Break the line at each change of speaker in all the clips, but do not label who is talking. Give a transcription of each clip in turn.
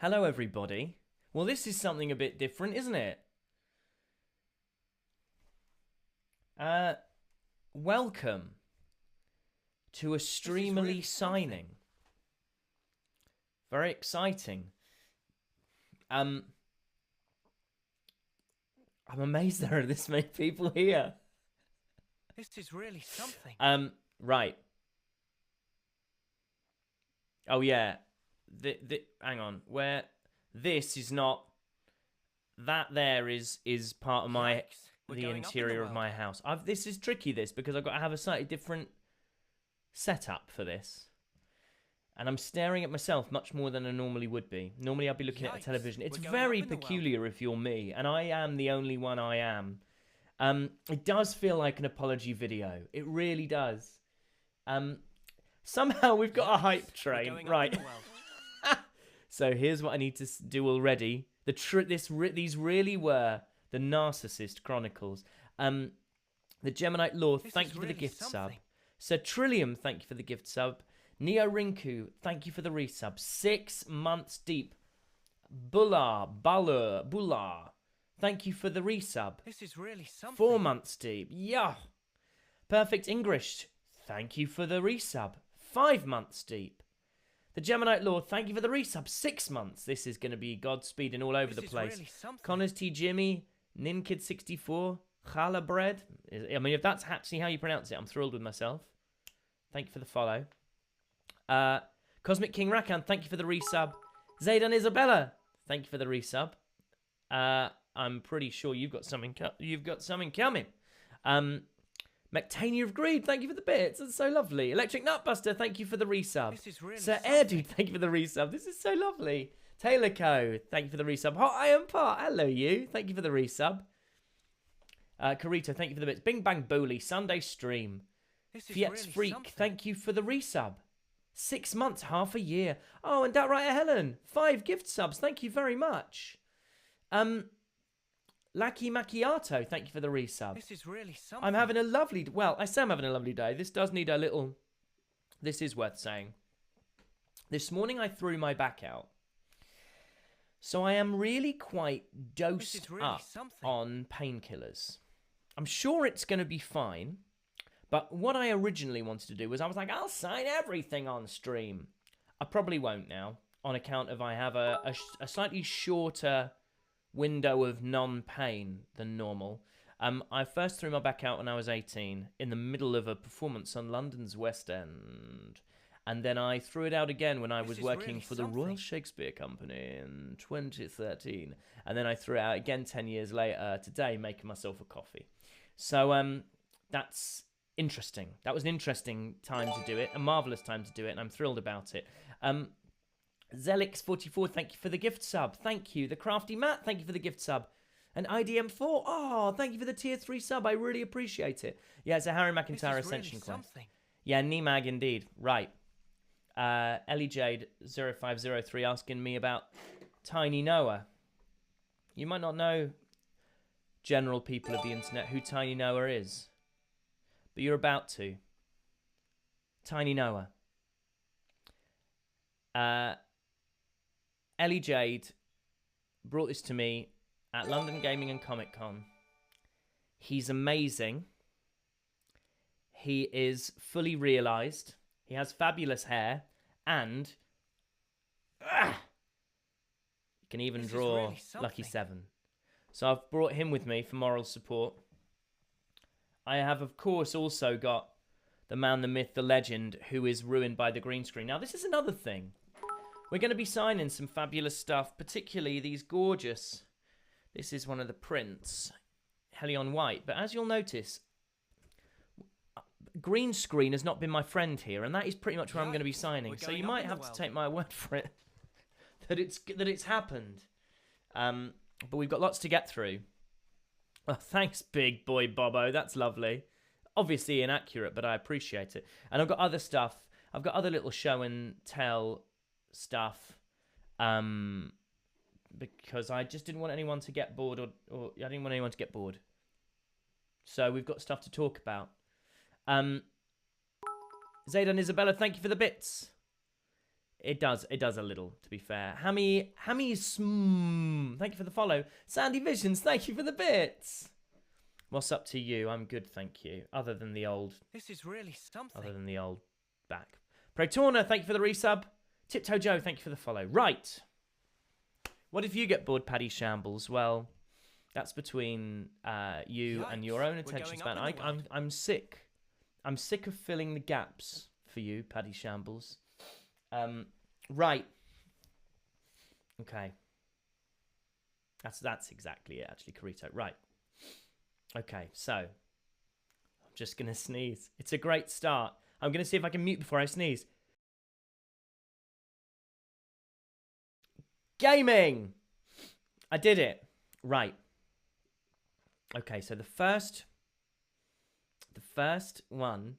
Hello, everybody. Well, this is something a bit different, isn't it? Welcome to a Streamily really signing. Very exciting. I'm amazed there are this many people here.
This is really something.
Right. Oh yeah. Hang on. Where this is not. That there is part of my the interior of my house. This is tricky. This because I've got to have a slightly different setup for this. And I'm staring at myself much more than I normally would be. Normally I'd be looking at the television. It's very peculiar if you're me, and I am the only one I am. It does feel like an apology video. It really does. Somehow we've got a hype train, right? So here's what I need to do already. These really were the Narcissist Chronicles. The Geminite Lord, thank you for the gift sub. Sir Trillium, thank you for the gift sub. Neo Rinku, thank you for the resub. 6 months deep. Bular, thank you for the resub.
This is really something.
4 months deep. Yeah. Perfect English, thank you for the resub. 5 months deep. The Geminite Lord, thank you for the resub. 6 months. This is going to be Godspeeding all over the place. Really Connors T. Jimmy, Ninkid64, Challah Bread. I mean, if that's actually how you pronounce it, I'm thrilled with myself. Thank you for the follow. Cosmic King Rakan, thank you for the resub. Zaydan Isabella, thank you for the resub. I'm pretty sure you've got something coming. McEntire of Greed, thank you for the bits. That's so lovely. Electric Nutbuster, thank you for the resub.
This is really
Sir Air Dude, thank you for the resub. This is so lovely. Taylor Co, thank you for the resub. Hot Iron Pot, hello you. Thank you for the resub. Carito, thank you for the bits. Bing Bang Booley, Sunday Stream. Fiet's really Freak, thank you for the resub. 6 months, half a year. Oh, and Doubtrighter Helen, 5 gift subs. Thank you very much. Lucky Macchiato, thank you for the resub.
This is really something.
I'm having a lovely... Well, I say I'm having a lovely day. This does need a little... This is worth saying. This morning I threw my back out. So I am really quite dosed up on painkillers. I'm sure it's going to be fine. But what I originally wanted to do was I was like, I'll sign everything on stream. I probably won't now. On account of I have a slightly shorter... window of non-pain than normal. I first threw my back out when I was 18 in the middle of a performance on London's West End. And then I threw it out again when I was working for the Royal Shakespeare Company in 2013. And then I threw it out again 10 years later today, making myself a coffee. So that's interesting. That was an interesting time to do it, a marvellous time to do it, and I'm thrilled about it. Zelix44, thank you for the gift sub. Thank you. The Crafty Matt, thank you for the gift sub. And IDM4, oh, thank you for the tier 3 sub. I really appreciate it. Yeah, it's a Harry McEntire Ascension really quest. Yeah, Nemag indeed. Right. Ellie Jade 0503 asking me about Tiny Noah. You might not know, general people of the internet, who Tiny Noah is. But you're about to. Tiny Noah. Ellie Jade brought this to me at London Gaming and Comic Con. He's amazing. He is fully realised. He has fabulous hair. And he can even draw really Lucky 7. So I've brought him with me for moral support. I have, of course, also got the man, the myth, the legend, who is ruined by the green screen. Now, this is another thing. We're going to be signing some fabulous stuff, particularly these gorgeous... This is one of the prints, Helion White. But as you'll notice, green screen has not been my friend here, and that is pretty much where I'm going to be signing. So you might have to take my word for it that it's happened. But we've got lots to get through. Oh, thanks, big boy Bobo. That's lovely. Obviously inaccurate, but I appreciate it. And I've got other stuff. I've got other little show and tell stuff. Because I just didn't want anyone to get bored, or I didn't want anyone to get bored. So we've got stuff to talk about. Zaydan Isabella, thank you for the bits. It does a little, to be fair. Hammy, thank you for the follow. Sandy Visions, thank you for the bits. What's up to you? I'm good, thank you. Other than the old...
This is really something.
Other than the old back. Protorna, thank you for the resub. Tiptoe Joe, thank you for the follow. Right. What if you get bored, Paddy Shambles? Well, that's between you and your own attention span. I'm sick. I'm sick of filling the gaps for you, Paddy Shambles. Right. Okay. That's exactly it, actually, Carito. Right. Okay, so I'm just going to sneeze. It's a great start. I'm going to see if I can mute before I sneeze. Gaming! I did it. Right. Okay, so the first one.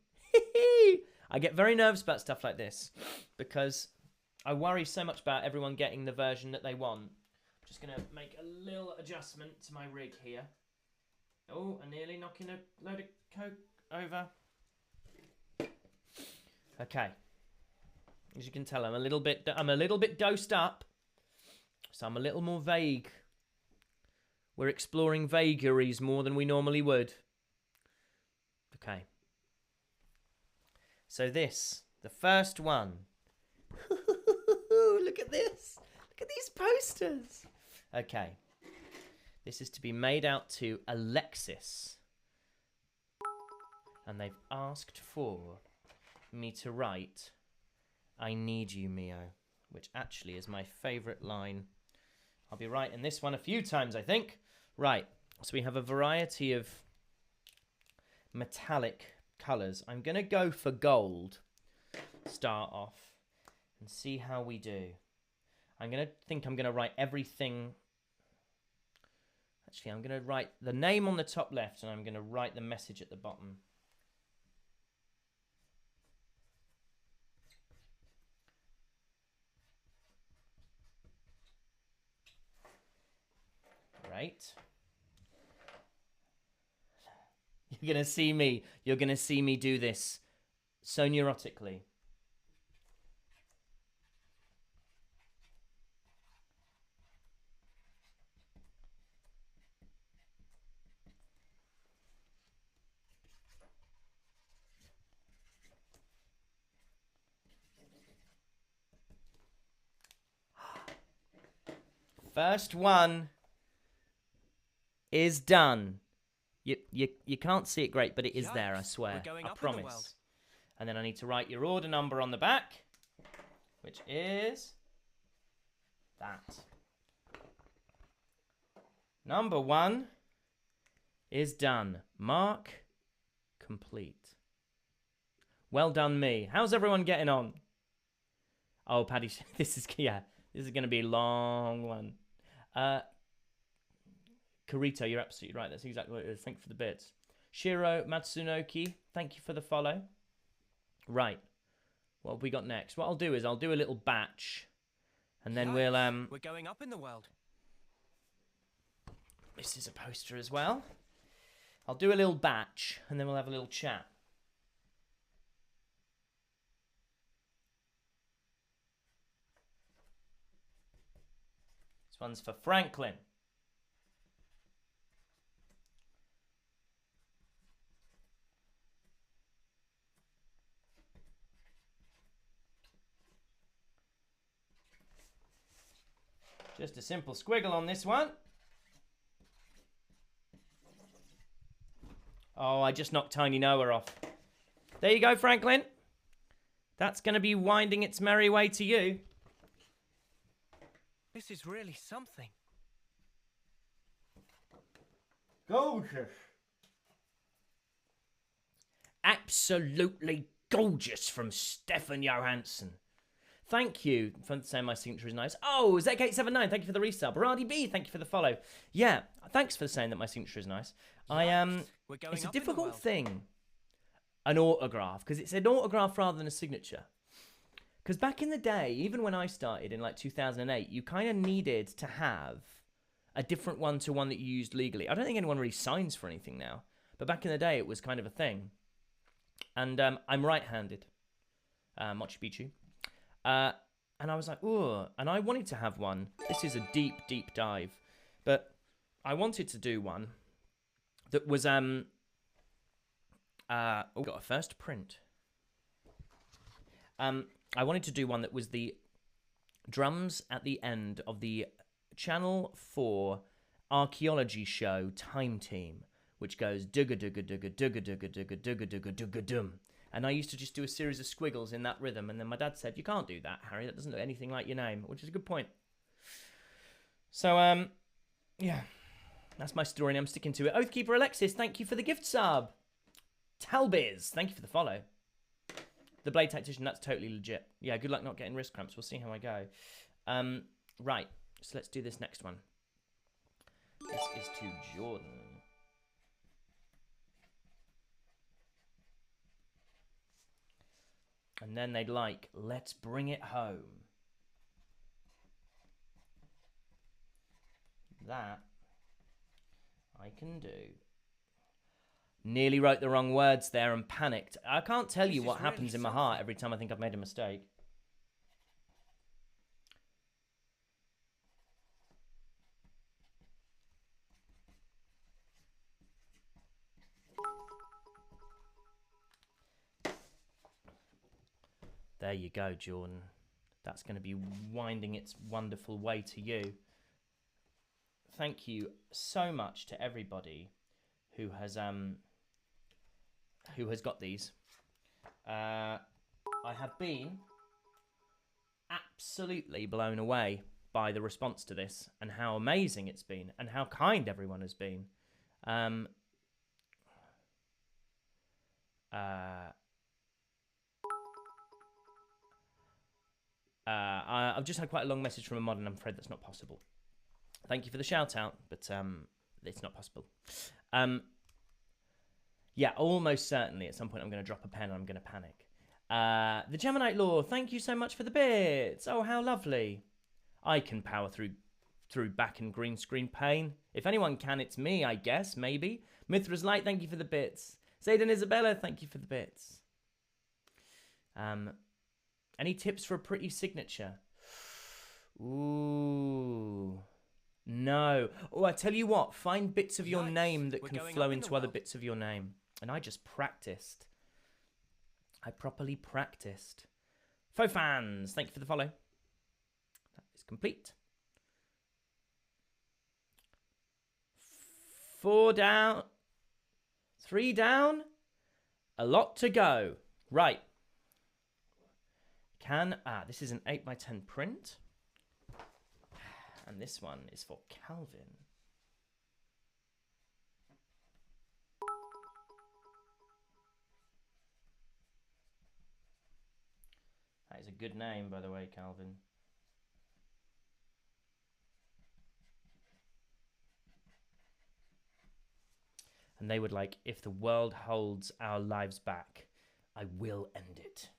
I get very nervous about stuff like this because I worry so much about everyone getting the version that they want. I'm just going to make a little adjustment to my rig here. Oh, I'm nearly knocking a load of coke over. Okay. As you can tell, I'm a little bit dosed up, so I'm a little more vague. We're exploring vagaries more than we normally would. Okay. So the first one. Look at this. Look at these posters. Okay. This is to be made out to Alexis. And they've asked for me to write, "I need you, Mio," which actually is my favourite line. I'll be writing this one a few times, I think. Right, so we have a variety of metallic colours. I'm going to go for gold, start off, and see how we do. I'm going to write everything. Actually, I'm going to write the name on the top left, and I'm going to write the message at the bottom. Right. You're going to see me do this so neurotically. First one is done. You can't see it great, but it is there, I swear. I promise. And then I need to write your order number on the back, which is that. Number 1 is done. Mark complete. Well done, me. How's everyone getting on? Oh, Paddy, this is going to be a long one. Karito, you're absolutely right. That's exactly what it is. Thank you for the bits. Shiro Matsunoki, thank you for the follow. Right. What have we got next? What I'll do is I'll do a little batch. And then we're
going up in the world.
This is a poster as well. I'll do a little batch, and then we'll have a little chat. This one's for Franklin. Just a simple squiggle on this one. Oh, I just knocked Tiny Noah off. There you go, Franklin. That's going to be winding its merry way to you.
This is really something.
Gorgeous. Absolutely gorgeous from Stefan Johansson. Thank you for saying my signature is nice. Oh, Zek879, thank you for the resub. Radi B, thank you for the follow. Yeah, thanks for saying that my signature is nice. It's a difficult thing, an autograph, because it's an autograph rather than a signature. Because back in the day, even when I started in like 2008, you kind of needed to have a different one to one that you used legally. I don't think anyone really signs for anything now, but back in the day, it was kind of a thing. And I'm right-handed, Machu Picchu. And And I was like, ooh. And I wanted to have one. This is a deep, deep dive. But I wanted to do one that was, got a first print. I wanted to do one that was the drums at the end of the Channel 4 archaeology show Time Team, which goes dugga dugga dugga dugga dugga dugga dugga dugga dugga dum. And I used to just do a series of squiggles in that rhythm, and then my dad said, "You can't do that, Harry. That doesn't look anything like your name," which is a good point. So, yeah, that's my story, and I'm sticking to it. Oathkeeper Alexis, thank you for the gift sub. Talbiz, thank you for the follow. The Blade Tactician, that's totally legit. Yeah, good luck not getting wrist cramps. We'll see how I go. Right, so let's do this next one. This is to Jordan. And then they'd like, let's bring it home. That I can do. Nearly wrote the wrong words there and panicked. I can't tell you what happens in my heart every time I think I've made a mistake. There you go, Jordan. That's going to be winding its wonderful way to you. Thank you so much to everybody who has got these. I have been absolutely blown away by the response to this and how amazing it's been and how kind everyone has been. I've just had quite a long message from a mod, and I'm afraid that's not possible. Thank you for the shout out, but it's not possible. Yeah, almost certainly at some point I'm going to drop a pen and I'm going to panic. The Geminite Law, thank you so much for the bits. Oh, how lovely. I can power through back and green screen pain. If anyone can, it's me, I guess, maybe. Mithra's Light, thank you for the bits. Zayden Isabella, thank you for the bits. Any tips for a pretty signature? Ooh. No. Oh, I tell you what. Find bits of your name that can flow into other bits of your name. And I just practiced. I properly practiced. Fofans, thank you for the follow. That is complete. 4 down. 3 down. A lot to go. Right. This is an 8x10 print. And this one is for Calvin. That is a good name, by the way, Calvin. And they would like, if the world holds our lives back, I will end it.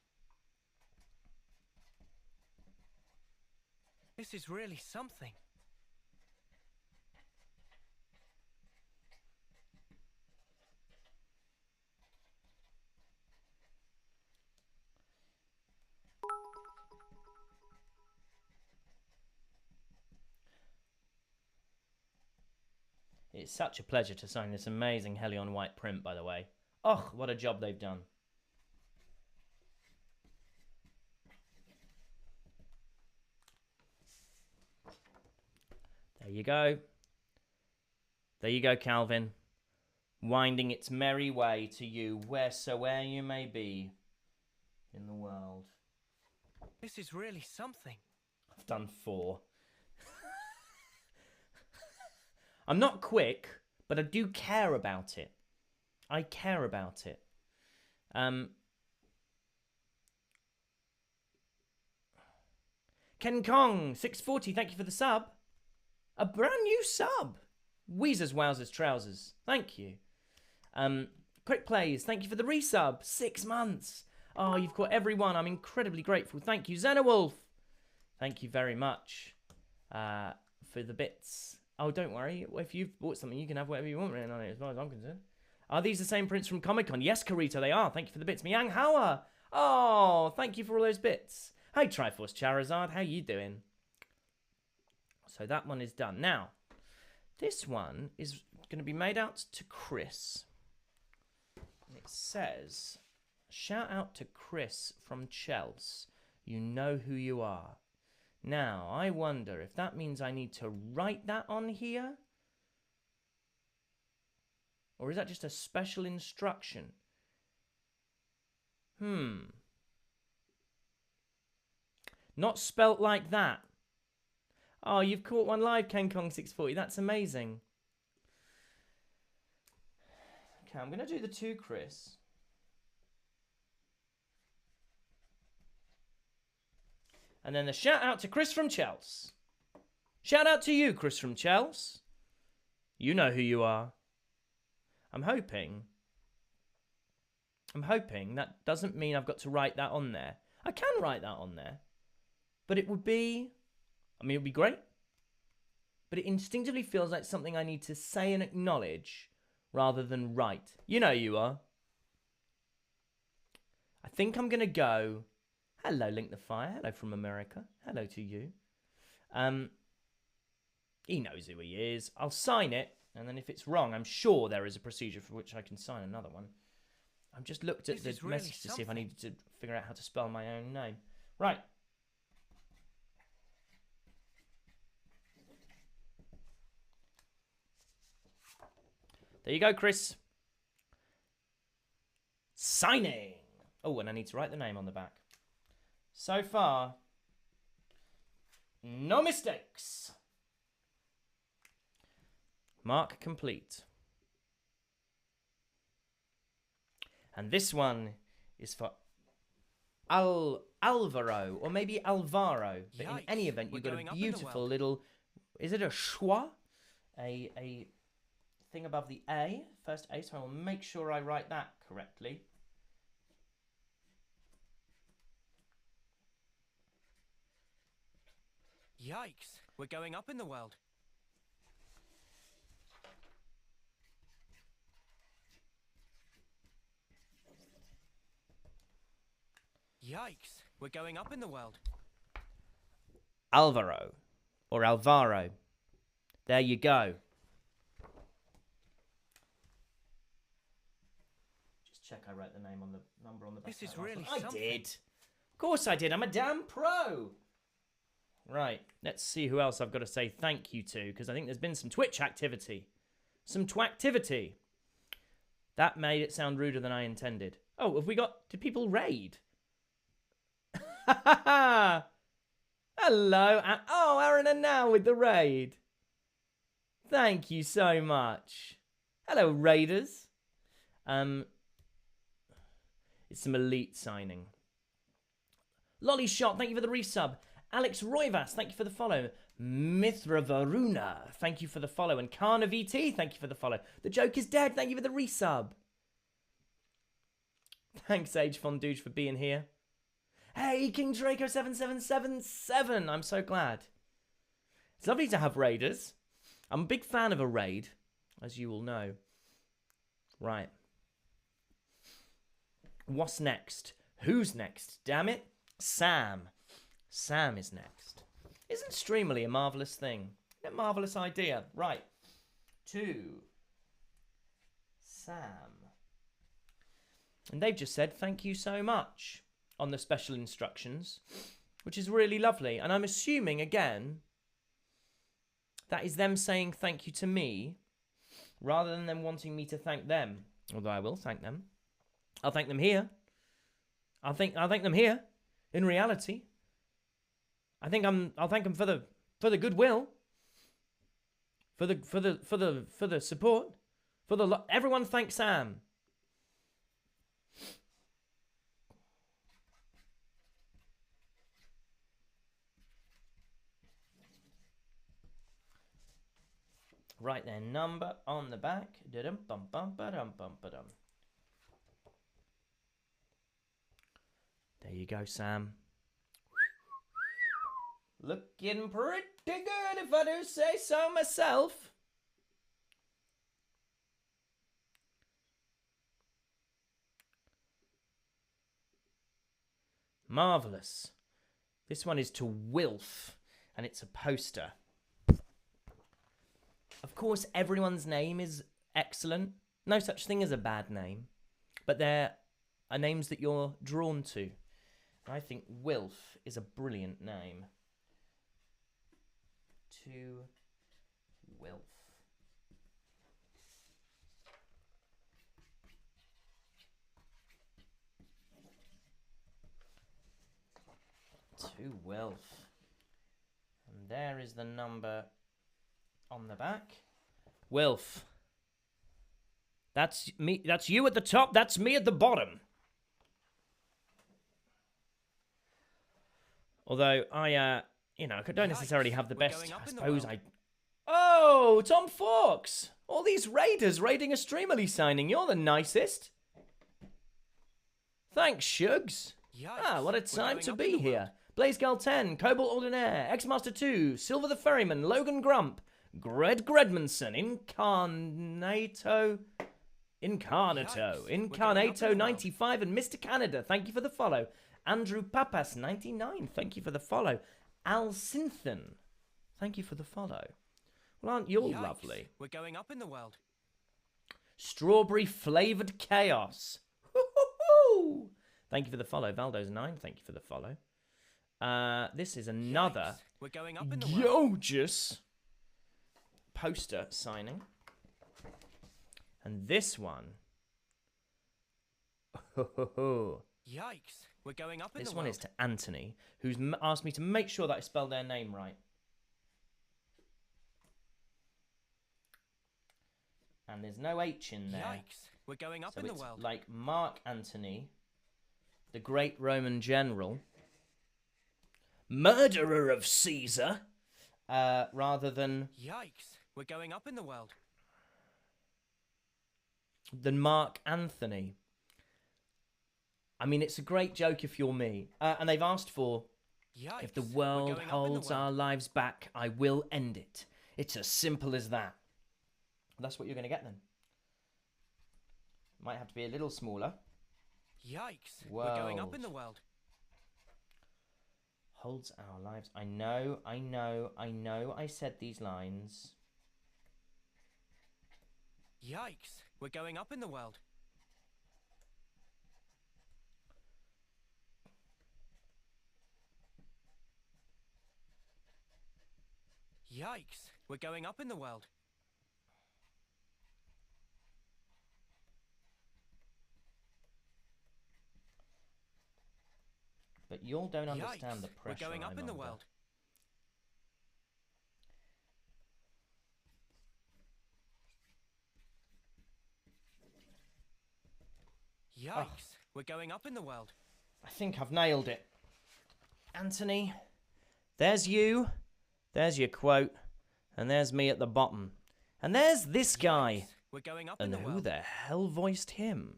This is really something.
It's such a pleasure to sign this amazing Helion white print, by the way. Oh, what a job they've done. There you go. There you go, Calvin. Winding its merry way to you, wheresoe'er you may be in the world.
This is really something.
I've done 4. I'm not quick, but I do care about it. I care about it. Ken Kong, 640, thank you for the sub. A brand new sub. Weezers, Wowzers, Trousers. Thank you. Quick Plays, thank you for the resub. 6 months. Oh, you've got everyone. I'm incredibly grateful. Thank you. Xenowolf. Thank you very much for the bits. Oh, don't worry. If you've bought something, you can have whatever you want written on it, as far as I'm concerned. Are these the same prints from Comic-Con? Yes, Karito, they are. Thank you for the bits. Miang Hauer. Oh, thank you for all those bits. Hi, Triforce Charizard. How you doing? So that one is done. Now, this one is going to be made out to Chris. And it says, shout out to Chris from Chels. You know who you are. Now, I wonder if that means I need to write that on here? Or is that just a special instruction? Not spelt like that. Oh, you've caught one live, KenKong640. That's amazing. Okay, I'm going to do the two Chris. And then the shout out to Chris from Chels. Shout out to you, Chris from Chels. You know who you are. I'm hoping that doesn't mean I've got to write that on there. I can write that on there. But it would be, it would be great. But it instinctively feels like something I need to say and acknowledge rather than write. You know you are. I think I'm going to go, hello, Link the Fire. Hello from America. Hello to you. He knows who he is. I'll sign it. And then if it's wrong, I'm sure there is a procedure for which I can sign another one. I've just looked at the message to see if I needed to figure out how to spell my own name. Right. There you go, Chris. Signing. Oh, and I need to write the name on the back. So far, no mistakes. Mark complete. And this one is for Alvaro, or maybe Alvaro. But in any event, you've got a beautiful little... Is it a schwa? A thing above the A. First A, so I will make sure I write that correctly.
Yikes, we're going up in the world. Yikes, we're going up in the world.
Alvaro, or Alvaro. There you go. Just check I wrote the name on the number on the back.
This is really
I
something.
did. Of course I did. I'm a damn pro. Right, let's see who else I've got to say thank you to, because I think there's been some Twitch activity. Some twactivity. That made it sound ruder than I intended. Oh, have we got... Did people raid? Hello. Oh, Aaron and now with the raid. Thank you so much. Hello, raiders. It's some elite signing. Lolly Shot, thank you for the resub. Alex Roivas, thank you for the follow. Mithra Varuna, thank you for the follow. And Kana VT, thank you for the follow. The Joke is Dead, thank you for the resub. Thanks, Age Fondouge, for being here. Hey, King Draco 7777, I'm so glad. It's lovely to have raiders. I'm a big fan of a raid, as you all know. Right. What's next? Who's next? Damn it. Sam. Sam is next. Isn't Streamily a marvellous thing? A marvellous idea. Right. To Sam. And they've just said thank you so much on the special instructions, which is really lovely. And I'm assuming, again, that is them saying thank you to me rather than them wanting me to thank them. Although I will thank them. I'll thank them here. I'll thank them here. In reality, I'll thank them for the goodwill, for the support, everyone thank Sam. Right then, number on the back. There you go, Sam. Looking pretty good, if I do say so myself. Marvellous. This one is to Wilf, and it's a poster. Of course, everyone's name is excellent. No such thing as a bad name. But there are names that you're drawn to. I think Wilf is a brilliant name. To Wilf. To Wilf. And there is the number on the back. Wilf. That's me. That's you at the top. That's me at the bottom. Although I, don't necessarily have the best. I suppose I. Oh, Tom Fawkes! All these raiders raiding a Streamily signing. You're the nicest. Thanks, Shugs. What a time to be here. Blaze Girl 10, Cobalt Ordinaire, X-Master 2, Silver the Ferryman, Logan Grump, Gred Gredmanson, Incarnato 95, and Mr. Canada, thank you for the follow. Andrew Papas 99, thank you for the follow. Al Synthan, thank you for the follow. Well, aren't you all lovely?
We're going up in the world.
Strawberry Flavoured Chaos. Woo-hoo-hoo! Thank you for the follow. Valdo's 9, thank you for the follow. This is another
We're going up in the world.
gorgeous poster signing. And this one.
Yikes. We're going up in the world.
This one is to Anthony, who's asked me to make sure that I spell their name right. And there's no H in there.
Yikes. We're going up in the world.
Like Mark Antony, the great Roman general, murderer of Caesar, rather than...
Yikes. We're going up in the world.
Than Mark Anthony. I mean, it's a great joke if you're me. And they've asked for,
Yikes.
if the world holds our lives back, I will end it. It's as simple as that. That's what you're going to get then. Might have to be a little smaller.
Yikes. We're going up in the world.
Holds our lives. I know I said these lines.
Yikes. We're going up in the world. Yikes. We're going up in the world.
But you all don't understand the pressure.
We're going up in the world. Yikes. We're going up in the world.
I think I've nailed it. Anthony, there's you. There's your quote. And there's me at the bottom. And there's this guy.
We're going up
and
in the world.
who the hell voiced him?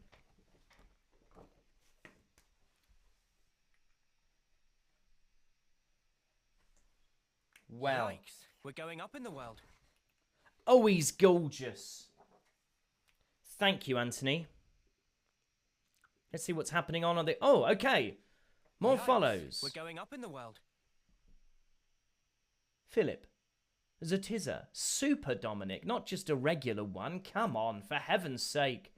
Well.
Yikes. We're going up in the world.
Oh, he's gorgeous. Thank you, Anthony. Let's see what's happening on the... Oh, okay. More follows.
We're going up in the world.
Philip. Zatiza. Super Dominic. Not just a regular one. Come on, for heaven's sake.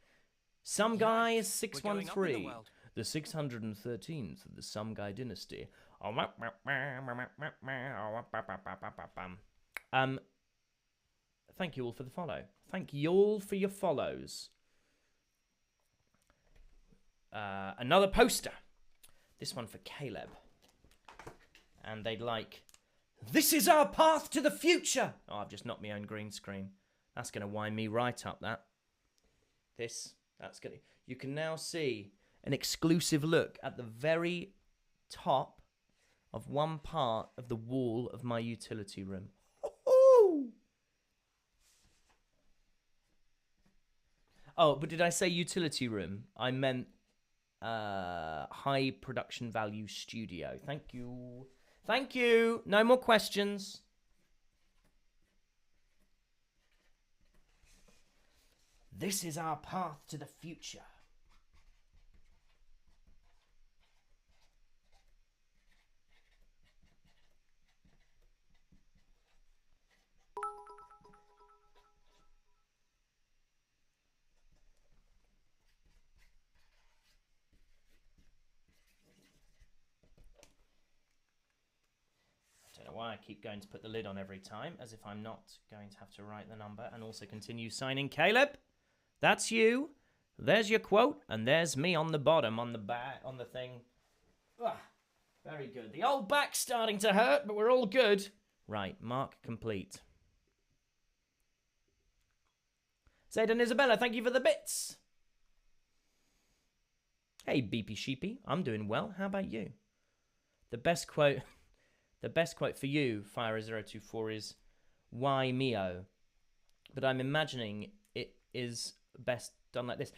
Some guy is 613. The 613th of the Some Guy dynasty. Thank you all for the follow. Thank you all for your follows. Another poster. This one for Caleb. And they'd like, this is our path to the future. Oh, I've just knocked my own green screen. That's going to wind me right up, that. That's going to... You can now see an exclusive look at the very top of one part of the wall of my utility room. Oh, but did I say utility room? I meant high production value studio. Thank you. Thank you. No more questions. This is our path to the future. keep going to put the lid on every time, as if I'm not going to have to write the number and also continue signing. Caleb, that's you. There's your quote, and there's me on the bottom, on the back, on the thing. Ugh, very good. The old back's starting to hurt, but we're all good. Right, mark complete. Zaid and Isabella, thank you for the bits. Hey, Beepy Sheepy, I'm doing well. How about you? The best quote for you, Fire024, is "Why Mio?" But I'm imagining it is best done like this.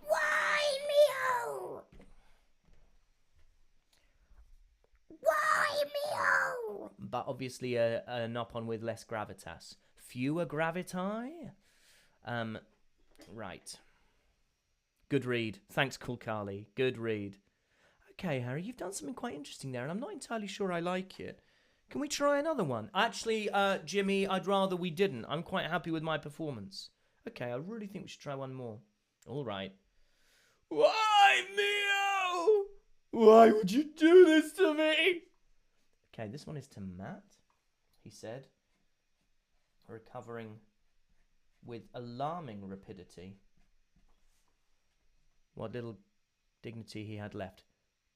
Why Mio? Why Mio? But obviously a nop-on with less gravitas. Fewer gravitae? Right. Good read. Thanks, Cool Carly. Good read. Okay, Harry, you've done something quite interesting there, and I'm not entirely sure I like it. Can we try another one? Actually, Jimmy, I'd rather we didn't. I'm quite happy with my performance. Okay, I really think we should try one more. All right. Why, Mio? Why would you do this to me? Okay, this one is to Matt, he said, recovering with alarming rapidity. What little dignity he had left.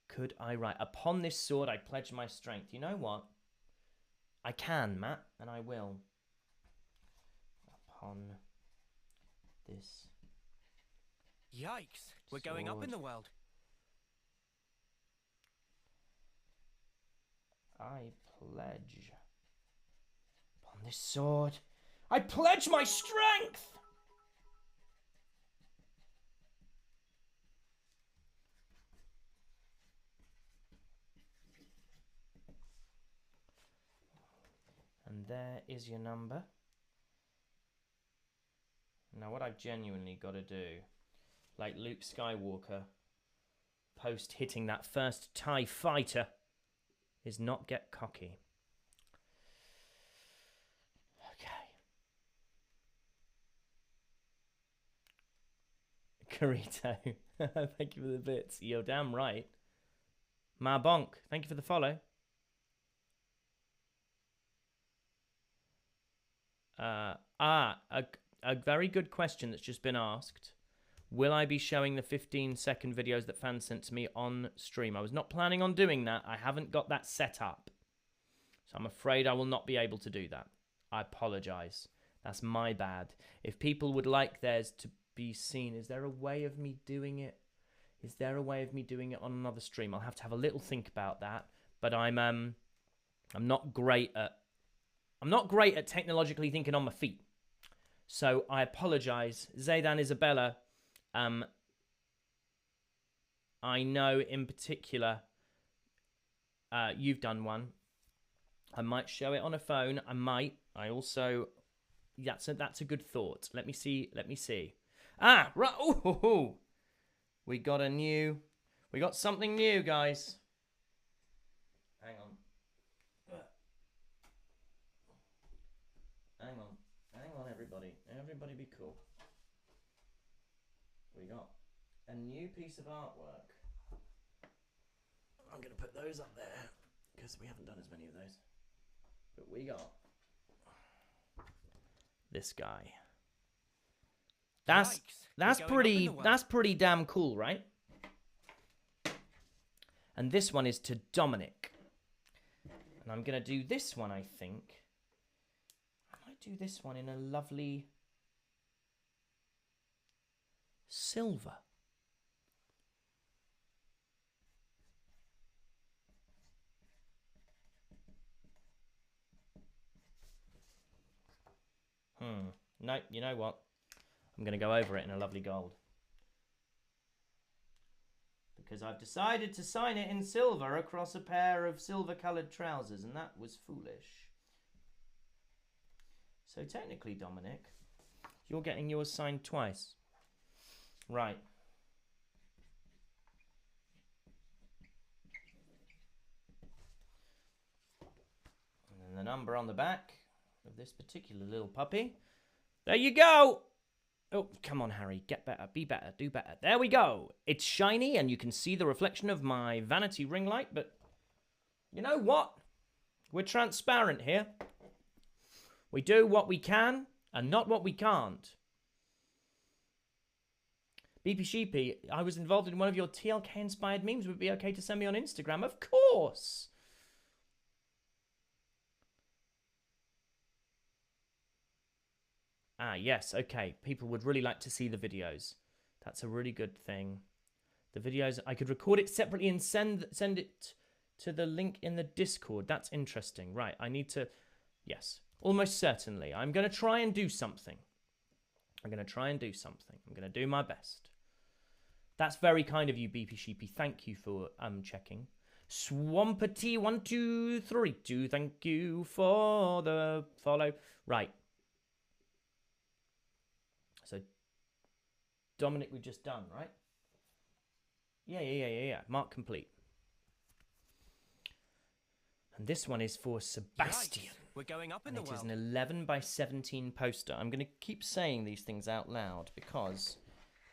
Could I write, "Upon this sword I pledge my strength"? You know what? I can, Matt, and I will. Upon this
Yikes! We're going up in the world.
I pledge. Upon this sword, I pledge my strength! And there is your number. Now what I've genuinely got to do, like Luke Skywalker, post hitting that first TIE fighter, is not get cocky. Okay. Carito, thank you for the bits. You're damn right. Ma Bonk, thank you for the follow. A very good question that's just been asked. Will I be showing the 15-second videos that fans sent to me on stream? I was not planning on doing that. I haven't got that set up. So I'm afraid I will not be able to do that. I apologize. That's my bad. If people would like theirs to be seen, is there a way of me doing it? Is there a way of me doing it on another stream? I'll have to have a little think about that. But I'm not great at technologically thinking on my feet. So I apologize. Zaydan Isabella, I know in particular you've done one. I might show it on a phone. I might. I also, that's a good thought. Let me see. Ah, right. Oh, we got something new, guys. Hang on. Hang on, everybody. Everybody be cool. We got a new piece of artwork. I'm going to put those up there because we haven't done as many of those. But we got this guy. That's pretty damn cool, right? And this one is to Dominic. And I'm going to do this one, I think. Do this one in a lovely silver. No, you know what? I'm going to go over it in a lovely gold. Because I've decided to sign it in silver across a pair of silver-coloured trousers, and that was foolish. So technically, Dominic, you're getting yours signed twice. Right. And then the number on the back of this particular little puppy. There you go! Oh, come on, Harry. Get better. Be better. Do better. There we go. It's shiny, and you can see the reflection of my vanity ring light, but you know what? We're transparent here. We do what we can and not what we can't. BP Sheepy, I was involved in one of your TLK-inspired memes. Would it be okay to send me on Instagram? Of course! Ah, yes, okay. People would really like to see the videos. That's a really good thing. The videos, I could record it separately and send it to the link in the Discord. That's interesting. Right, I need to... Yes, almost certainly. I'm going to try and do something. I'm going to do my best. That's very kind of you, BP Sheepy. Thank you for checking. Swampity1232, thank you for the follow. Right. So, Dominic, we've just done, right? Yeah. Mark complete. And this one is for Sebastian.
Yikes. We're going up in the world.
It is an 11 by 17 poster. I'm going to keep saying these things out loud because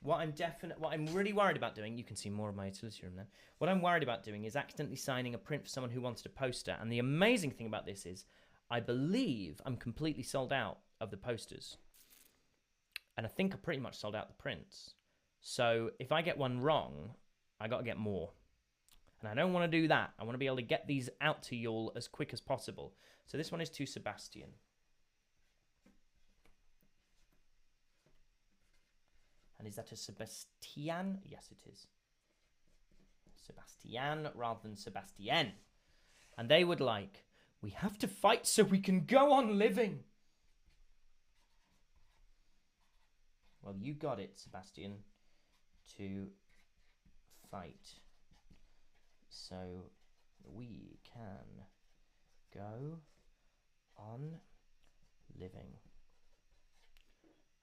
what I'm really worried about doing, you can see more of my utility room then. What I'm worried about doing is accidentally signing a print for someone who wanted a poster. And the amazing thing about this is I believe I'm completely sold out of the posters. And I think I pretty much sold out the prints. So if I get one wrong, I got to get more. And I don't want to do that. I want to be able to get these out to you all as quick as possible. So this one is to Sebastian. And is that a Sebastian? Yes, it is. Sebastian rather than Sebastian. And they would like, we have to fight so we can go on living. Well, you got it, Sebastian. To fight so we can go on living.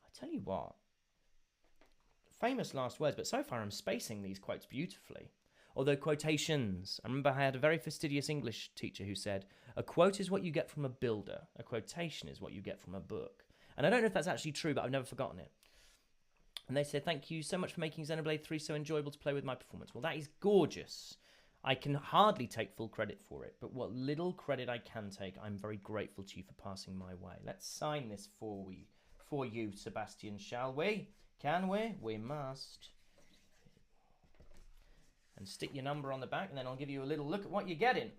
I tell you what, famous last words, but so far I'm spacing these quotes beautifully. Although quotations, I remember I had a very fastidious English teacher who said, a quote is what you get from a builder, a quotation is what you get from a book. And I don't know if that's actually true, but I've never forgotten it. And they said, thank you so much for making Xenoblade 3 so enjoyable to play with my performance. Well, that is gorgeous. I can hardly take full credit for it, but what little credit I can take, I'm very grateful to you for passing my way. Let's sign this for you, Sebastian, shall we? Can we? We must. And stick your number on the back, and then I'll give you a little look at what you're getting.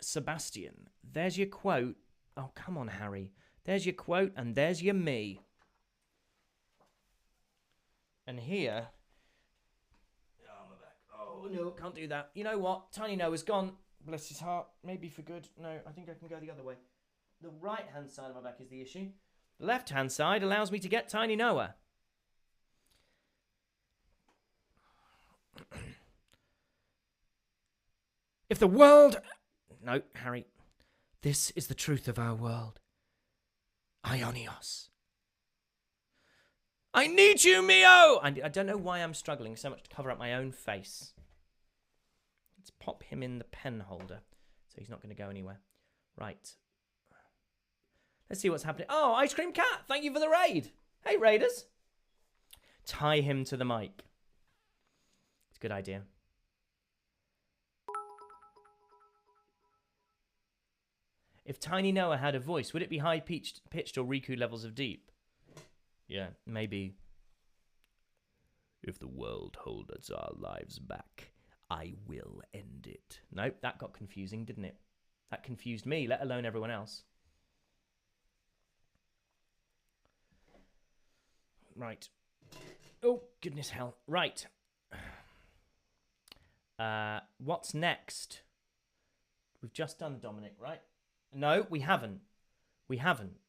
Sebastian, there's your quote. Oh, come on, Harry. There's your quote, and there's your me. And here... Oh, my back. Oh, no, can't do that. You know what? Tiny Noah's gone. Bless his heart. Maybe for good. No, I think I can go the other way. The right-hand side of my back is the issue. The left-hand side allows me to get Tiny Noah. If the world... No, Harry. This is the truth of our world. Ionios. I need you, Mio! I don't know why I'm struggling so much to cover up my own face. Let's pop him in the pen holder so he's not going to go anywhere. Right. Let's see what's happening. Oh, Ice Cream Cat! Thank you for the raid! Hey, raiders! Tie him to the mic. It's a good idea. If Tiny Noah had a voice, would it be high-pitched or Riku levels of deep? Yeah, maybe. If the world holds our lives back, I will end it. Nope, that got confusing, didn't it? That confused me, let alone everyone else. Right. Oh, goodness hell. Right. What's next? We've just done Dominic, right? No, we haven't. We haven't.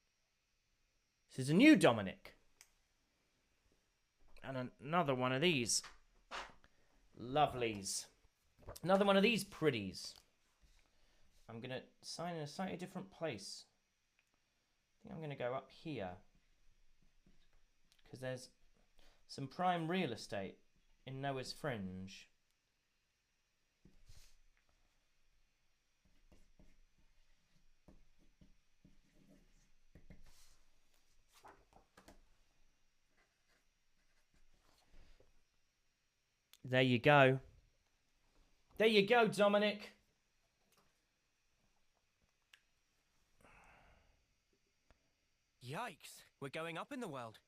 This is a new Dominic. And another one of these. Lovelies. Another one of these pretties. I'm going to sign in a slightly different place. I think I'm going to go up here. Because there's some prime real estate in Noah's Fringe. There you go. There you go, Dominic.
Yikes, we're going up in the world.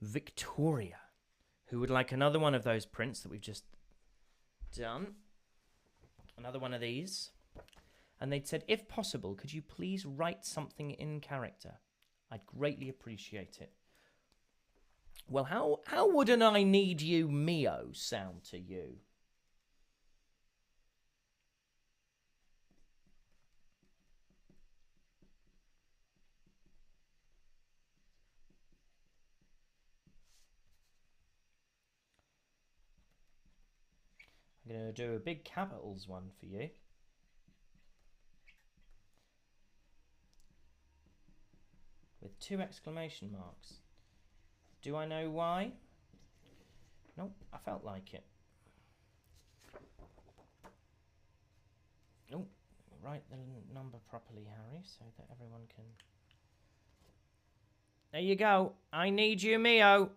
Victoria, who would like another one of those prints that we've just done. Another one of these. And they'd said, if possible, could you please write something in character? I'd greatly appreciate it. Well, how would an I need you Mio sound to you? I'm going to do a big capitals one for you. With 2 exclamation marks. Do I know why? Nope, I felt like it. Oh, write the number properly, Harry, so that everyone can... There you go. I need you, Mio.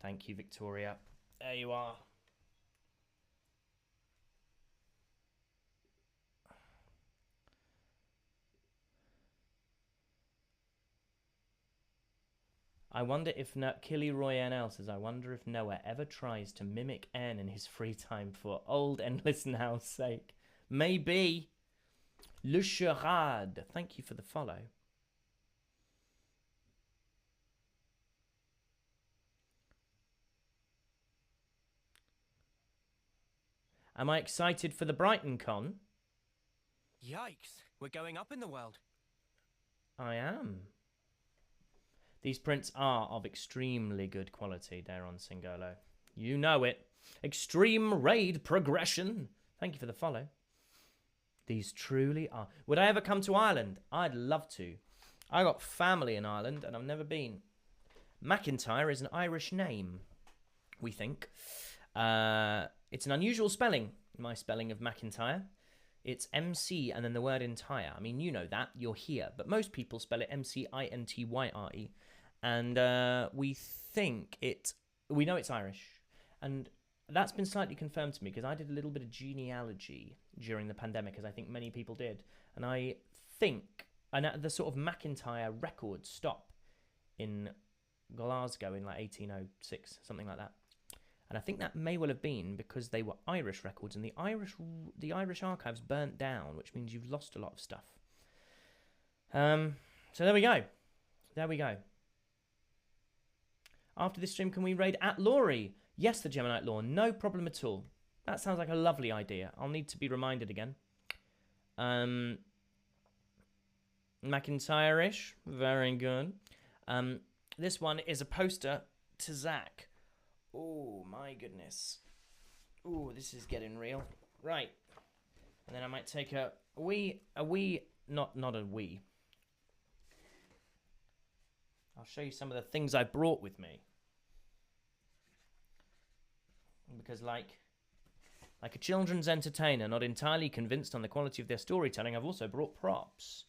Thank you, Victoria. There you are. I wonder if Killy Roy NL says, I wonder if Noah ever tries to mimic N in his free time for old Endless Now's sake. Maybe. Le Charade. Thank you for the follow. Am I excited for the Brighton Con?
Yikes, we're going up in the world.
I am. These prints are of extremely good quality, Daron Singolo. You know it. Extreme raid progression. Thank you for the follow. These truly are. Would I ever come to Ireland? I'd love to. I got family in Ireland and I've never been. McEntire is an Irish name, we think. It's an unusual spelling, my spelling of McEntire. It's MC and then the word entire. I mean, you know that. You're here. But most people spell it MCINTYRE. And we know it's Irish. And that's been slightly confirmed to me because I did a little bit of genealogy during the pandemic, as I think many people did. And I think the sort of McEntire records stop in Glasgow in like 1806, something like that. And I think that may well have been because they were Irish records and the Irish archives burnt down, which means you've lost a lot of stuff. So there we go. There we go. After this stream, can we raid at Laurie? Yes, the Geminite Law. No problem at all. That sounds like a lovely idea. I'll need to be reminded again. McIntyre-ish. Very good. This one is a poster to Zach. Oh, my goodness. Oh, this is getting real. Right. And then I might take not a wee. I'll show you some of the things I brought with me. Because like a children's entertainer, not entirely convinced on the quality of their storytelling, I've also brought props.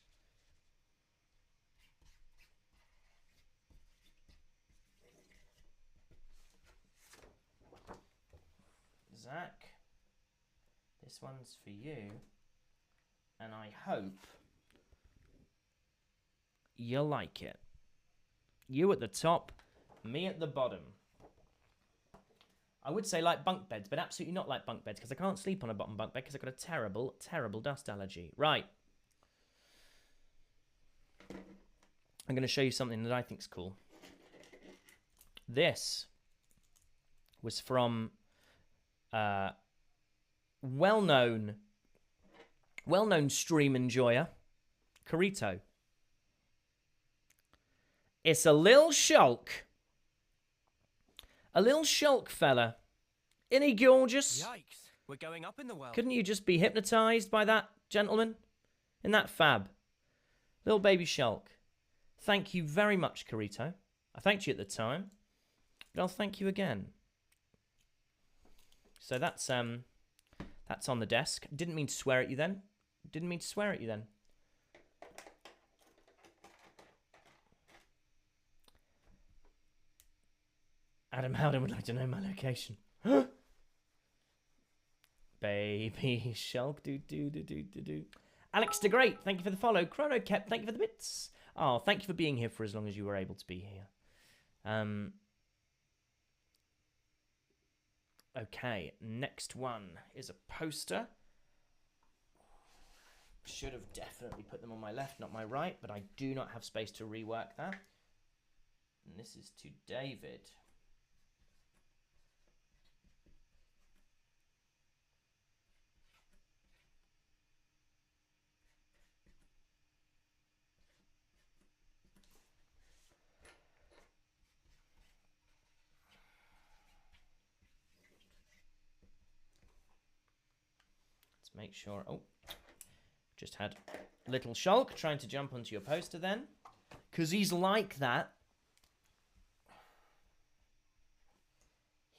Zach, this one's for you, and I hope you like it. You at the top, me at the bottom. I would say like bunk beds, but absolutely not like bunk beds, because I can't sleep on a bottom bunk bed because I've got a terrible, terrible dust allergy. Right. I'm going to show you something that I think's cool. This was from well-known stream enjoyer, Carito. It's a little shulk. A little shulk fella. Isn't he gorgeous?
Yikes, we're going up in the world.
Couldn't you just be hypnotized by that gentleman? Isn't that fab? Little baby shulk. Thank you very much, Carito. I thanked you at the time, but I'll thank you again. So that's on the desk. Didn't mean to swear at you then. Adam Howden would like to know my location. Baby Shulk, do. Alex the Great, thank you for the follow. Chrono Kept, thank you for the bits. Oh, thank you for being here for as long as you were able to be here. Okay, next one is a poster. Should have definitely put them on my left, not my right, but I do not have space to rework that. And this is to David. Let's make sure. Oh, just had little Shulk trying to jump onto your poster then. Because he's like that.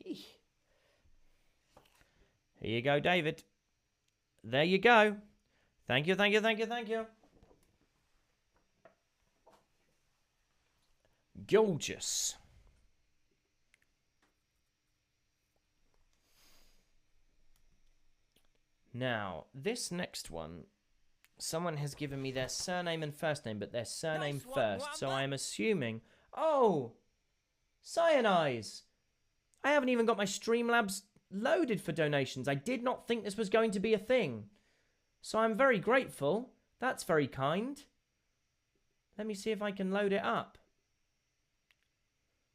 Here you go, David. There you go. Thank you, thank you, thank you, thank you. Gorgeous. Now, this next one, someone has given me their surname and first name, but their surname
Nice one,
first. So
Wamba.
I'm assuming... Oh! Cyanize! I haven't even got my Streamlabs loaded for donations. I did not think this was going to be a thing. So I'm very grateful. That's very kind. Let me see if I can load it up.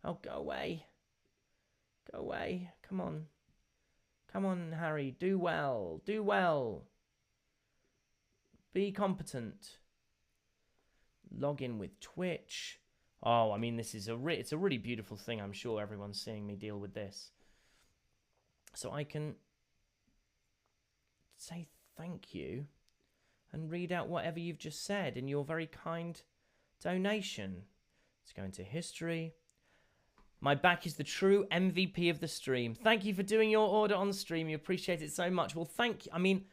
Oh, go away. Go away. Come on. Come on, Harry. Do well. Do well. Be competent. Log in with Twitch. Oh, I mean, this is it's a really beautiful thing. I'm sure everyone's seeing me deal with this. So I can say thank you and read out whatever you've just said in your very kind donation. Let's go into history. My back is the true MVP of the stream. Thank you for doing your order on stream. You appreciate it so much. Well, thank you. I mean,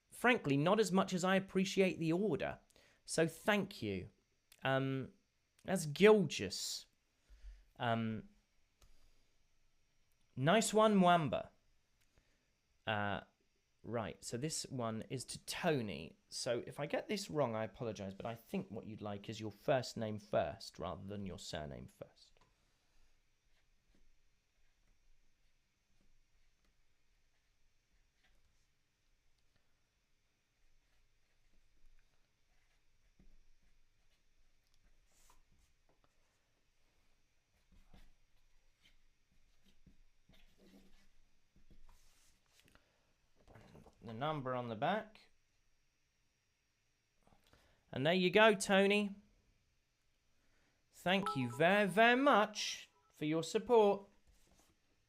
frankly, not as much as I appreciate the order. So thank you. That's gorgeous. Nice one, Mwamba. Right, so this one is to Tony. So if I get this wrong, I apologise, but I think what you'd like is your first name first rather than your surname first. The number on the back. And there you go, Tony. Thank you very, very much for your support.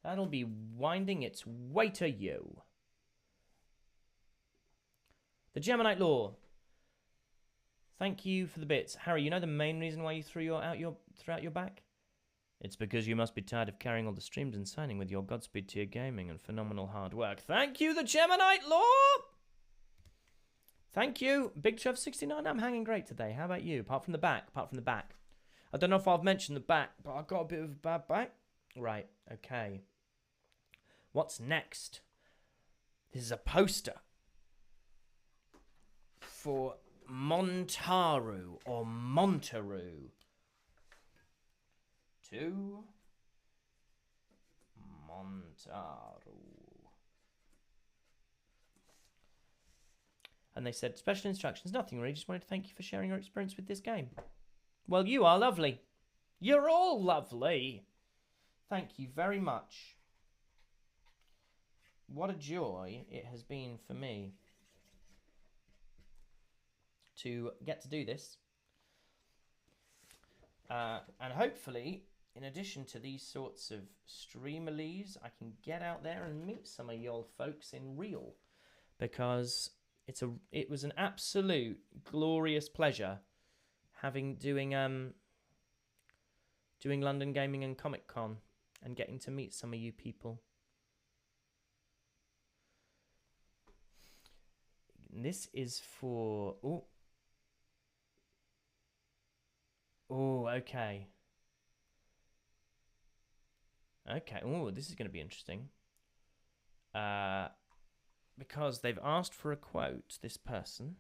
That'll be winding its way to you. The Geminite Law. Thank you for the bits. Harry, you know the main reason why you threw out your back? It's because you must be tired of carrying all the streams and signing with your Godspeed to your gaming and phenomenal hard work. Thank you, the Geminite Law! Thank you, Big Trev 69. I'm hanging great today. How about you? Apart from the back. I don't know if I've mentioned the back, but I've got a bit of a bad back. Right, okay. What's next? This is a poster for Montaru or Montaru. To Montaru. And they said, special instructions, nothing really, just wanted to thank you for sharing your experience with this game. Well, you are lovely. You're all lovely. Thank you very much. What a joy it has been for me to get to do this. And hopefully, in addition to these sorts of Streamilies, I can get out there and meet some of y'all folks in real, because it was an absolute glorious pleasure doing London Gaming and Comic Con and getting to meet some of you people. This is for okay. Okay, this is going to be interesting. Because they've asked for a quote, this person.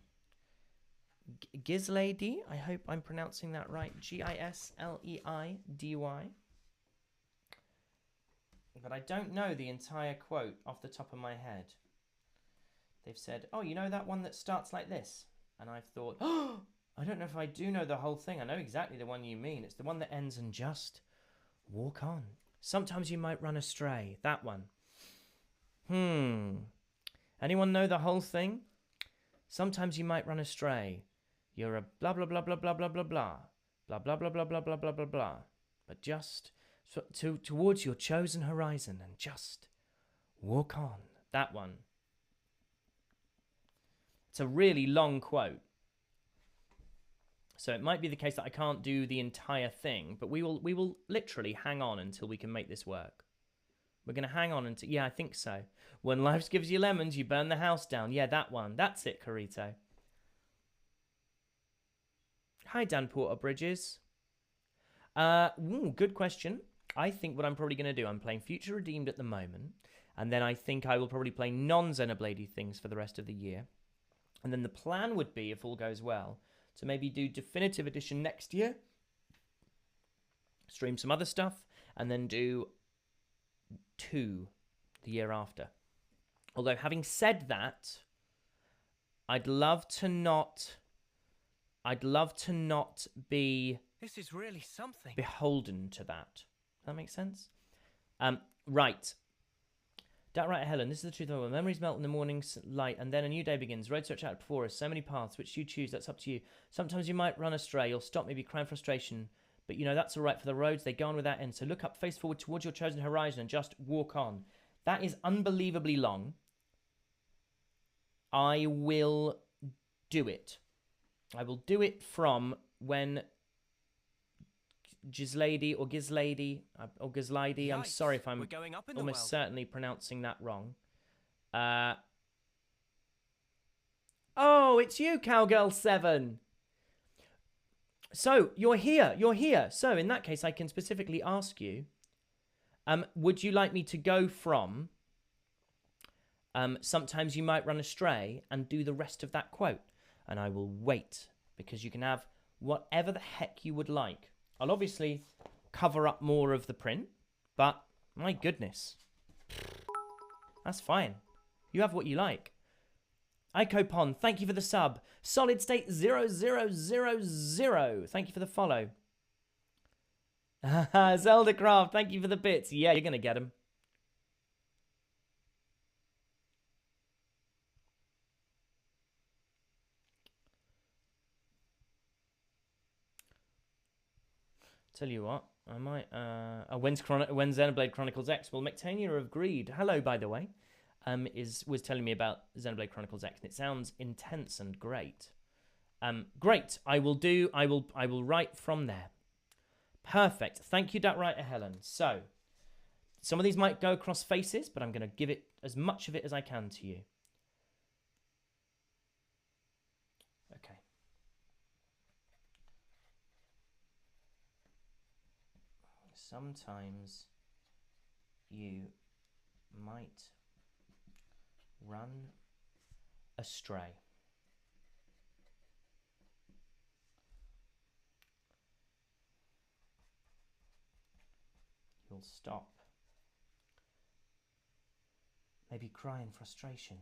Gislady. I hope I'm pronouncing that right. Gisleidy. But I don't know the entire quote off the top of my head. They've said, oh, you know that one that starts like this? And I've thought, oh, I don't know if I do know the whole thing. I know exactly the one you mean. It's the one that ends in just walk on. Sometimes you might run astray. That one. Anyone know the whole thing? Sometimes you might run astray. You're a blah, blah, blah, blah, blah, blah, blah, blah. Blah, blah, blah, blah, blah, blah, blah, blah, blah. But just towards your chosen horizon and just walk on. That one. It's a really long quote. So it might be the case that I can't do the entire thing, but we will literally hang on until we can make this work. We're going to hang on until... Yeah, I think so. When life gives you lemons, you burn the house down. Yeah, that one. That's it, Carito. Hi, Dan Porter Bridges. Good question. I think what I'm probably going to do, I'm playing Future Redeemed at the moment, and then I think I will probably play non-Xenoblade things for the rest of the year. And then the plan would be, if all goes well, to maybe do Definitive Edition next year, stream some other stuff, and then do 2 the year after. Although, having said that, I'd love to not be...
This is really something.
Beholden to that. Does that make sense? Right. That right, Helen. This is the truth of it. Memories melt in the morning's light, and then a new day begins. Road search out before us. So many paths, which you choose. That's up to you. Sometimes you might run astray. You'll stop, maybe cry in frustration. But, you know, that's all right for the roads. They go on without end. So look up, face forward towards your chosen horizon and just walk on. That is unbelievably long. I will do it. I will do it from when Gislady or Gislady, I'm sorry if I'm almost certainly pronouncing that wrong. Oh, it's you, Cowgirl 7. So, you're here. So, in that case, I can specifically ask you, would you like me to go from sometimes you might run astray and do the rest of that quote? And I will wait, because you can have whatever the heck you would like. I'll obviously cover up more of the print, but my goodness. That's fine. You have what you like. Icopon, thank you for the sub. Solid State 0000, thank you for the follow. Zeldacraft, thank you for the bits. Yeah, you're going to get them. Tell you what, I might... when's Xenoblade Chronicles X? Well, McEntire agreed. Hello, by the way. Was telling me about Xenoblade Chronicles X, and it sounds intense and great. Great. I will write from there. Perfect. Thank you, that writer Helen. So, some of these might go across faces, but I'm going to give it as much of it as I can to you. Okay. Sometimes you might run astray. You'll stop. Maybe cry in frustration.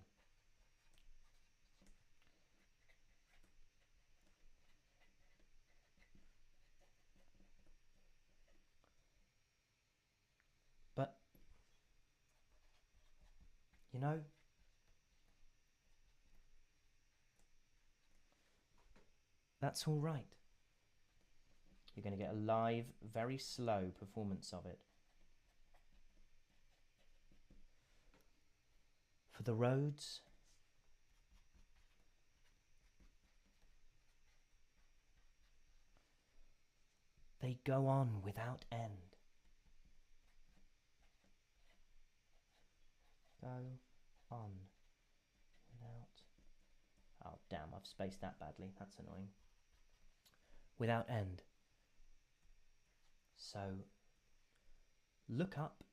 But, you know, that's all right. You're going to get a live, very slow performance of it. For the roads, they go on without end. Go on without... Oh, damn, I've spaced that badly. That's annoying. Without end. So, look up.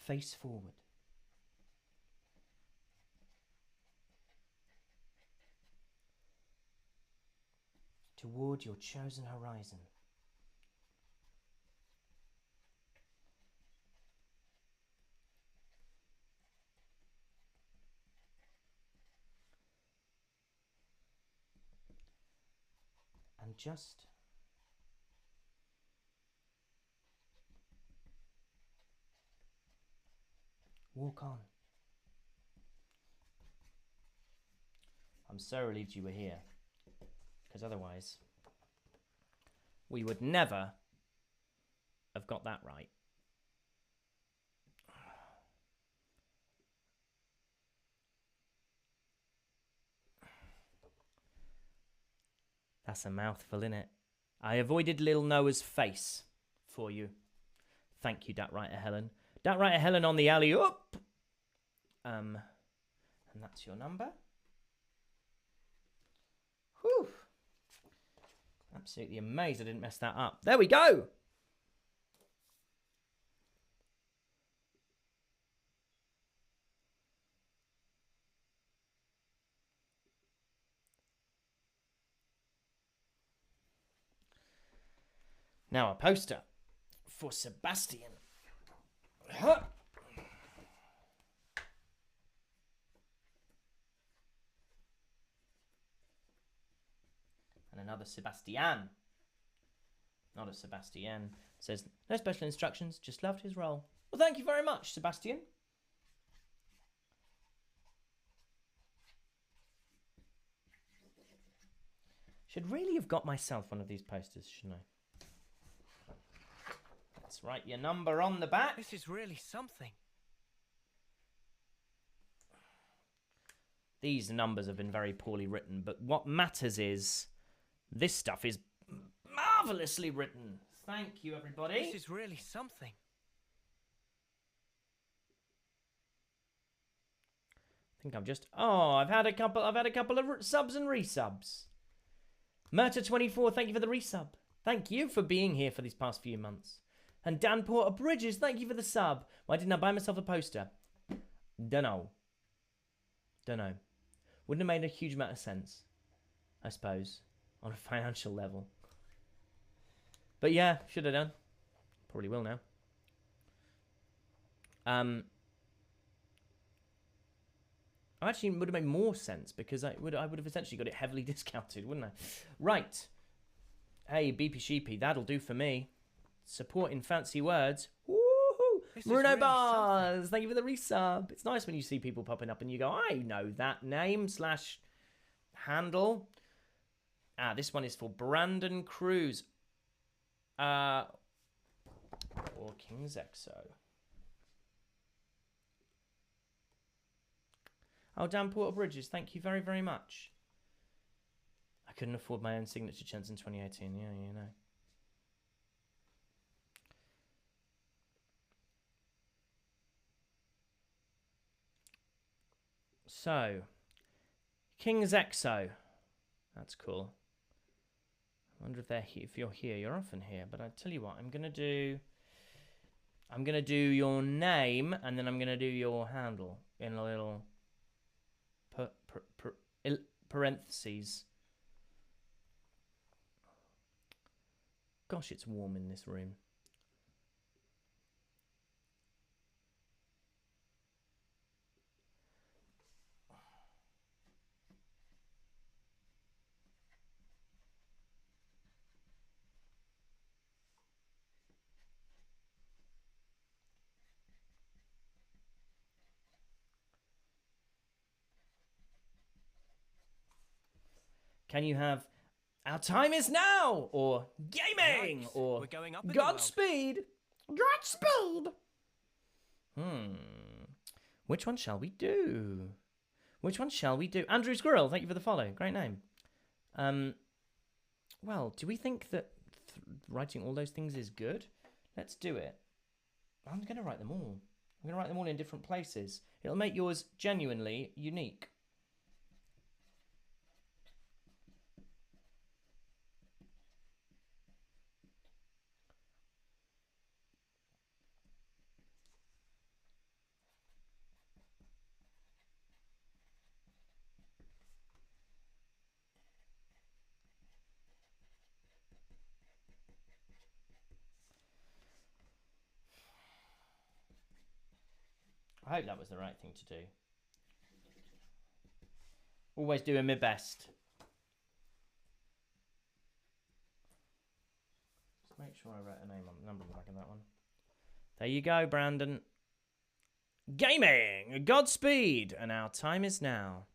Face forward. toward your chosen horizon. And just walk on. I'm so relieved you were here, because otherwise we would never have got that right. That's a mouthful, innit? I avoided Lil Noah's face for you. Thank you, Dat Writer Helen. Dat Writer Helen on the alley-oop. And that's your number. Whew. Absolutely amazed I didn't mess that up. There we go. Now a poster for Sebastian. Huh. And another Sebastian. Not a Sebastian. Says, no special instructions, just loved his role. Well, thank you very much, Sebastian. Should really have got myself one of these posters, shouldn't I? Let's write your number on the back.
This is really something.
These numbers have been very poorly written, but what matters is this stuff is marvelously written. Thank you, everybody.
This is really something.
I think I've just... Oh, I've had a couple of subs and resubs. Murta24, thank you for the resub. Thank you for being here for these past few months. And Dan Porter Bridges, thank you for the sub. Why didn't I buy myself a poster? Dunno. Wouldn't have made a huge amount of sense, I suppose, on a financial level. But yeah, should have done. Probably will now. Actually, it would have made more sense because I would have essentially got it heavily discounted, wouldn't I? Right. Hey, Beepy Sheepy, that'll do for me. Support in fancy words. Woohoo! Bruno
really
Bars,
something.
thank you for the resub. It's nice when you see people popping up and you go, I know that name / handle. This one is for Brandon Cruz. Or King's Exo. Oh, Dan Porter Bridges, thank you very, very much. I couldn't afford my own signature chance in 2018. Yeah, you know. So, King's Exo. That's cool. I wonder if they're here. If you're here, you're often here. But I tell you what, I'm gonna do your name and then I'm gonna do your handle in a little parentheses. Gosh, it's warm in this room. Can you have our time is now or gaming
Yikes,
or
we're going up in the world.
Godspeed? Godspeed. Which one shall we do? Andrew Squirrel, thank you for the follow. Great name. Well, do we think that writing all those things is good? Let's do it. I'm going to write them all. I'm going to write them all in different places. It'll make yours genuinely unique. hope that was the right thing to do. Always doing my best. Just make sure I wrote a name on the number on the back of that one. There you go, Brandon. Gaming! Godspeed! And our time is now.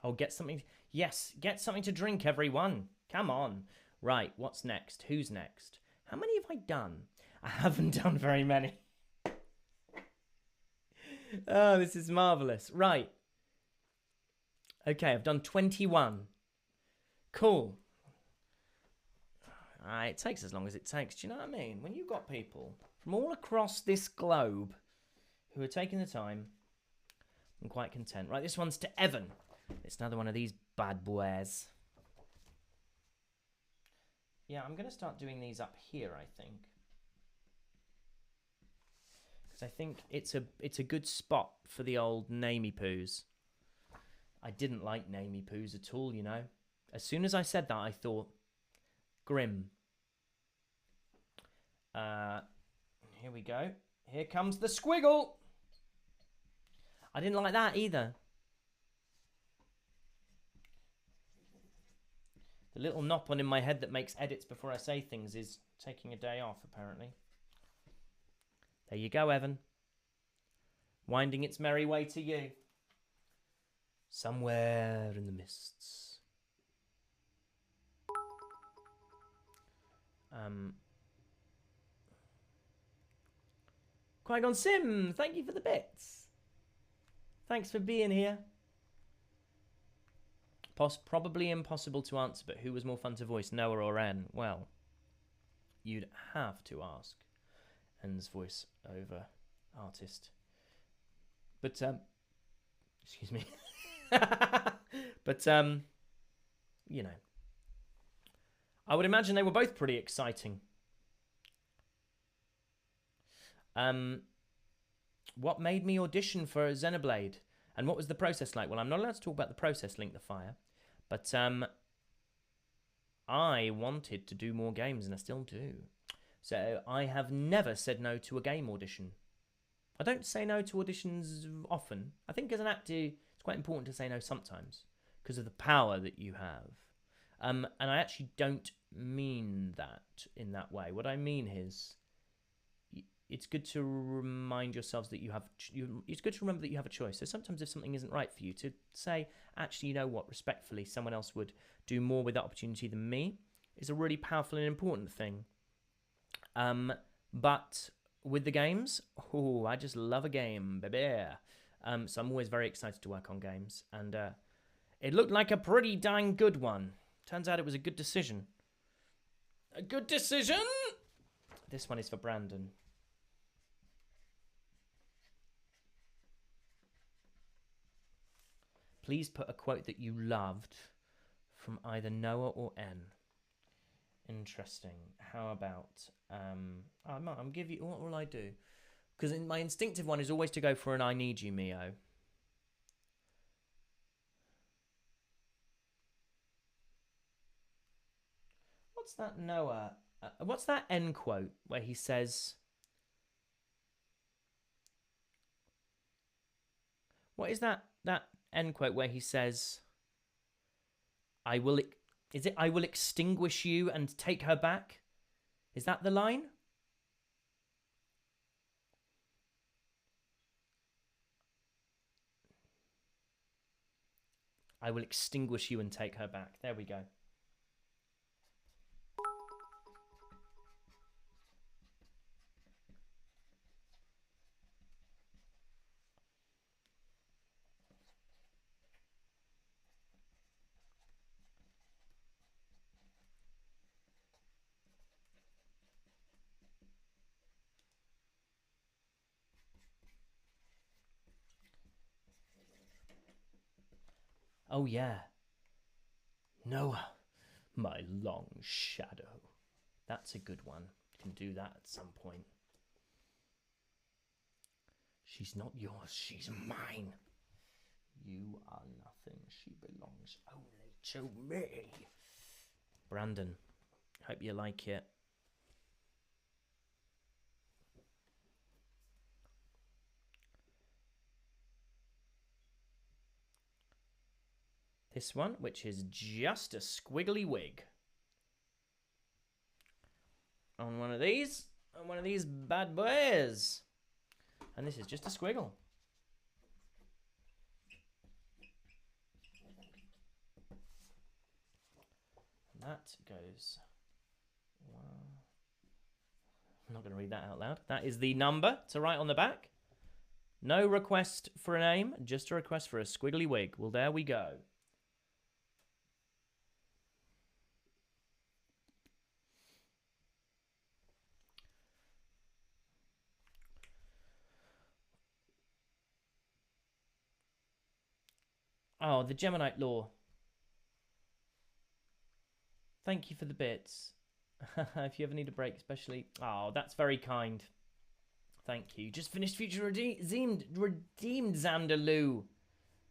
Oh, get something. Yes, get something to drink, everyone. Come on. Right, what's next? Who's next? How many have I done? I haven't done very many. Oh, this is marvelous. Right. Okay, I've done 21. Cool. It takes as long as it takes. Do you know what I mean? When you've got people from all across this globe who are taking the time, I'm quite content. Right, this one's to Evan. It's another one of these bad boys. Yeah, I'm going to start doing these up here, I think. Because I think it's a good spot for the old namey poos. I didn't like namey poos at all, you know. As soon as I said that, I thought, grim. Here we go. Here comes the squiggle. I didn't like that either. The little nop on in my head that makes edits before I say things is taking a day off, apparently. There you go, Evan. Winding its merry way to you. Somewhere in the mists. Qui-Gon Sim, thank you for the bits. Thanks for being here. Probably impossible to answer, but who was more fun to voice, Noah or N? Well, you'd have to ask N's voice over artist. But, excuse me. But, you know. I would imagine they were both pretty exciting. What made me audition for Xenoblade? And what was the process like? Well, I'm not allowed to talk about the process, Link the Fire. But I wanted to do more games, and I still do. So I have never said no to a game audition. I don't say no to auditions often. I think as an actor, it's quite important to say no sometimes because of the power that you have. And I actually don't mean that in that way. What I mean is, it's good to remind yourselves that it's good to remember that you have a choice. So sometimes if something isn't right for you, to say, actually, you know what, respectfully, someone else would do more with that opportunity than me is a really powerful and important thing. But with the games, I just love a game, baby. So I'm always very excited to work on games. And it looked like a pretty dang good one. Turns out it was a good decision. A good decision? This one is for Brandon. Please put a quote that you loved from either Noah or N. Interesting. How about... I'm give you... What will I do? Because my instinctive one is always to go for an I need you, Mio. What's that Noah... what's that N quote where he says... What is that end quote where he says, I will extinguish you and take her back? Is that the line? I will extinguish you and take her back. There we go. Oh, yeah. Noah, my long shadow. That's a good one. I can do that at some point. She's not yours, she's mine. You are nothing, she belongs only to me. Brandon, hope you like it. This one, which is just a squiggly wig. On one of these bad boys. And this is just a squiggle. And that goes... Wow. I'm not going to read that out loud. That is the number to write on the back. No request for a name, just a request for a squiggly wig. Well, there we go. Oh, the Geminite law. Thank you for the bits. If you ever need a break, especially... Oh, that's very kind. Thank you. Just finished Future redeemed Xandaloo.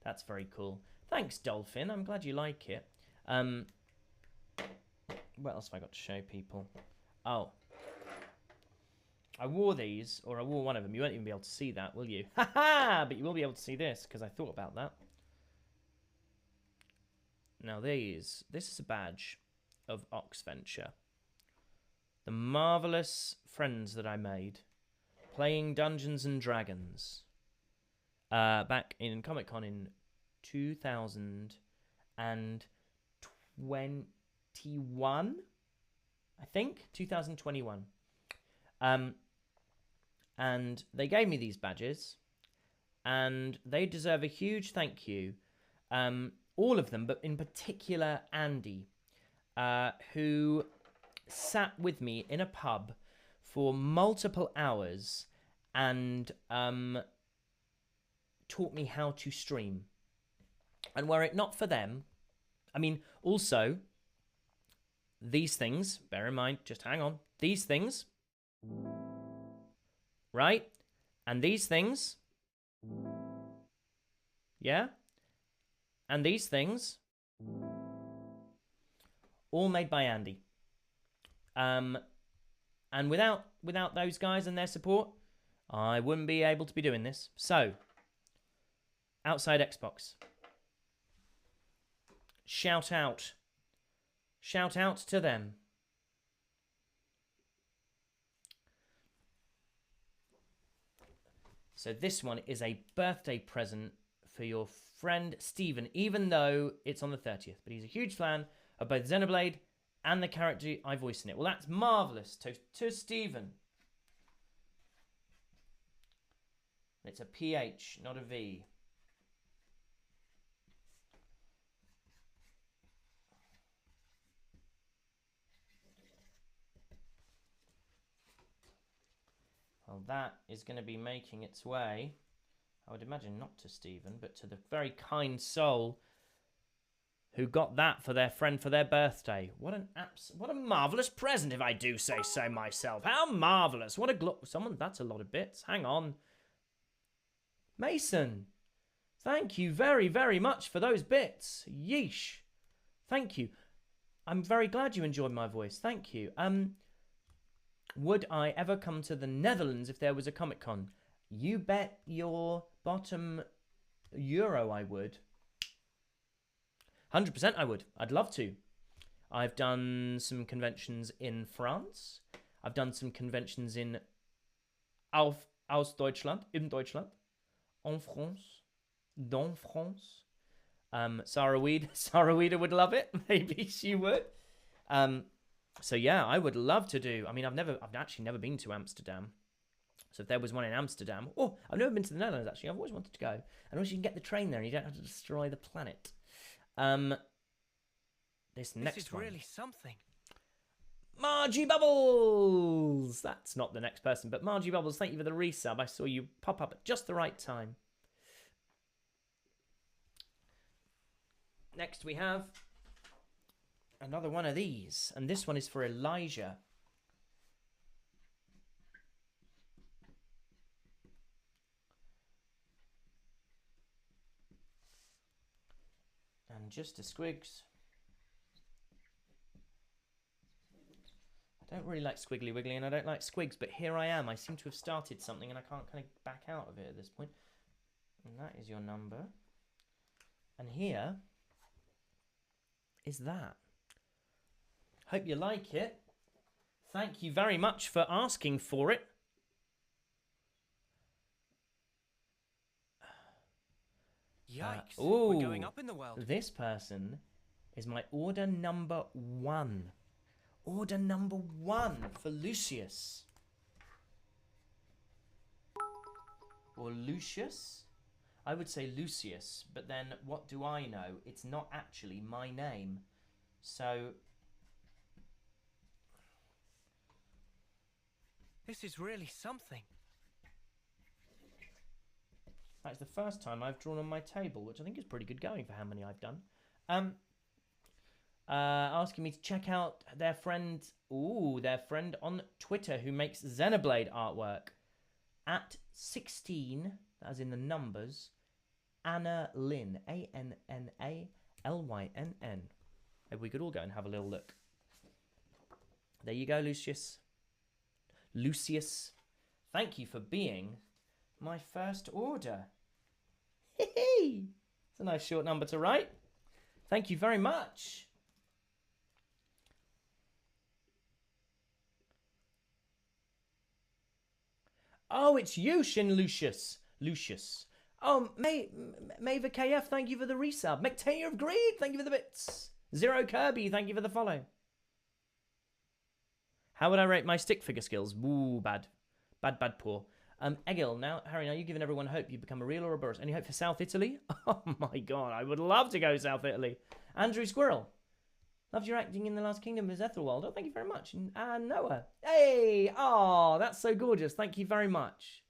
That's very cool. Thanks, Dolphin. I'm glad you like it. What else have I got to show people? Oh. I wore these, or I wore one of them. You won't even be able to see that, will you? Ha ha! But you will be able to see this, because I thought about that. Now this is a badge of Oxventure. The marvellous friends that I made playing Dungeons and Dragons back in Comic-Con in 2021, I think, 2021. And they gave me these badges, and they deserve a huge thank you. All of them, but in particular Andy, who sat with me in a pub for multiple hours and taught me how to stream. And were it not for them, I mean, also, these things, bear in mind, just hang on, these things, right? And these things, yeah? And these things, all made by Andy. And without those guys and their support, I wouldn't be able to be doing this. So, Outside Xbox, shout out to them. So this one is a birthday present for your friend Stephen, even though it's on the 30th. But he's a huge fan of both Xenoblade and the character I voice in it. Well, that's marvellous to Stephen. It's a PH, not a V. Well, that is going to be making its way, I would imagine not to Stephen, but to the very kind soul who got that for their friend for their birthday. What a marvellous present, if I do say so myself. How marvellous. What a that's a lot of bits. Hang on. Mason, thank you very, very much for those bits. Yeesh. Thank you. I'm very glad you enjoyed my voice. Thank you. Would I ever come to the Netherlands if there was a Comic-Con? You bet your bottom euro I would. 100% I would. I'd love to. I've done some conventions in France. I've done some conventions in aus Deutschland, in Deutschland, en France, dans France. Sarah Weeder would love it. Maybe she would. So yeah, I would love to do. I mean, I've actually never been to Amsterdam. So if there was one in Amsterdam, I've never been to the Netherlands actually. I've always wanted to go. And also you can get the train there and you don't have to destroy the planet. This next one. This is
really something.
Margie Bubbles! That's not the next person, but Margie Bubbles, thank you for the resub. I saw you pop up at just the right time. Next we have another one of these. And this one is for Elijah. And just a squigs. I don't really like squiggly wiggly and I don't like squigs, but here I am. I seem to have started something and I can't kind of back out of it at this point. And that is your number. And here is that. Hope you like it. Thank you very much for asking for it.
Yikes, we're going up in the world.
This person is my order number 1. Order number 1 for Lucius. Or Lucius? I would say Lucius, but then what do I know? It's not actually my name. So...
This is really something.
That's the first time I've drawn on my table, which I think is pretty good going for how many I've done. Asking me to check out their friend on Twitter who makes Xenoblade artwork. At 16, as in the numbers, Anna Lynn, ANNALYNN. Maybe we could all go and have a little look. There you go, Lucius. Thank you for being my first order. It's a nice short number to write. Thank you very much. Oh, it's you, Shin Lucius. Oh, Mava KF, thank you for the resub. McEntire of Greed, thank you for the bits. Zero Kirby, thank you for the follow. How would I rate my stick figure skills? Ooh, bad, poor. Egil, now, Harry, now you've given everyone hope you become a real Ouroboros. Any hope for South Italy? Oh my god, I would love to go South Italy. Andrew Squirrel, loved your acting in The Last Kingdom as Ethelwald. Oh, thank you very much. And Noah, hey, oh, that's so gorgeous. Thank you very much.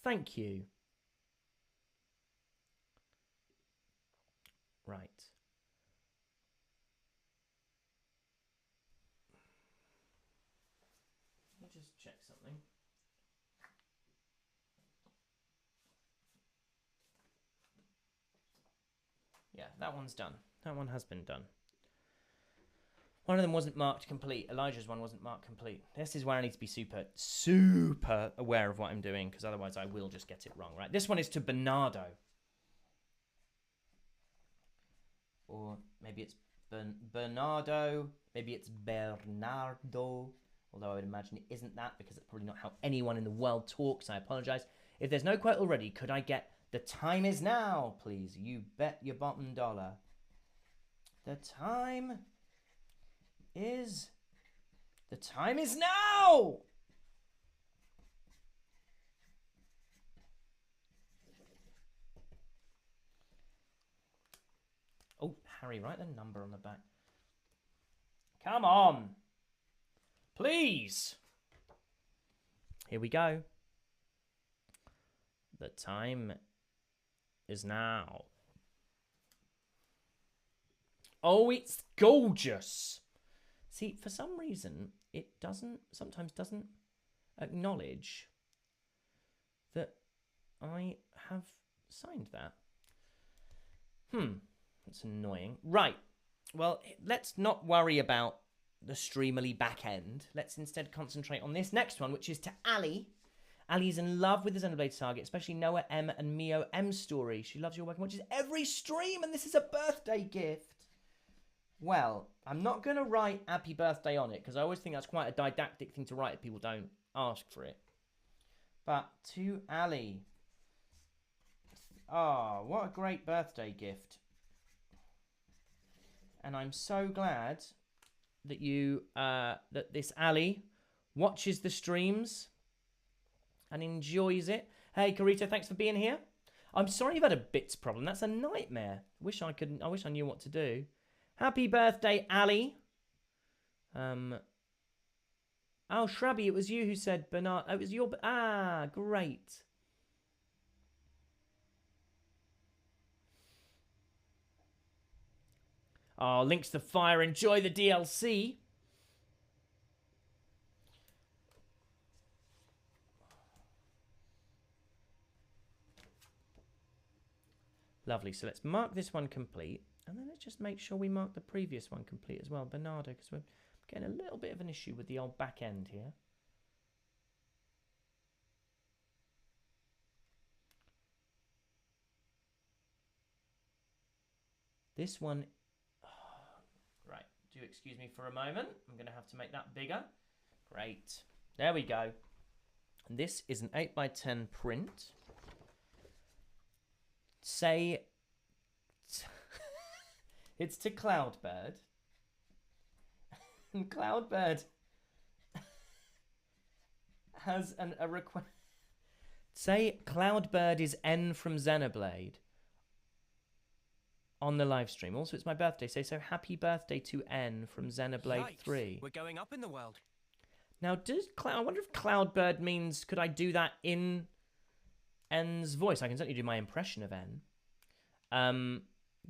Thank you. Right. Let me just check something. Yeah, that one's done. That one has been done. One of them wasn't marked complete. Elijah's one wasn't marked complete. This is where I need to be super aware of what I'm doing, because otherwise I will just get it wrong, right? This one is to Bernardo. Or maybe it's Bernardo. Maybe it's Bernardo. Although I would imagine it isn't that, because that's probably not how anyone in the world talks. I apologize. If there's no quote already, could I get "The time is now," please? You bet your bottom dollar. The time is now! Oh, Harry, write the number on the back. Come on. Please. Here we go. The time is now. Oh, it's gorgeous. See, for some reason, it sometimes doesn't acknowledge that I have signed that. That's annoying. Right. Well, let's not worry about the Streamily back end. Let's instead concentrate on this next one, which is to Ali. Ali's in love with the Xenoblade saga, especially Noah M and Mio M's story. She loves your work and watches every stream, and this is a birthday gift. Well, I'm not going to write happy birthday on it, because I always think that's quite a didactic thing to write if people don't ask for it. But to Ali. Oh, what a great birthday gift. And I'm so glad that you, that this Ali watches the streams and enjoys it. Hey, Carito, thanks for being here. I'm sorry you've had a bits problem. That's a nightmare. I wish I knew what to do. Happy birthday, Ali. Oh, Shrabby, it was you who said Bernard. Oh, it was your... Ah, great. Oh, links to fire. Enjoy the DLC. Lovely. So let's mark this one complete. And then let's just make sure we mark the previous one complete as well, Bernardo, because we're getting a little bit of an issue with the old back end here. This one, right, do excuse me for a moment. I'm going to have to make that bigger. Great. There we go. And this is an 8x10 print. Say, it's to Cloudbird. And Cloudbird has a request. Say Cloudbird is N from Xenoblade on the live stream. Also, it's my birthday. Say so happy birthday to N from Xenoblade 3.
We're going up in the world.
Now, I wonder if Cloudbird means, could I do that in N's voice? I can certainly do my impression of N.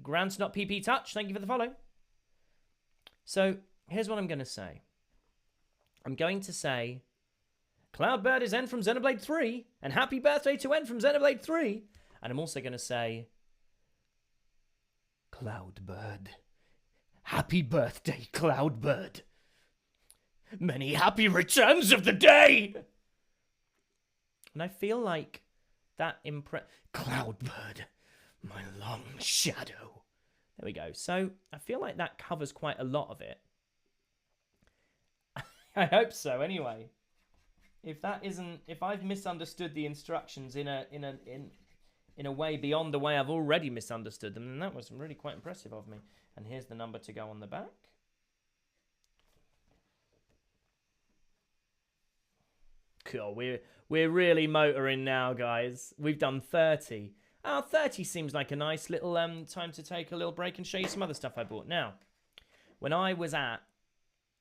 Grant's not PP Touch, thank you for the follow. So, here's what I'm going to say. I'm going to say, Cloudbird is N from Xenoblade 3, and happy birthday to N from Xenoblade 3. And I'm also going to say, Cloudbird, happy birthday, Cloudbird. Many happy returns of the day. And I feel like that Cloudbird, my long shadow. There we go. So I feel like that covers quite a lot of it. I hope so. Anyway, if I've misunderstood the instructions in a way beyond the way I've already misunderstood them, then that was really quite impressive of me. And here's the number to go on the back. Cool. We're really motoring now, guys. We've done 30. Oh, 30 seems like a nice little time to take a little break and show you some other stuff I bought. Now, when I was at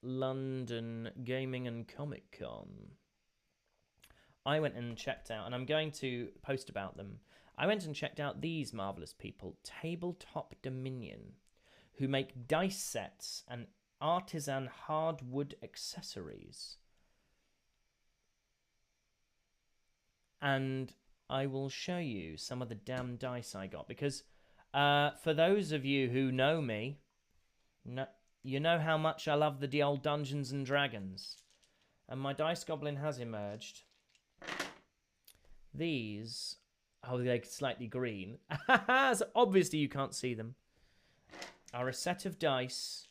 London Gaming and Comic Con, I went and checked out, and I'm going to post about them. I went and checked out these marvelous people, Tabletop Dominion, who make dice sets and artisan hardwood accessories. And I will show you some of the damn dice I got, because for those of you who know me, you know how much I love the old Dungeons and Dragons. And my Dice Goblin has emerged. These, oh, they're slightly green. So obviously you can't see them. Are a set of dice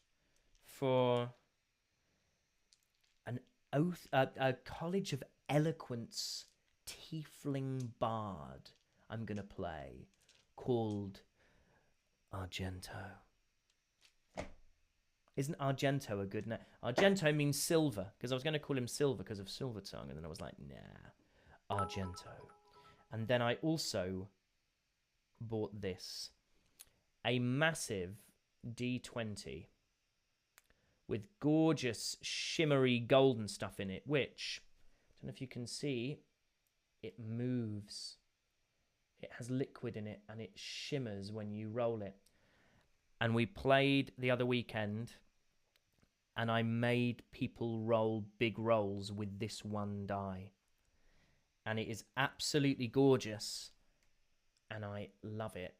for a College of Eloquence tiefling bard I'm gonna play, called Argento. Isn't Argento a good name? Argento means silver, because I was going to call him Silver because of Silver Tongue, and then I was like, nah, Argento. And then I also bought this, a massive D20 with gorgeous shimmery golden stuff in it, which, I don't know if you can see, it moves. It has liquid in it and it shimmers when you roll it. And we played the other weekend and I made people roll big rolls with this one die. And it is absolutely gorgeous. And I love it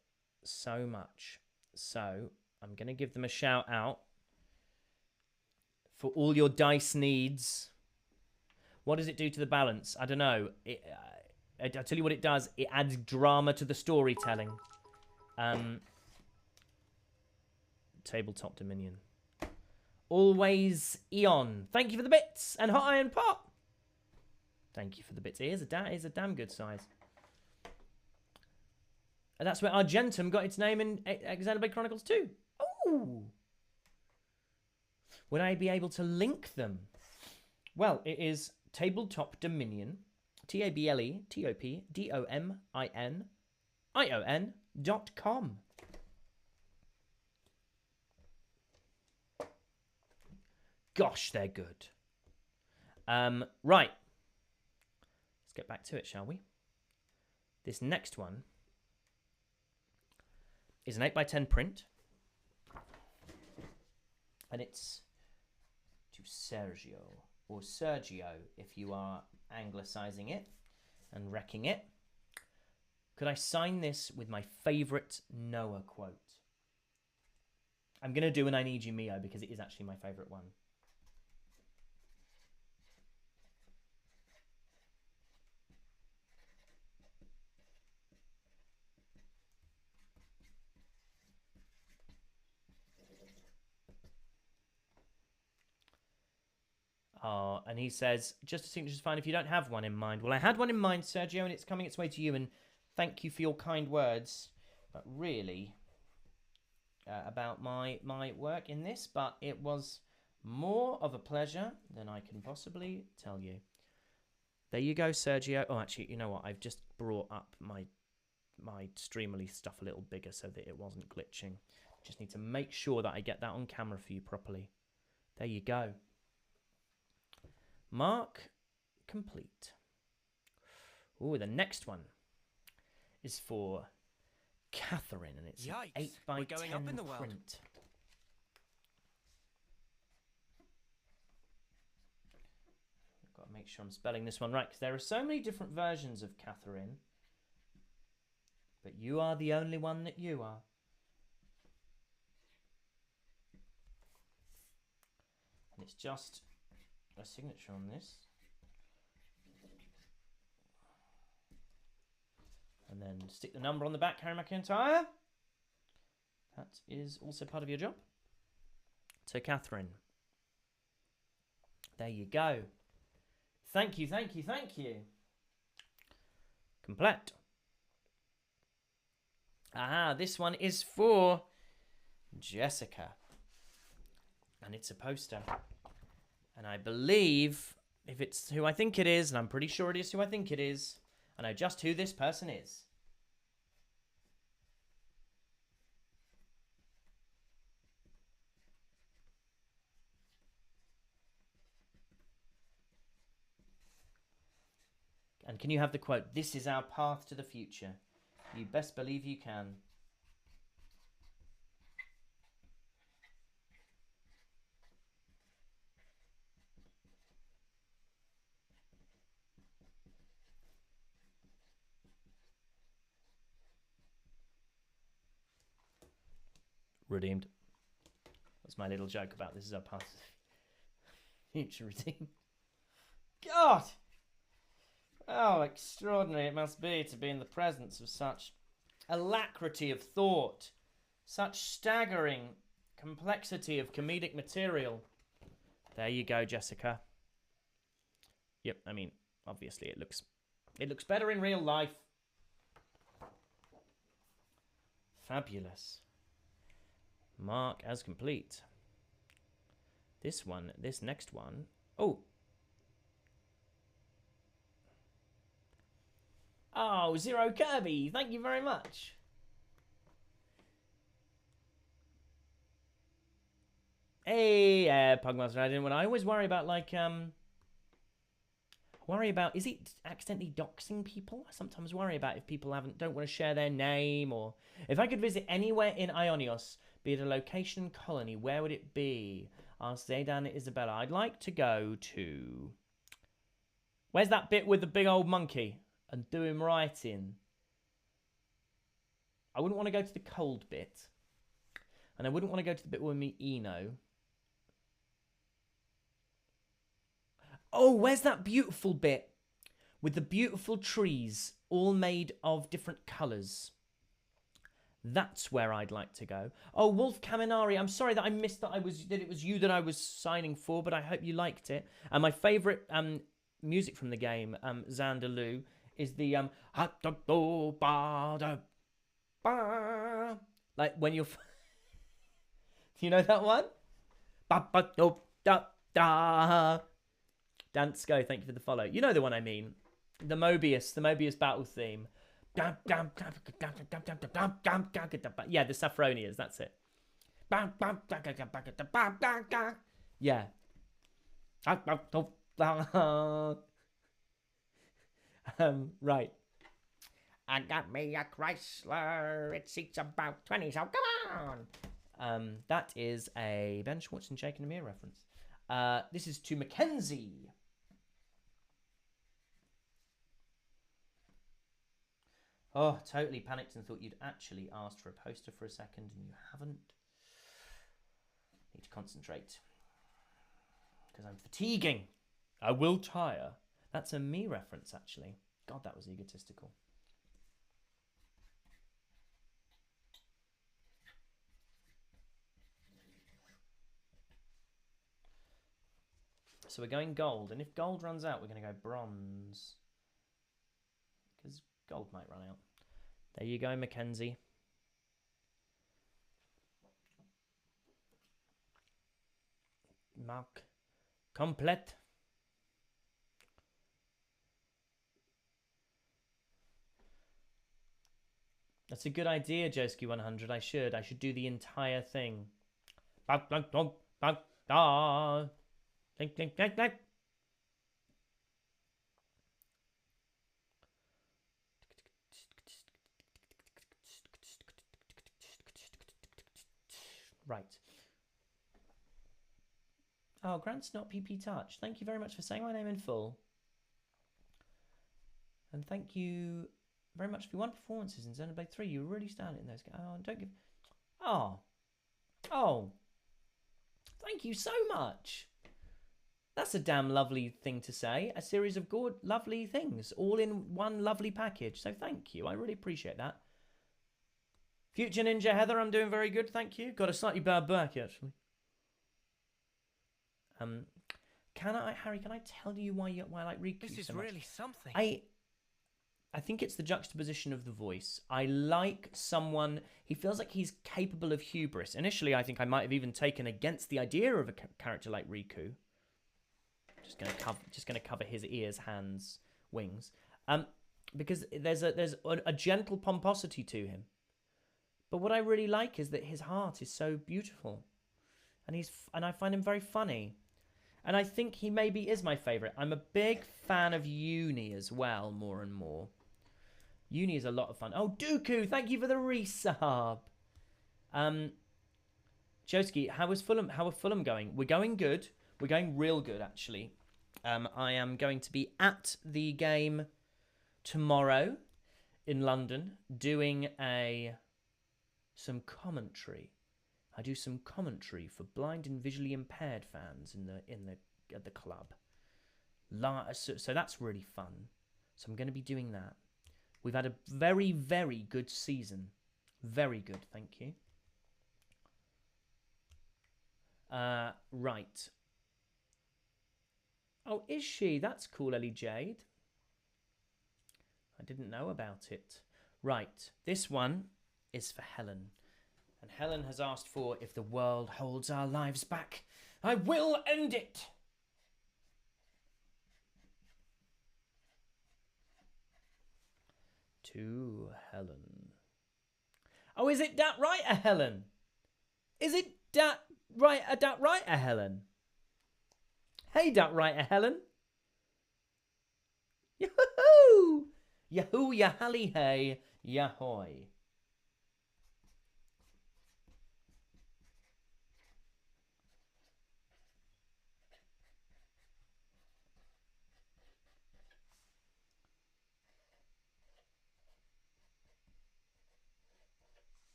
so much. So I'm going to give them a shout out for all your dice needs. What does it do to the balance? I don't know. I'll tell you what it does. It adds drama to the storytelling. Tabletop Dominion. Always Eon. Thank you for the bits. And Hot Iron Pot. Thank you for the bits. It is a damn good size. And that's where Argentum got its name in Xenoblade Chronicles 2. Ooh. Would I be able to link them? Well, it is Tabletop Dominion. TabletopDominion.com. Gosh, they're good. Right. Let's get back to it, shall we? This next one is an 8x10 print. And it's to Sergio, or Sergio, if you are anglicizing it and wrecking it. Could I sign this with my favourite Noah quote? I'm going to do an I Need You Mio because it is actually my favourite one. Oh, and he says, just a signature is fine if you don't have one in mind. Well, I had one in mind, Sergio, and it's coming its way to you, and thank you for your kind words. But really, about my work in this, but it was more of a pleasure than I can possibly tell you. There you go, Sergio. Oh, actually, you know what? I've just brought up my Streamily stuff a little bigger so that it wasn't glitching. Just need to make sure that I get that on camera for you properly. There you go. Mark complete. Oh, the next one is for Catherine, and it's
Yikes,
8 by
we're going
10
up in the world.
print. I've got to make sure I'm spelling this one right, because there are so many different versions of Catherine. But you are the only one that you are. And it's just a signature on this. And then stick the number on the back, Harry McEntire. That is also part of your job. To Catherine. There you go. Thank you, thank you, thank you. Complete. Aha, this one is for Jessica. And it's a poster. And I believe, if it's who I think it is, and I'm pretty sure it is who I think it is, I know just who this person is. And can you have the quote, "This is our path to the future"? You best believe you can. Redeemed. That's my little joke about this is our path to the future. Redeemed. God! How extraordinary it must be to be in the presence of such alacrity of thought, such staggering complexity of comedic material. There you go, Jessica. Yep, I mean, obviously it looks better in real life. Fabulous. Mark as complete. This next one. Oh, Zero Kirby, thank you very much. Hey, Pugmaster, I always worry about, is it accidentally doxing people? I sometimes worry about if people don't want to share their name, or if I could visit anywhere in Ionios, be it a location, colony, where would it be? Asked Zaydan and Isabella. I'd like to go to... Where's that bit with the big old monkey? And do him writing. I wouldn't want to go to the cold bit. And I wouldn't want to go to the bit with me Eno. Oh, where's that beautiful bit? With the beautiful trees, all made of different colours. That's where I'd like to go. Oh, Wolf Caminari, I'm sorry that I missed that it was you that I was signing for, but I hope you liked it. And my favourite music from the game, Xandaloo, is the like when you're do you know that one? Dance Go, thank you for the follow. You know the one I mean. The Mobius battle theme. Yeah, the Safronias, that's it. Yeah. Right. I got me a Chrysler. It seats about 20, so come on. That is a Ben Schwartz and Jake and Amir reference. This is to Mackenzie. Oh, totally panicked and thought you'd actually asked for a poster for a second and you haven't. Need to concentrate. Because I'm fatiguing. I will tire. That's a me reference, actually. God, that was egotistical. So we're going gold, and if gold runs out, we're going to go bronze. Because gold might run out. There you go, Mackenzie. Mark. Complete. That's a good idea, Joski100. I should do the entire thing. Right. Oh, Grant's not PP Touch. Thank you very much for saying my name in full. And thank you very much for your wonderful performances in Xenoblade 3. You really stand in those. Oh, don't give. Oh. Oh. Thank you so much. That's a damn lovely thing to say. A series of good, lovely things, all in one lovely package. So thank you. I really appreciate that. Future Ninja Heather, I'm doing very good, thank you. Got a slightly bad back, actually. Harry, can I tell you why I like Riku so much?
This is really something.
I think it's the juxtaposition of the voice. I like someone, he feels like he's capable of hubris. Initially, I think I might have even taken against the idea of a character like Riku. Just gonna cover his ears, hands, wings. Because there's a gentle pomposity to him. But what I really like is that his heart is so beautiful. And I find him very funny. And I think he maybe is my favourite. I'm a big fan of Uni as well, more and more. Uni is a lot of fun. Oh, Dooku, thank you for the resub. Joski, how are Fulham going? We're going good. We're going real good, actually. I am going to be at the game tomorrow in London doing some commentary. I do some commentary for blind and visually impaired fans at the club. So that's really fun. So I'm going to be doing that. We've had a very, very good season. Very good, thank you. Right. Oh, is she? That's cool, Ellie Jade. I didn't know about it. Right. This one is for Helen. And Helen has asked for, if the world holds our lives back, I will end it. To Helen. Oh, is it that right, Helen? Is it that right, Helen? Hey, that right, Helen? Yahoo! Yahoo, yahally, hey, yahoy.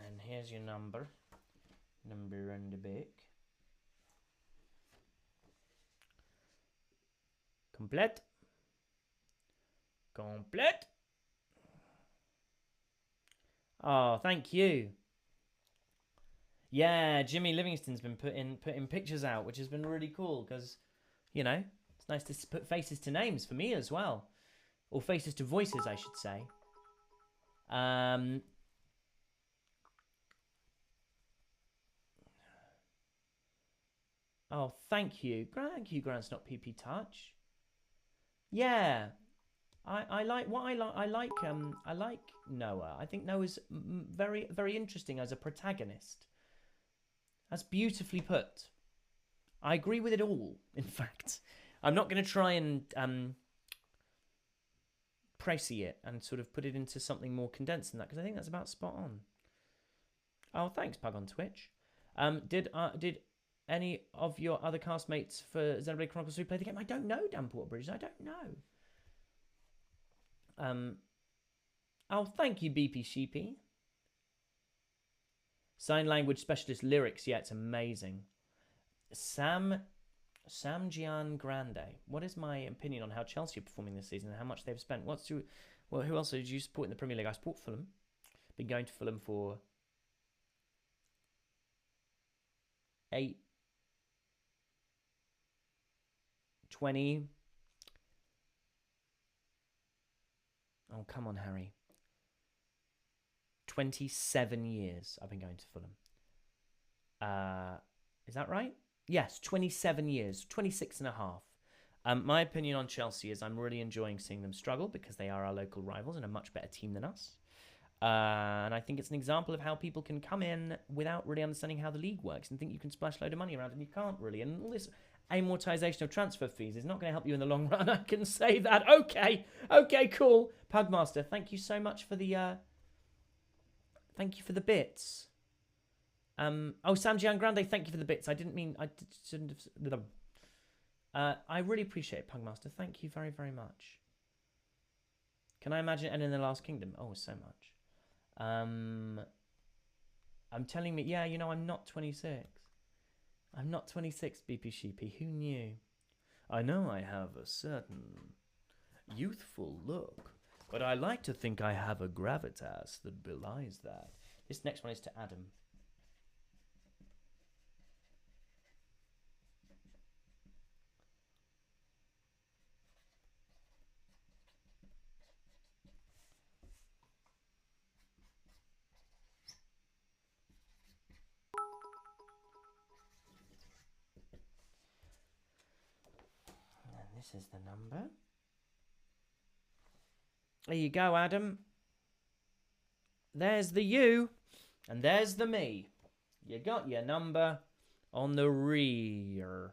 And here's your number. Number on the back. Complete. Complete. Oh, thank you. Yeah, Jimmy Livingston's been putting pictures out, which has been really cool because, you know, it's nice to put faces to names for me as well. Or faces to voices, I should say. Oh, thank you. Thank you, Grant's not PP Touch. Yeah. I like Noah. I think Noah's very, very interesting as a protagonist. That's beautifully put. I agree with it all, in fact. I'm not going to try and précis it and sort of put it into something more condensed than that, because I think that's about spot on. Oh, thanks, Pug on Twitch. Did any of your other castmates for Xenoblade Chronicles 3 play the game? I don't know, Dan Porterbridge. I don't know. Oh, thank you, BP Sheepy. Sign language specialist lyrics. Yeah, it's amazing. Sam Gian Grande. What is my opinion on how Chelsea are performing this season and how much they've spent? Who else did you support in the Premier League? I support Fulham. Been going to Fulham for 20. Oh, come on, Harry. 27 years I've been going to Fulham. Is that right? Yes, 27 years. 26 and a half. My opinion on Chelsea is I'm really enjoying seeing them struggle because they are our local rivals and a much better team than us. And I think it's an example of how people can come in without really understanding how the league works and think you can splash a load of money around, and you can't really. And all this amortization of transfer fees is not going to help you in the long run. I can say that. Okay, cool. Pugmaster, thank you so much for the bits. Oh, Sam Gian Grande, thank you for the bits. I didn't mean, I shouldn't have. I really appreciate it, Pugmaster. Thank you very, very much. Can I imagine ending the Last Kingdom? Oh, so much. I'm telling me, yeah, you know, I'm not 26. I'm not 26, BP Sheepy. Who knew? I know I have a certain youthful look, but I like to think I have a gravitas that belies that. This next one is to Adam. This is the number. There you go, Adam. There's the you, and there's the me. You got your number on the rear.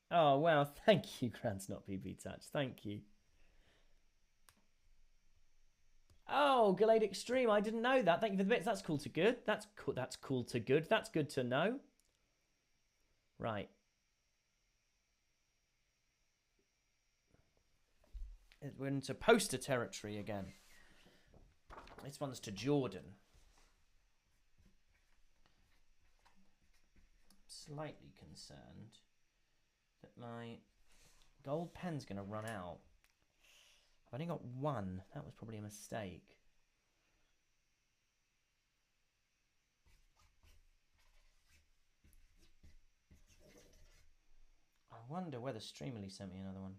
Oh, wow. Thank you, Grant's Not PB Touch. Thank you. Oh, Gallade Extreme. I didn't know that. Thank you for the bits. That's cool to good. That's cool to good. That's good to know. Right. We're into poster territory again. This one's to Jordan. Slightly concerned that my gold pen's going to run out. I've only got one. That was probably a mistake. I wonder whether Streamily sent me another one.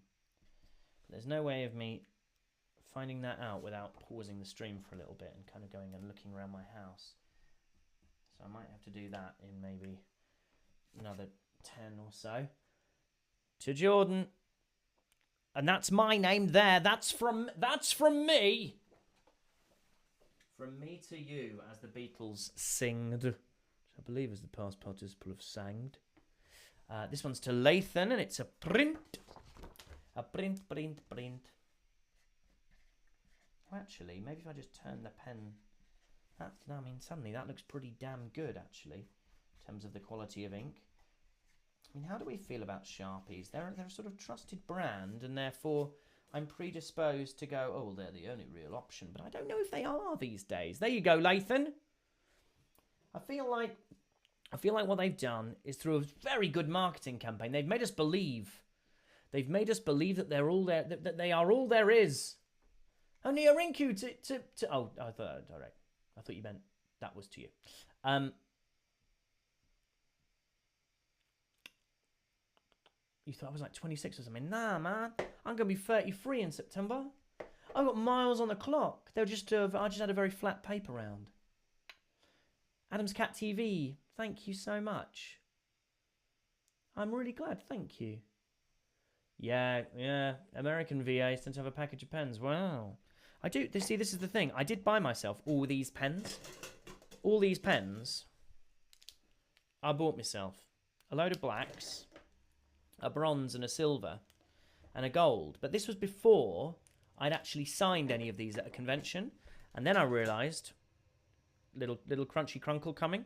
But there's no way of me finding that out without pausing the stream for a little bit and kind of going and looking around my house. So I might have to do that in maybe another 10 or so. To Jordan. And that's my name there. That's from me. From me to you, as the Beatles singed. Which I believe is the past participle of sanged. This one's to Lathan, and it's a print. A print. Oh, actually, maybe if I just turn the pen. I mean, suddenly that looks pretty damn good, actually, in terms of the quality of ink. I mean, how do we feel about Sharpies? They're a sort of trusted brand, and therefore I'm predisposed to go, oh, well, they're the only real option. But I don't know if they are these days. There you go, Lathan. I feel like what they've done is through a very good marketing campaign. They've made us believe. They've made us believe that they're all there, that they are all there is. Only a Rinku to. Oh, I thought direct. I thought you meant that was to you. You thought I was like 26 or something. Nah, man. I'm going to be 33 in September. I've got miles on the clock. I just had a very flat paper round. Adam's Cat TV. Thank you so much. I'm really glad. Thank you. Yeah. American VA tend to have a package of pens. Wow. I do. See, this is the thing. I did buy myself all these pens. all these pens I bought myself. A load of blacks, a bronze and a silver, and a gold. But this was before I'd actually signed any of these at a convention. And then I realised, little crunchy crunkle coming,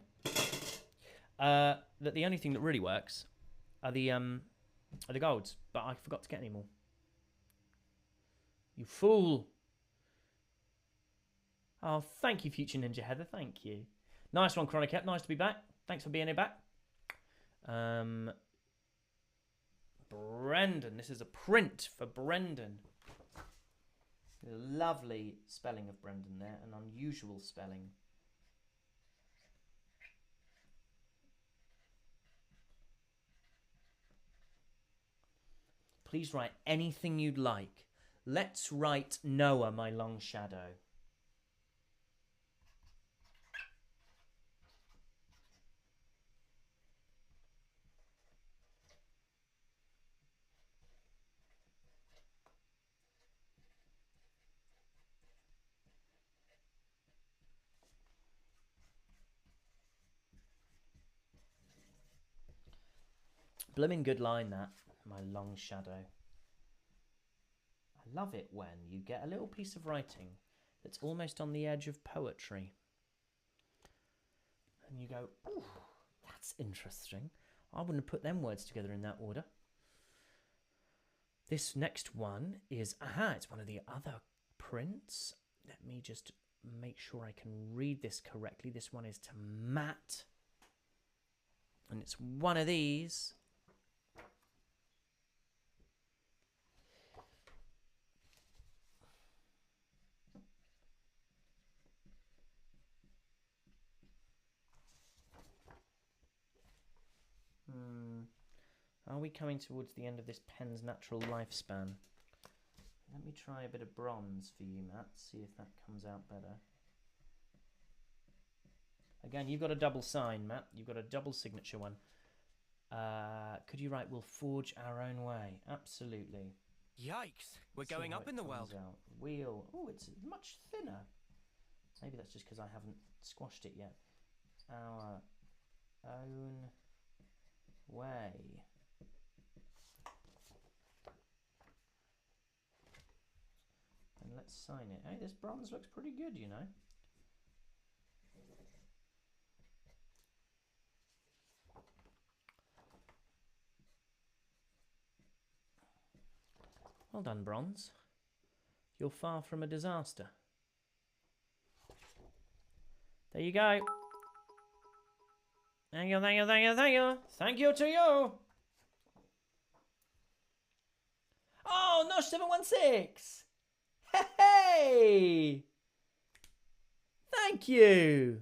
that the only thing that really works are the golds. But I forgot to get any more. You fool. Oh, thank you, Future Ninja Heather. Thank you. Nice one, Chronicle. Nice to be back. Thanks for being here back. Brendan. This is a print for Brendan. There's a lovely spelling of Brendan there. An unusual spelling. Please write anything you'd like. Let's write Noah, my long shadow. Blooming good line, that. My long shadow. I love it when you get a little piece of writing that's almost on the edge of poetry. And you go, ooh, that's interesting. I wouldn't have put them words together in that order. This next one is, it's one of the other prints. Let me just make sure I can read this correctly. This one is to Matt. And it's one of these. Are we coming towards the end of this pen's natural lifespan? Let me try a bit of bronze for you, Matt. See if that comes out better. Again, you've got a double sign, Matt. You've got a double signature one. Could you write, we'll forge our own way? Absolutely.
Yikes, we're going up in the world.
Wheel. Oh, it's much thinner. Maybe that's just because I haven't squashed it yet. Our own way. And let's sign it. Hey, this bronze looks pretty good, you know. Well done, bronze. You're far from a disaster. There you go. Thank you, thank you, thank you, thank you. Thank you to you. Oh, Nosh716. Hey! Thank you!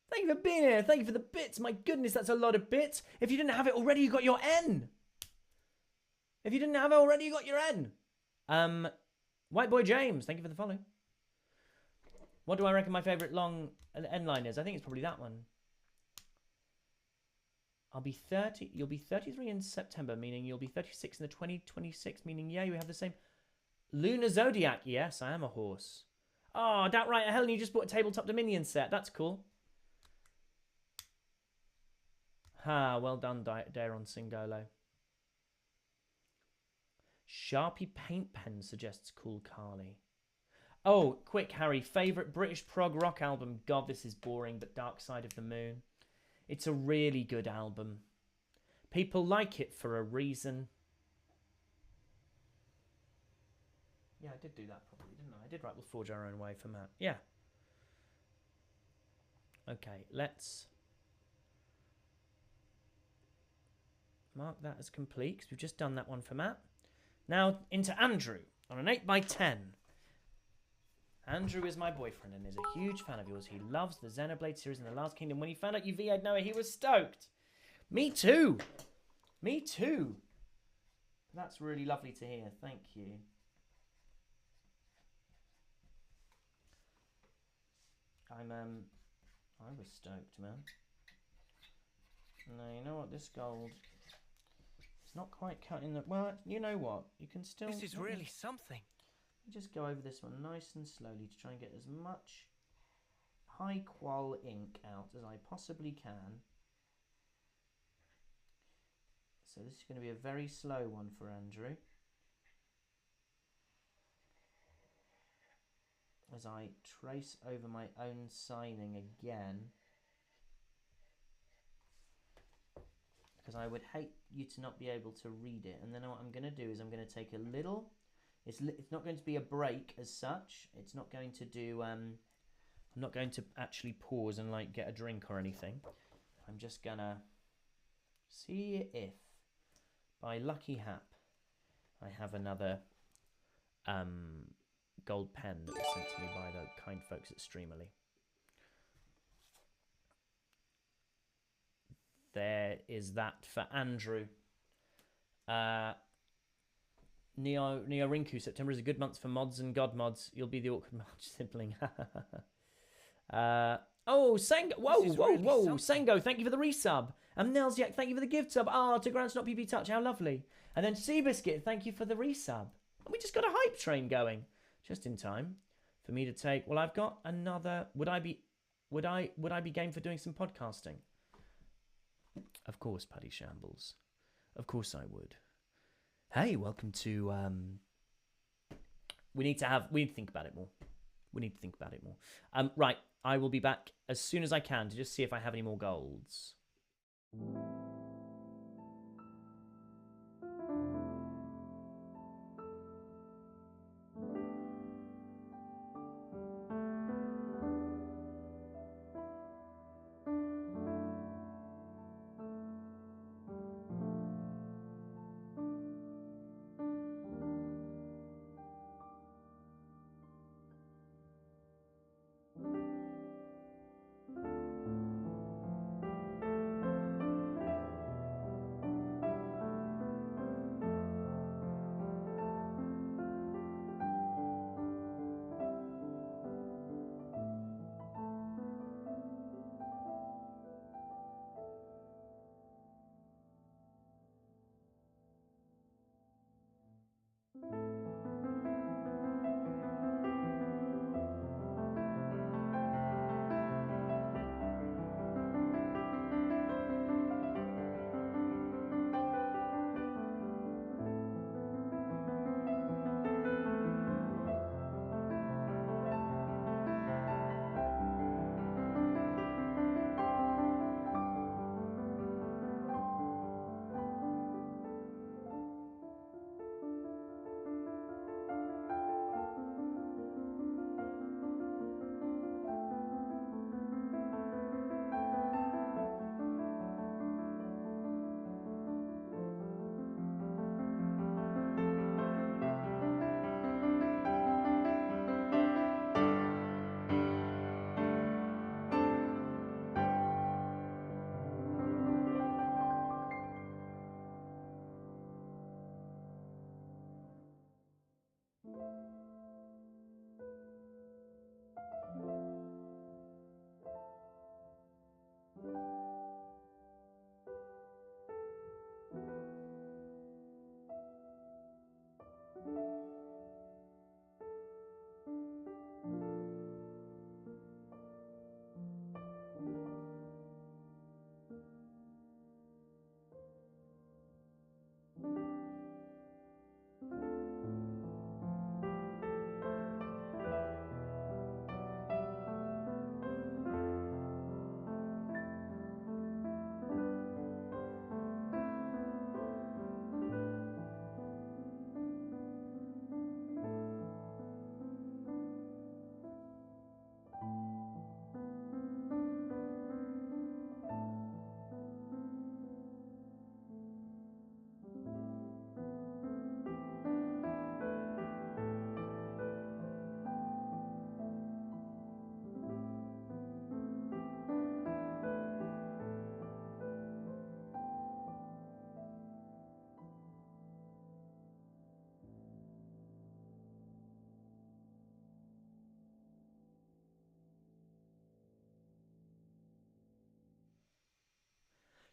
Thank you for being here. Thank you for the bits. My goodness, that's a lot of bits. If you didn't have it already, you got your N. If you didn't have it already, you got your N. White Boy James, thank you for the follow. What do I reckon my favourite long N line is? I think it's probably that one. I'll be 30. You'll be 33 in September, meaning you'll be 36 in the 2026, meaning, yeah, you have the same... Lunar Zodiac, yes, I am a horse. Oh, Doutright Helen, you just bought a Tabletop Dominion set. That's cool. Well done, Daron Singolo. Sharpie paint pen suggests Cool Carly. Oh, quick, Harry. Favourite British prog rock album? God, this is boring, but Dark Side of the Moon. It's a really good album. People like it for a reason. Yeah, I did do that properly, didn't I? I did write We'll Forge Our Own Way for Matt. Yeah. Okay, let's mark that as complete, because we've just done that one for Matt. Now, into Andrew, on an 8x10. Andrew is my boyfriend and is a huge fan of yours. He loves the Xenoblade series and The Last Kingdom. When he found out you VA'd Noah, he was stoked. Me too. Me too. That's really lovely to hear. Thank you. I was stoked, man. No, you know what? This gold, it's not quite cutting the... Well, you know what? You can still...
This is really something.
Just go over this one nice and slowly to try and get as much... high qual ink out as I possibly can. So this is going to be a very slow one for Andrew. As I trace over my own signing again. Because I would hate you to not be able to read it. And then what I'm going to do is I'm going to take a little... It's not going to be a break as such. It's not going to do... I'm not going to actually pause and like get a drink or anything. I'm just going to see if by lucky hap I have another gold pen that was sent to me by the kind folks at Streamily. There is that for Andrew. Neo Rinku, September is a good month for mods and god mods. You'll be the awkward mod sibling. Oh, Sango. Whoa, Sango, thank you for the resub. And Nelsyak, thank you for the gift sub. To Grants Not PP Touch, how lovely. And then Seabiscuit, thank you for the resub. And we just got a hype train going. Just in time for me to take. Well, I've got another. Would I be game for doing some podcasting? Of course, Paddy Shambles. Of course I would. Hey, welcome to... We need to think about it more. Right, I will be back as soon as I can to just see if I have any more golds.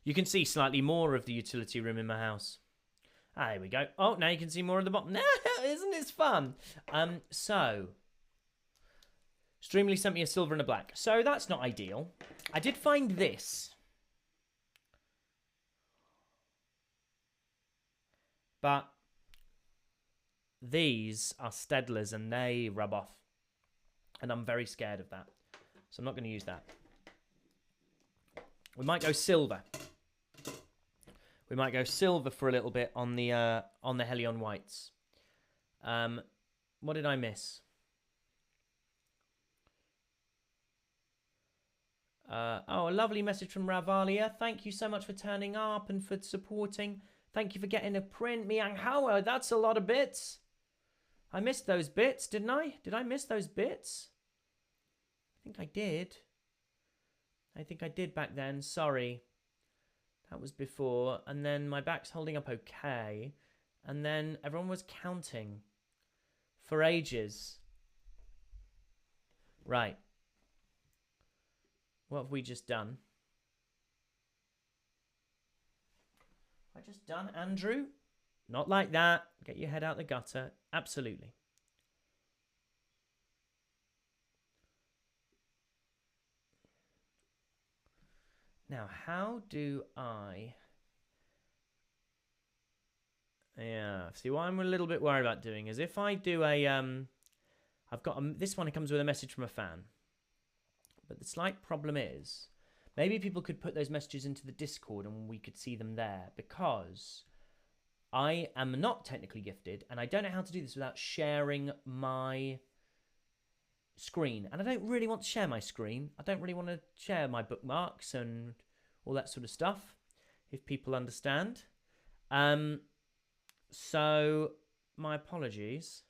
You can see slightly more of the utility room in my house. Ah, there we go. Oh, now you can see more of the bottom. Isn't this fun? So, Streamily sent me a silver and a black. So that's not ideal. I did find this. But these are Stedlers and they rub off. And I'm very scared of that. So I'm not going to use that. We might go silver. We might go silver for a little bit on the Helion Whites. What did I miss? Oh, a lovely message from Ravalia. Thank you so much for turning up and for supporting. Thank you for getting a print. Miang Hao, that's a lot of bits. I missed those bits, didn't I? Did I miss those bits? I think I did. I think I did back then. Sorry. That was before. And then my back's holding up okay. And then everyone was counting for ages. Right. What have we just done? I just done, Andrew? Not like that. Get your head out the gutter. Absolutely. Now, how do I... Yeah, see, what I'm a little bit worried about doing is if I do a... I've got this one comes with a message from a fan. But the slight problem is, maybe people could put those messages into the Discord and we could see them there, because I am not technically gifted and I don't know how to do this without sharing my screen. And I don't really want to share my screen. I don't really want to share my bookmarks and all that sort of stuff, if people understand. So, my apologies.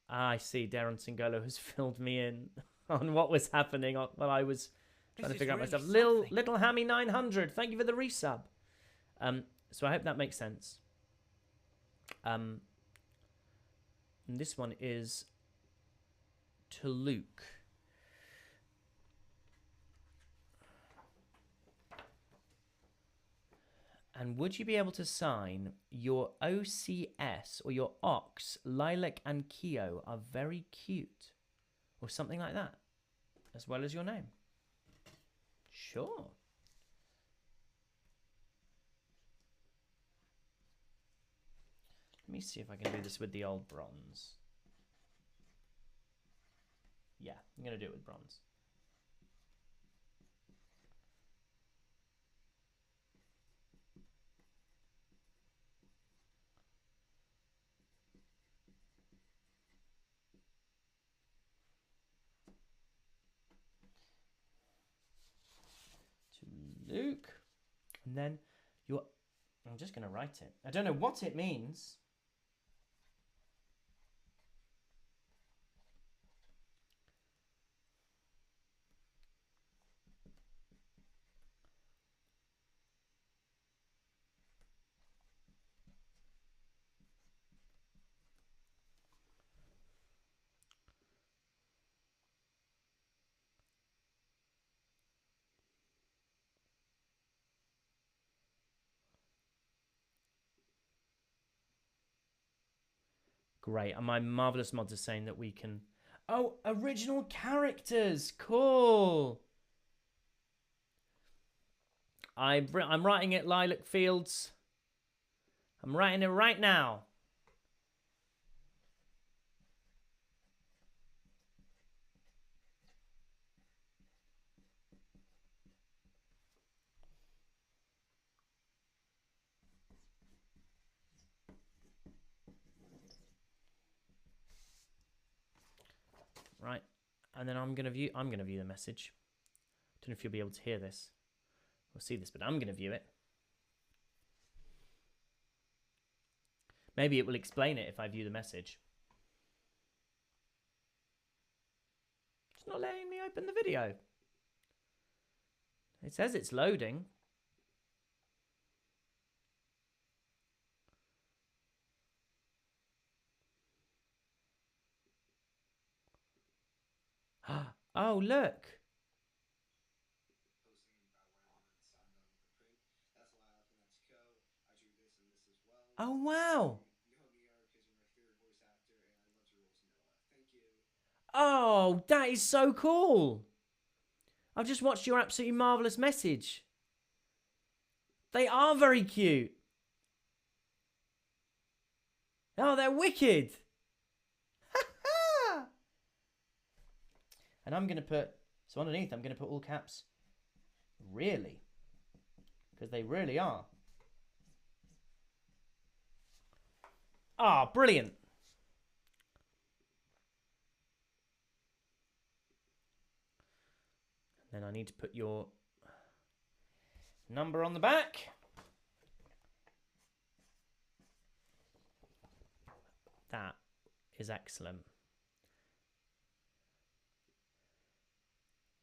I see Darren Singolo has filled me in on what was happening while I was trying to figure out myself. Little Hammy 900, thank you for the resub. So I hope that makes sense. And this one is to Luke. And would you be able to sign your OCS or your Ox, Lilac and Keo are very cute? Or something like that. As well as your name. Sure. Let me see if I can do this with the old bronze. Yeah, I'm going to do it with bronze. Luke, and then I'm just going to write it. I don't know what it means. Great. And my marvelous mods are saying that we can... Oh, original characters. Cool. I'm writing it, Lilac Fields. I'm writing it right now. Right, and then I'm gonna view the message. Don't know if you'll be able to hear this or see this, but I'm gonna view it. Maybe it will explain it if I view the message. It's not letting me open the video. It says it's loading. Oh, look. Oh, wow. Oh, that is so cool. I've just watched your absolutely marvellous message. They are very cute. Oh, they're wicked. And I'm going to put, so underneath, I'm going to put all caps. Really? Because they really are. Ah, brilliant. Then I need to put your number on the back. That is excellent.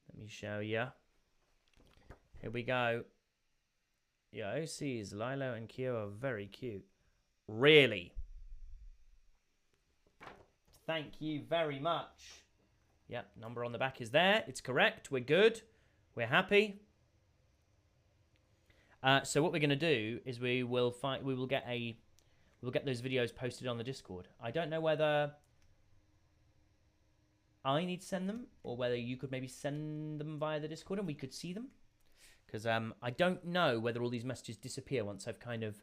Let me show you. Here we go. Your OCs, Lilo and Kyo, are very cute. Really? Thank you very much. Yep, number on the back is there. It's correct. We're good. We're happy. So what we're going to do is we'll get those videos posted on the Discord. I don't know whether I need to send them or whether you could maybe send them via the Discord and we could see them. Because I don't know whether all these messages disappear once I've kind of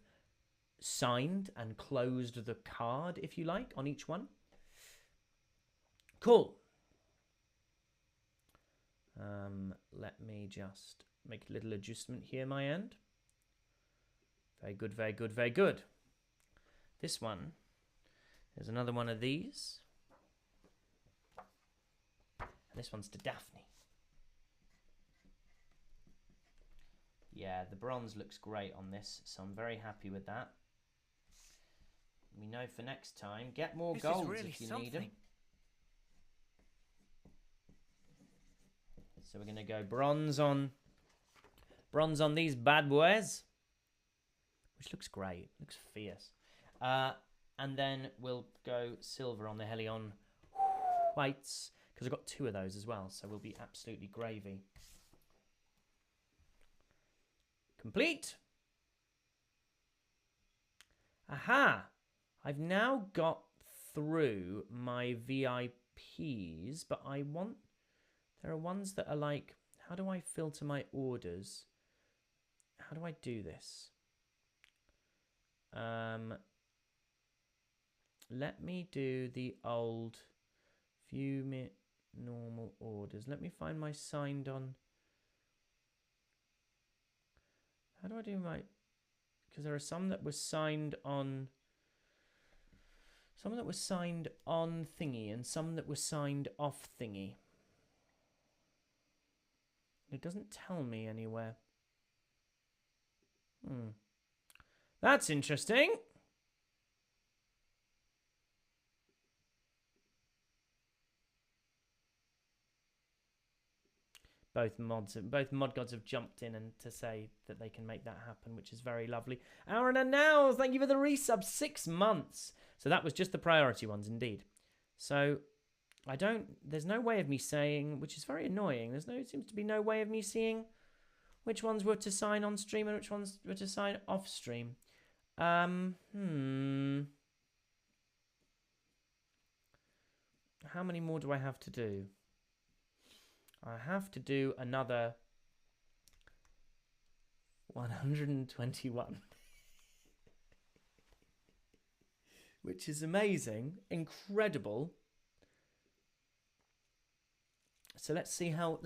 signed and closed the card, if you like, on each one. Cool. Let me just make a little adjustment here, my end. Very good, very good, very good. This one, there's another one of these. And this one's to Daphne. Yeah, the bronze looks great on this, so I'm very happy with that. We know for next time, get more golds really if you need them. So we're going to go bronze on these bad boys, which looks great, looks fierce. And then we'll go silver on the Helion whites, because I've got 2 of those as well, so we'll be absolutely gravy. Complete. Aha! I've now got through my VIPs, but there are ones that are like, how do I filter my orders? How do I do this? Let me do the old view normal orders. Let me find my signed on. How do I do my... Because there are some that were signed on... Some that were signed on thingy and some that were signed off thingy. It doesn't tell me anywhere. That's interesting. Both mod gods have jumped in and to say that they can make that happen, which is very lovely. Aaron and now, thank you for the resub, 6 months. So that was just the priority ones, indeed. So there's no way of me saying, which is very annoying. Seems to be no way of me seeing which ones were to sign on stream and which ones were to sign off stream. How many more do I have to do? I have to do another 121. Which is amazing, incredible. So let's see how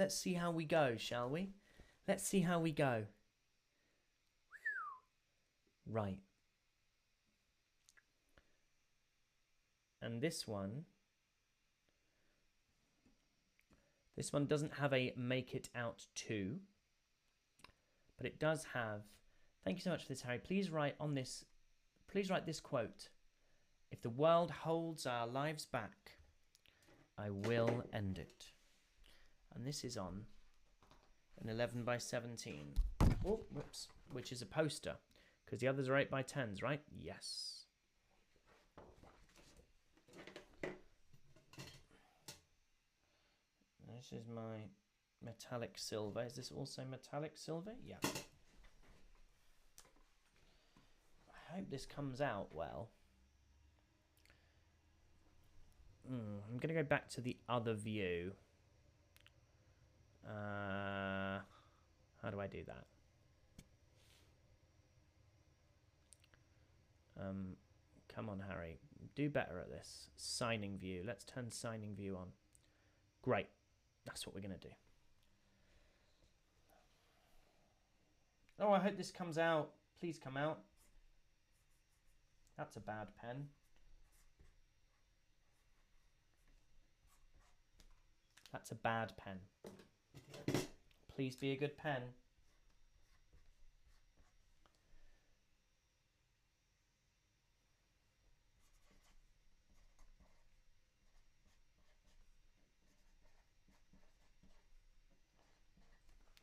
we go, shall we? Let's see how we go. Right. And this one doesn't have a make it out to, but it does have, thank you so much for this, Harry. Please write this quote. If the world holds our lives back, I will end it. And this is on an 11 by 17. Oh, whoops. Which is a poster. Because the others are 8 by 10s, right? Yes. This is my metallic silver. Is this also metallic silver? Yeah. I hope this comes out well. I'm going to go back to the other view. How do I do that? Come on, Harry. Do better at this. Signing view. Let's turn signing view on. Great. That's what we're going to do. Oh, I hope this comes out. Please come out. That's a bad pen. That's a bad pen. Please be a good pen.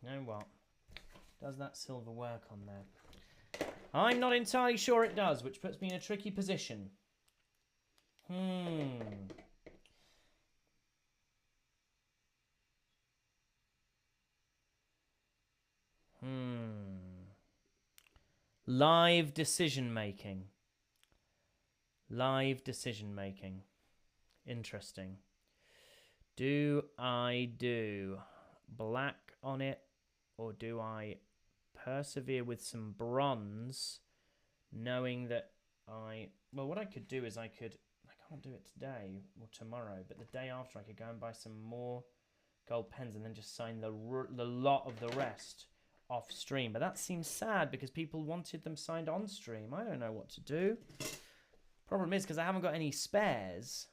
You know what? Does that silver work on there? I'm not entirely sure it does, which puts me in a tricky position. Live decision making. Live decision making. Interesting. Do I do black on it, or do I persevere with some bronze, knowing that well, what I could do is I can't do it today or tomorrow, but the day after I could go and buy some more gold pens and then just sign the lot of the rest off stream. But that seems sad because people wanted them signed on stream. I don't know what to do. Problem is, because I haven't got any spares.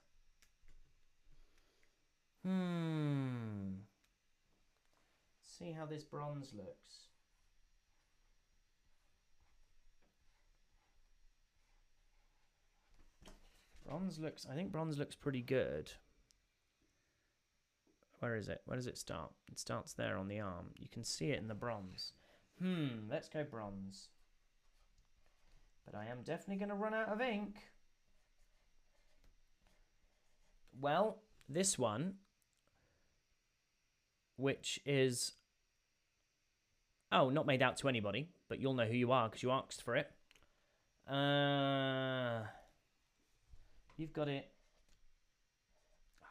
See how this bronze looks. I think bronze looks pretty good. Where is it? Where does it start? It starts there on the arm. You can see it in the bronze. Let's go bronze. But I am definitely going to run out of ink. Well, this one, which is... Oh, not made out to anybody, but you'll know who you are because you asked for it. You've got it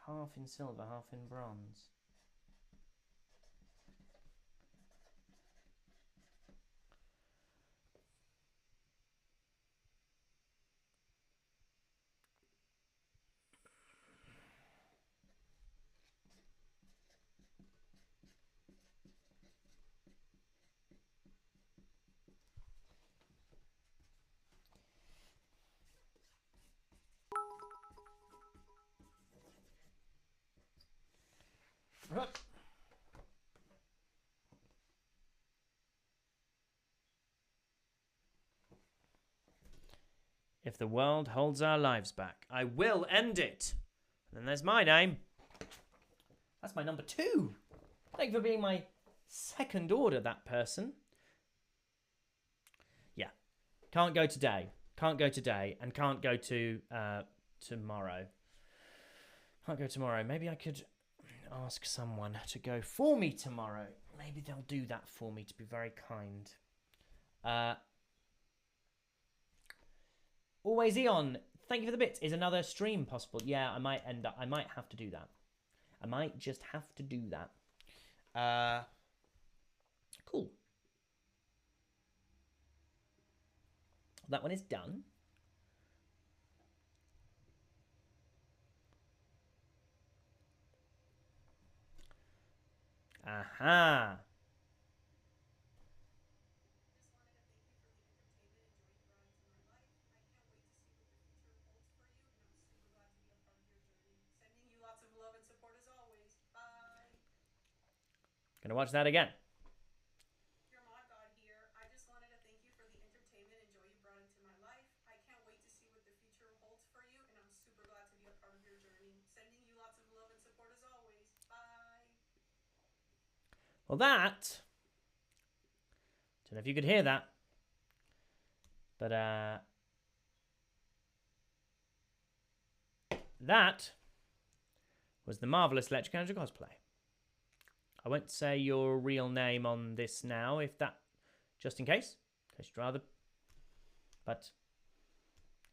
half in silver, half in bronze. If the world holds our lives back, I will end it. And then there's my name. That's my number 2. Thank you for being my second order, that person. Yeah. Can't go today. Can't go today. And can't go to tomorrow. Can't go tomorrow. Maybe I could ask someone to go for me tomorrow. Maybe they'll do that for me, to be very kind. Always Eon, thank you for the bits. Is another stream possible? Yeah, I might have to do that. I might just have to do that. Cool. That one is done. Aha. Gonna watch that again.
Your mod god here. I just wanted to thank you for the entertainment and joy you brought into my life. I can't wait to see what the future holds for you, and I'm super glad to be a part of your journey. Sending you lots of love and support as always. Bye.
Well, that... Don't know if you could hear that. But, that was the marvelous Electric Energy cosplay. I won't say your real name on this now, if that, just in case you'd rather. But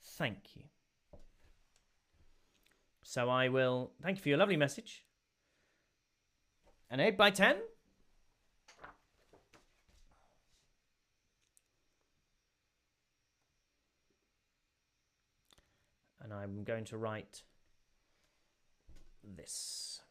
thank you. So I will thank you for your lovely message. An 8x10. And I'm going to write this.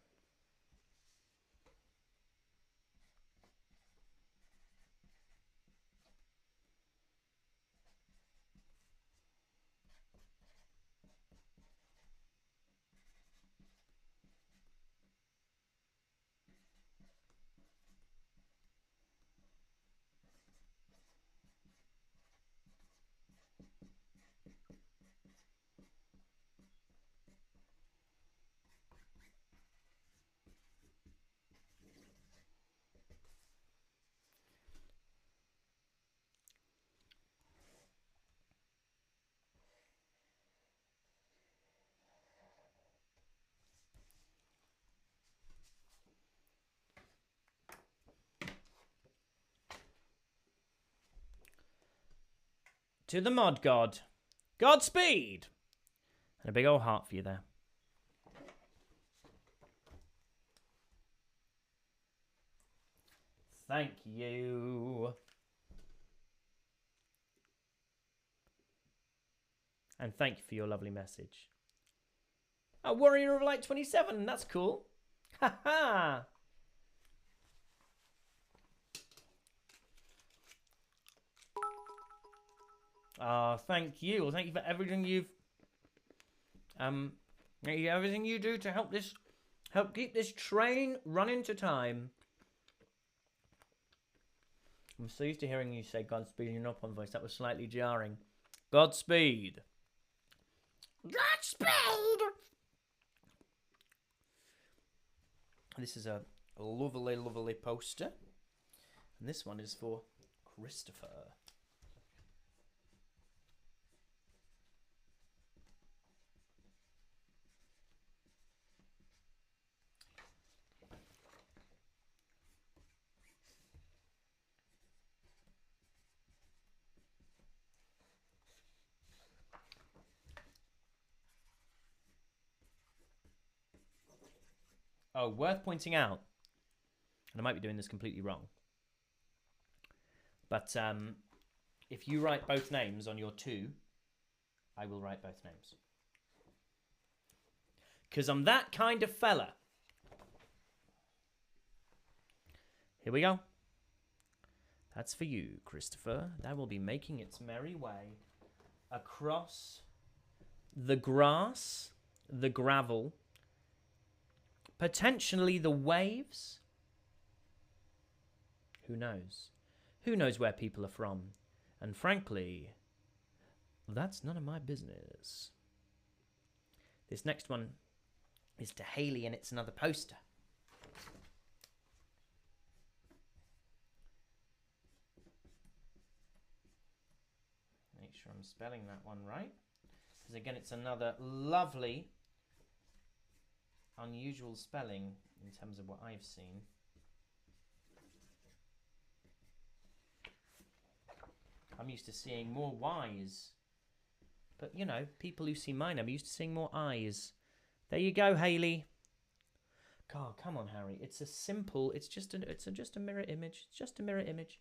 To the mod god. Godspeed! And a big old heart for you there. Thank you. And thank you for your lovely message. A Warrior of Light 27. That's cool. Ha ha. Thank you. Well, thank you for everything everything you do to help keep this train running to time. I'm so used to hearing you say Godspeed in your Nopon voice. That was slightly jarring. Godspeed. Godspeed. This is a lovely, lovely poster, and this one is for Christopher. Oh, worth pointing out, and I might be doing this completely wrong, but if you write both names on your 2, I will write both names. Because I'm that kind of fella. Here we go. That's for you, Christopher. That will be making its merry way across the grass, the gravel, potentially the waves. Who knows? Who knows where people are from? And frankly, that's none of my business. This next one is to Haley, and it's another poster. Make sure I'm spelling that one right. Because again, it's another lovely, unusual spelling in terms of what I've seen. I'm used to seeing more Y's. But, you know, people who see mine, I'm used to seeing more I's. There you go, Haley. God, come on, Harry. It's a simple, it's just a mirror image. It's just a mirror image.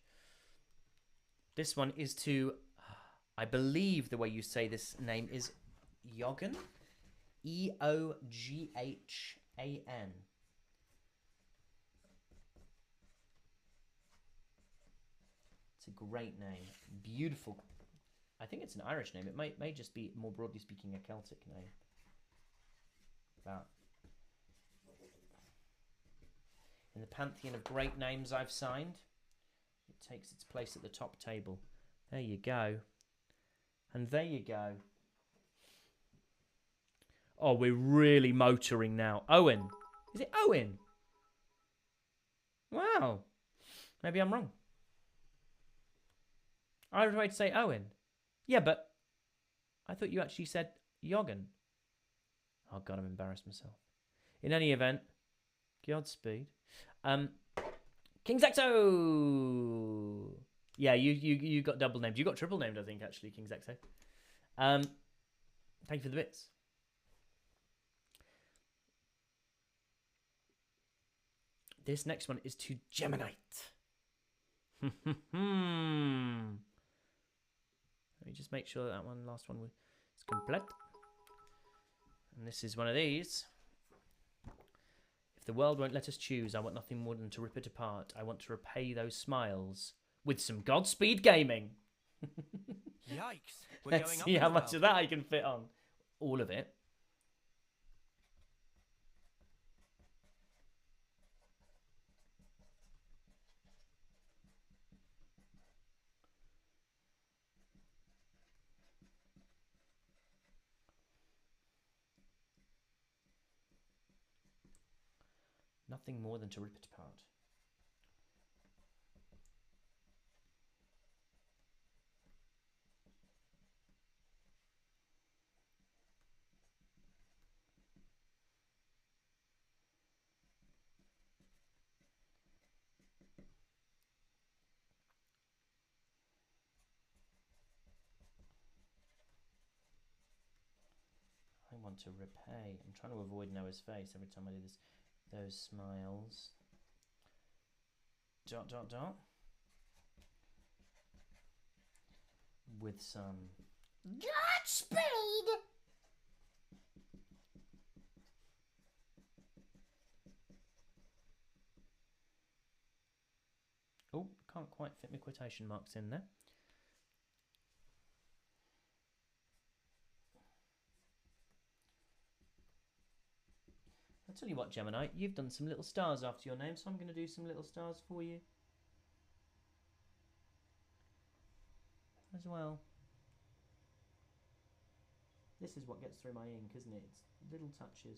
This one is to, I believe the way you say this name is Eoghan. Eoghan. It's a great name. Beautiful. I think it's an Irish name. It may just be, more broadly speaking, a Celtic name. But in the pantheon of great names I've signed, it takes its place at the top table. There you go. And there you go. Oh, we're really motoring now. Owen. Is it Owen? Wow. Maybe I'm wrong. I was going to say Owen. Yeah, but I thought you actually said Eoghan. Oh, God, I've embarrassed myself. In any event, Godspeed. King Zexo! Yeah, you got double named. You got triple named, I think, actually, King Zexo. Thank you for the bits. This next one is to Geminite. Let me just make sure that last one is complete. And this is one of these. If the world won't let us choose, I want nothing more than to rip it apart. I want to repay those smiles with some Godspeed Gaming.
Yikes. We're
Let's
going up
see
in
how
the
much
world.
of that I can fit on. All of it. Nothing more than to rip it apart. I want to repay. I'm trying to avoid Noah's face every time I do this. Those smiles. ... With some Godspeed. Oh, can't quite fit my quotation marks in there. I'll tell you what, Gemini, you've done some little stars after your name, so I'm going to do some little stars for you as well. This is what gets through my ink, isn't it? It's little touches.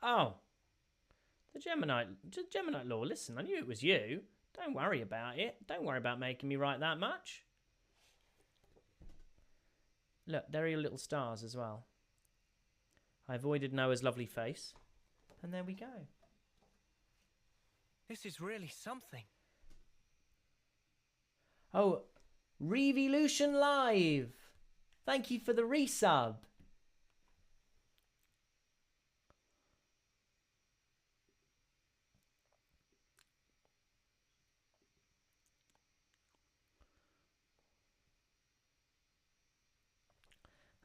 Oh, the Gemini law. Listen, I knew it was you. Don't worry about it. Don't worry about making me write that much. Look, there are your little stars as well. I avoided Noah's lovely face. And there we go.
This is really something.
Oh, Revolution Live. Thank you for the resub.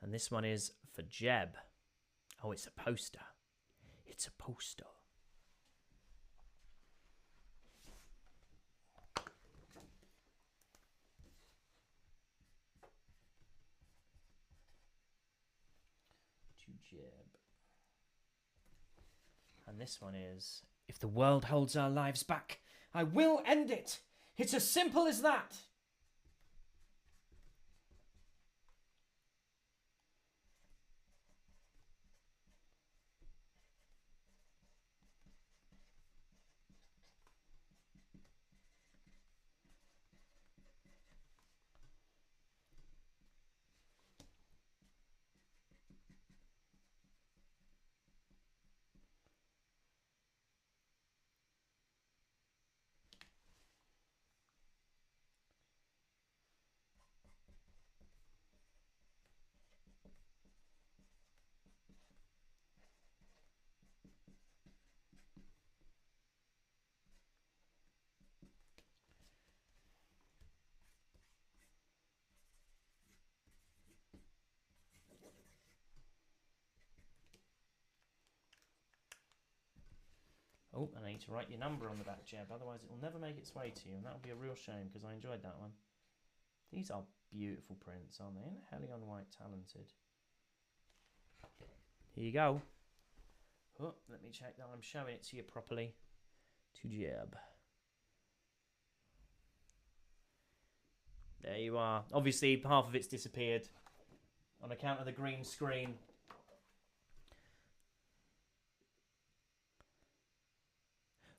And this one is for Jeb. Oh, it's a poster. It's a poster. To Jeb. And this one is, if the world holds our lives back, I will end it. It's as simple as that. Oh, and I need to write your number on the back, Jeb, otherwise it will never make its way to you, and that will be a real shame, because I enjoyed that one. These are beautiful prints, aren't they? Isn't Hellion White talented? Here you go. Oh, let me check that I'm showing it to you properly. To Jeb. There you are. Obviously, half of it's disappeared on account of the green screen.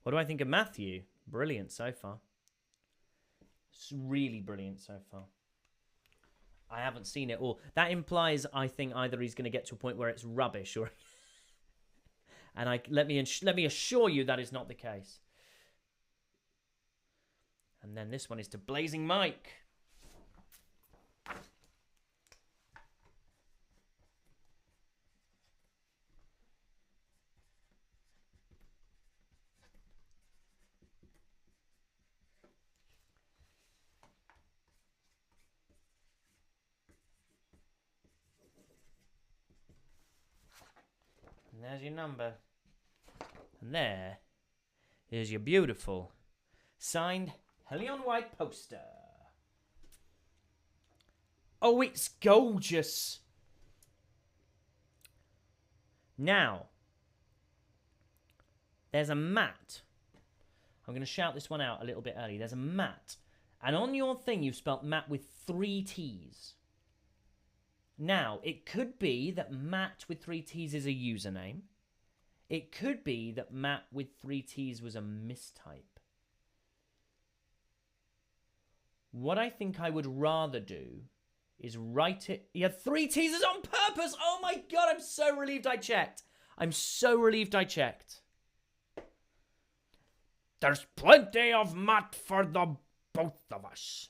What do I think of Matthew? Brilliant so far. It's really brilliant so far. I haven't seen it all. That implies, I think, either he's going to get to a point where it's rubbish, or and let me assure you that is not the case. And then this one is to Blazing Mike. And there's your number. And there is your beautiful, signed Helion White poster. Oh, it's gorgeous. Now, there's a mat. I'm going to shout this one out a little bit early. There's a mat. And on your thing, you've spelt Matt with 3 T's. Now, it could be that Matt with 3 T's is a username. It could be that Matt with 3 T's was a mistype. What I think I would rather do is write it... Yeah, 3 T's is on purpose! Oh my god, I'm so relieved I checked. I'm so relieved I checked. There's plenty of Matt for the both of us.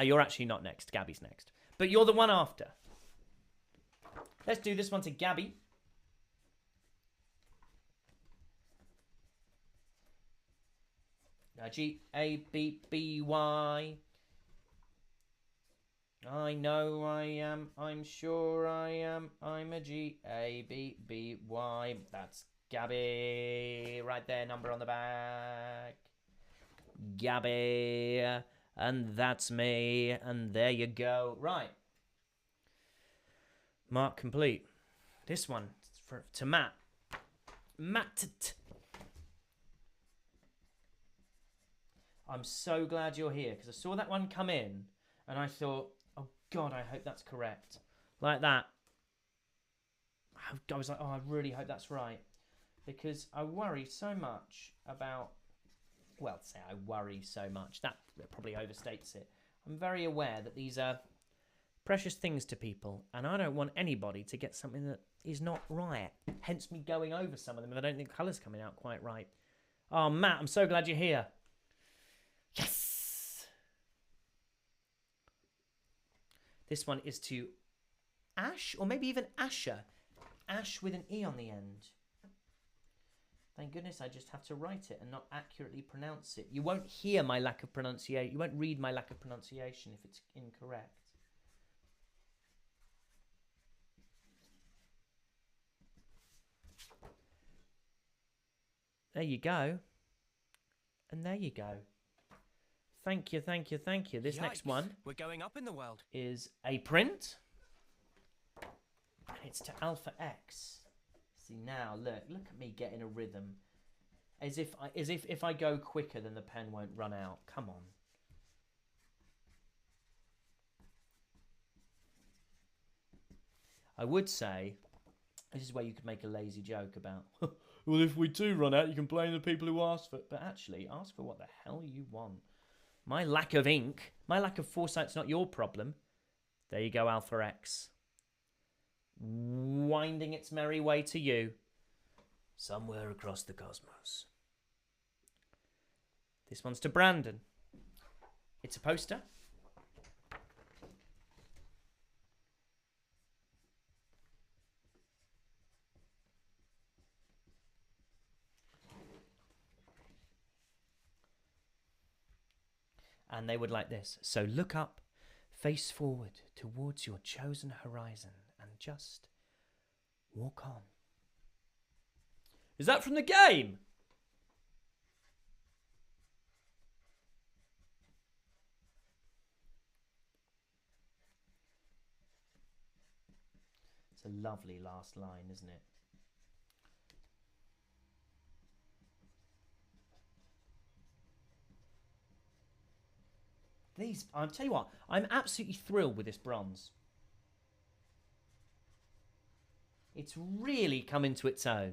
You're actually not next. Gabby's next. But you're the one after. Let's do this one to Gabby. Gabby. I know I am. I'm sure I am. I'm a Gabby. That's Gabby. Right there, number on the back. Gabby. And that's me. And there you go. Right. Mark complete. This one to Matt. Matt. I'm so glad you're here because I saw that one come in and I thought, oh God, I hope that's correct. Like that. I was like, oh, I really hope that's right. Because I worry so much about, well, say I worry so much. That probably overstates it. I'm very aware that these are precious things to people and I don't want anybody to get something that is not right. Hence me going over some of them if I don't think the colour's coming out quite right. Oh, Matt, I'm so glad you're here. Yes! This one is to Ash, or maybe even Asher. Ash with an E on the end. Thank goodness I just have to write it and not accurately pronounce it. You won't hear my lack of pronunciation. You won't read my lack of pronunciation if it's incorrect. There you go. And there you go. Thank you, thank you, thank you. This next one...
We're going up in the world.
...is a print. And it's to Alpha X. See now, look at me getting a rhythm. As if I go quicker, then the pen won't run out. Come on. I would say, this is where you could make a lazy joke about, well, if we do run out, you can blame the people who asked for it. But actually, ask for what the hell you want. My lack of ink, my lack of foresight's not your problem. There you go, Alpha X. Winding its merry way to you. Somewhere across the cosmos. This one's to Brandon. It's a poster. And they would like this. So look up, face forward towards your chosen horizon and just walk on. Is that from the game? It's a lovely last line, isn't it? These, I'll tell you what, I'm absolutely thrilled with this bronze. It's really come into its own.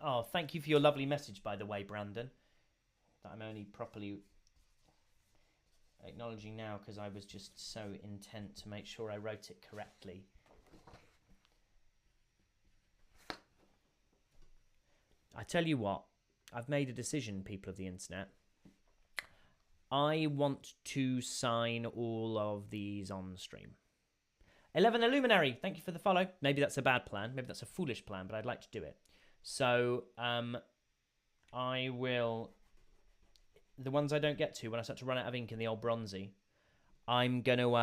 Oh, thank you for your lovely message, by the way, Brandon. That I'm only properly acknowledging now because I was just so intent to make sure I wrote it correctly. I tell you what, I've made a decision, people of the internet. I want to sign all of these on stream. 11 Illuminary, thank you for the follow. Maybe that's a bad plan. Maybe that's a foolish plan, but I'd like to do it. So, I will... The ones I don't get to when I start to run out of ink in the old bronzy, I'm going to...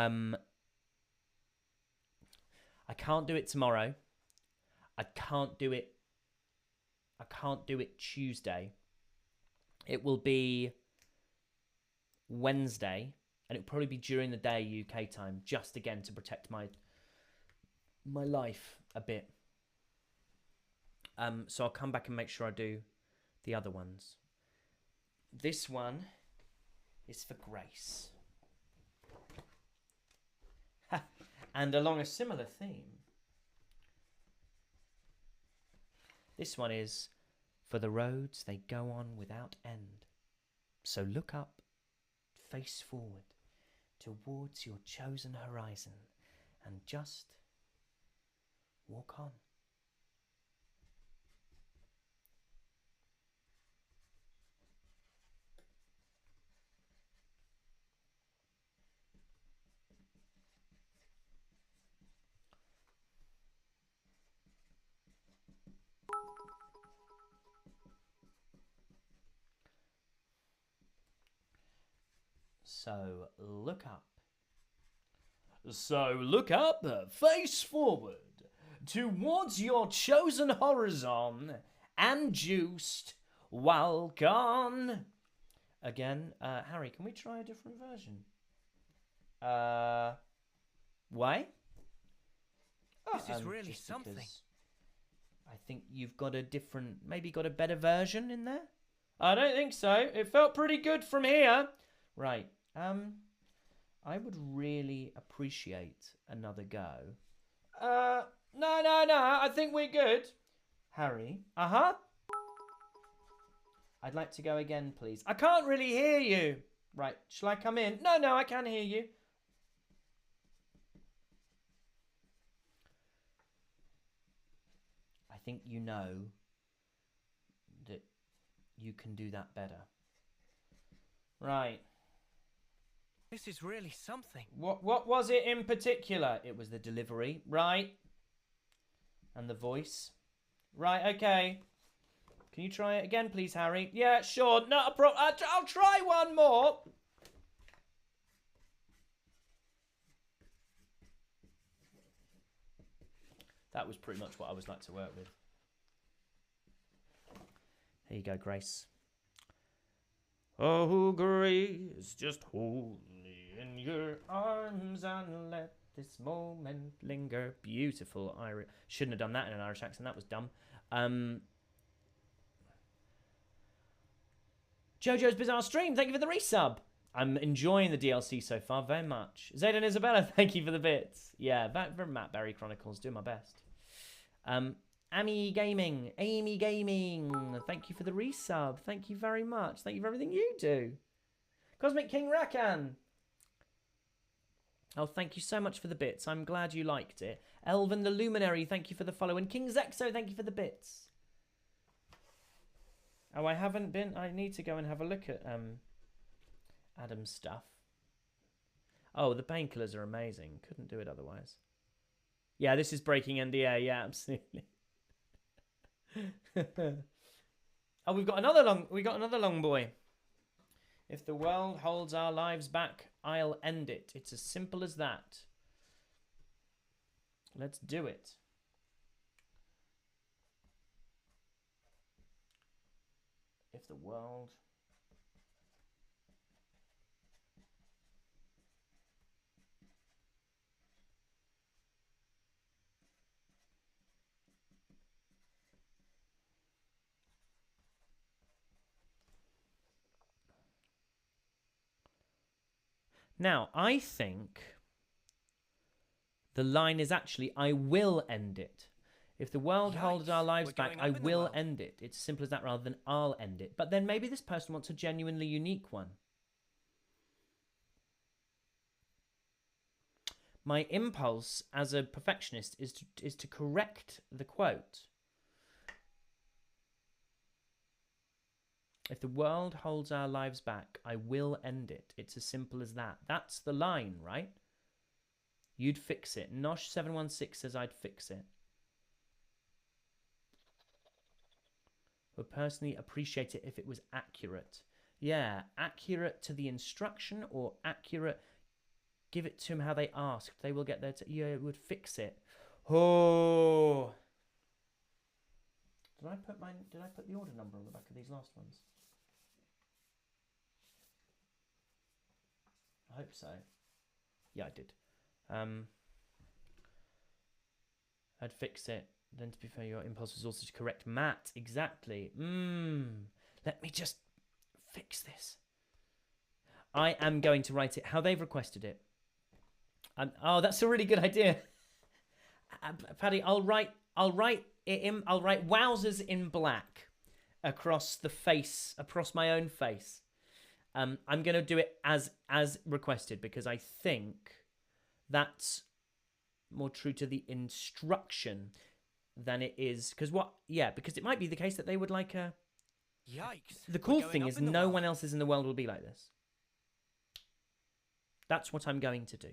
I can't do it tomorrow. I can't do it Tuesday. It will be Wednesday, and it'll probably be during the day UK time, just again to protect my life a bit. So I'll come back and make sure I do the other ones. This one is for Grace. And along a similar theme, this one is for the roads they go on without end. So look up, face forward, towards your chosen horizon, and just walk on. So look up. So look up, face forward, towards your chosen horizon, and juiced, walk on. Again, Harry, can we try a different version? Why?
This is really something.
I think you've got a different, maybe got a better version in there? I don't think so. It felt pretty good from here. Right. I would really appreciate another go. No. I think we're good. Harry. Uh-huh. I'd like to go again, please. I can't really hear you. Right. Shall I come in? No, I can hear you. I think you know that you can do that better. Right.
This is really something.
What was it in particular? It was the delivery, right? And the voice. Right, okay. Can you try it again, please, Harry? Yeah, sure. Not a problem. I'll try one more. That was pretty much what I was like to work with. Here you go, Grace. Oh, Grace, just hold me in your arms and let this moment linger. Beautiful Irish. Shouldn't have done that in an Irish accent. That was dumb. Jojo's Bizarre Stream, thank you for the resub. I'm enjoying the DLC so far very much. Zayden Isabella, thank you for the bits. Yeah, back from Matt Berry Chronicles, doing my best. Amy Gaming, thank you for the resub. Thank you very much. Thank you for everything you do. Cosmic King Rakan. Oh, thank you so much for the bits. I'm glad you liked it. Elvin the Luminary, thank you for the follow. And King Zexo, thank you for the bits. Oh, I haven't been... I need to go and have a look at Adam's stuff. Oh, the painkillers are amazing. Couldn't do it otherwise. Yeah, this is breaking NDA. Yeah, absolutely. Oh, we got another long boy. If the world holds our lives back, I'll end it. It's as simple as that. Let's do it. If the world... Now, I think the line is actually, I will end it. If the world holds our
Yikes,
lives
we're
back,
going
I
up in the
will
world.
end it. It's as simple as that rather than I'll end it. But then maybe this person wants a genuinely unique one. My impulse as a perfectionist is to correct the quote. If the world holds our lives back, I will end it. It's as simple as that. That's the line, right? You'd fix it. Nosh716 says I'd fix it. Would personally appreciate it if it was accurate. Yeah, accurate to the instruction or accurate. Give it to them how they asked. They will get there. Yeah, it would fix it. Oh. Did I put the order number on the back of these last ones? I hope so. Yeah, I did. I'd fix it. Then, to be fair, your impulse was also to correct Matt. Exactly. Let me just fix this. I am going to write it how they've requested it. Oh, that's a really good idea. Paddy, I'll write wowzers in black across the face, across my own face. I'm going to do it as requested because I think that's more true to the instruction than it is. Because it might be the case that they would like a...
Yikes.
The cool thing is no one else in the world will be like this. That's what I'm going to do.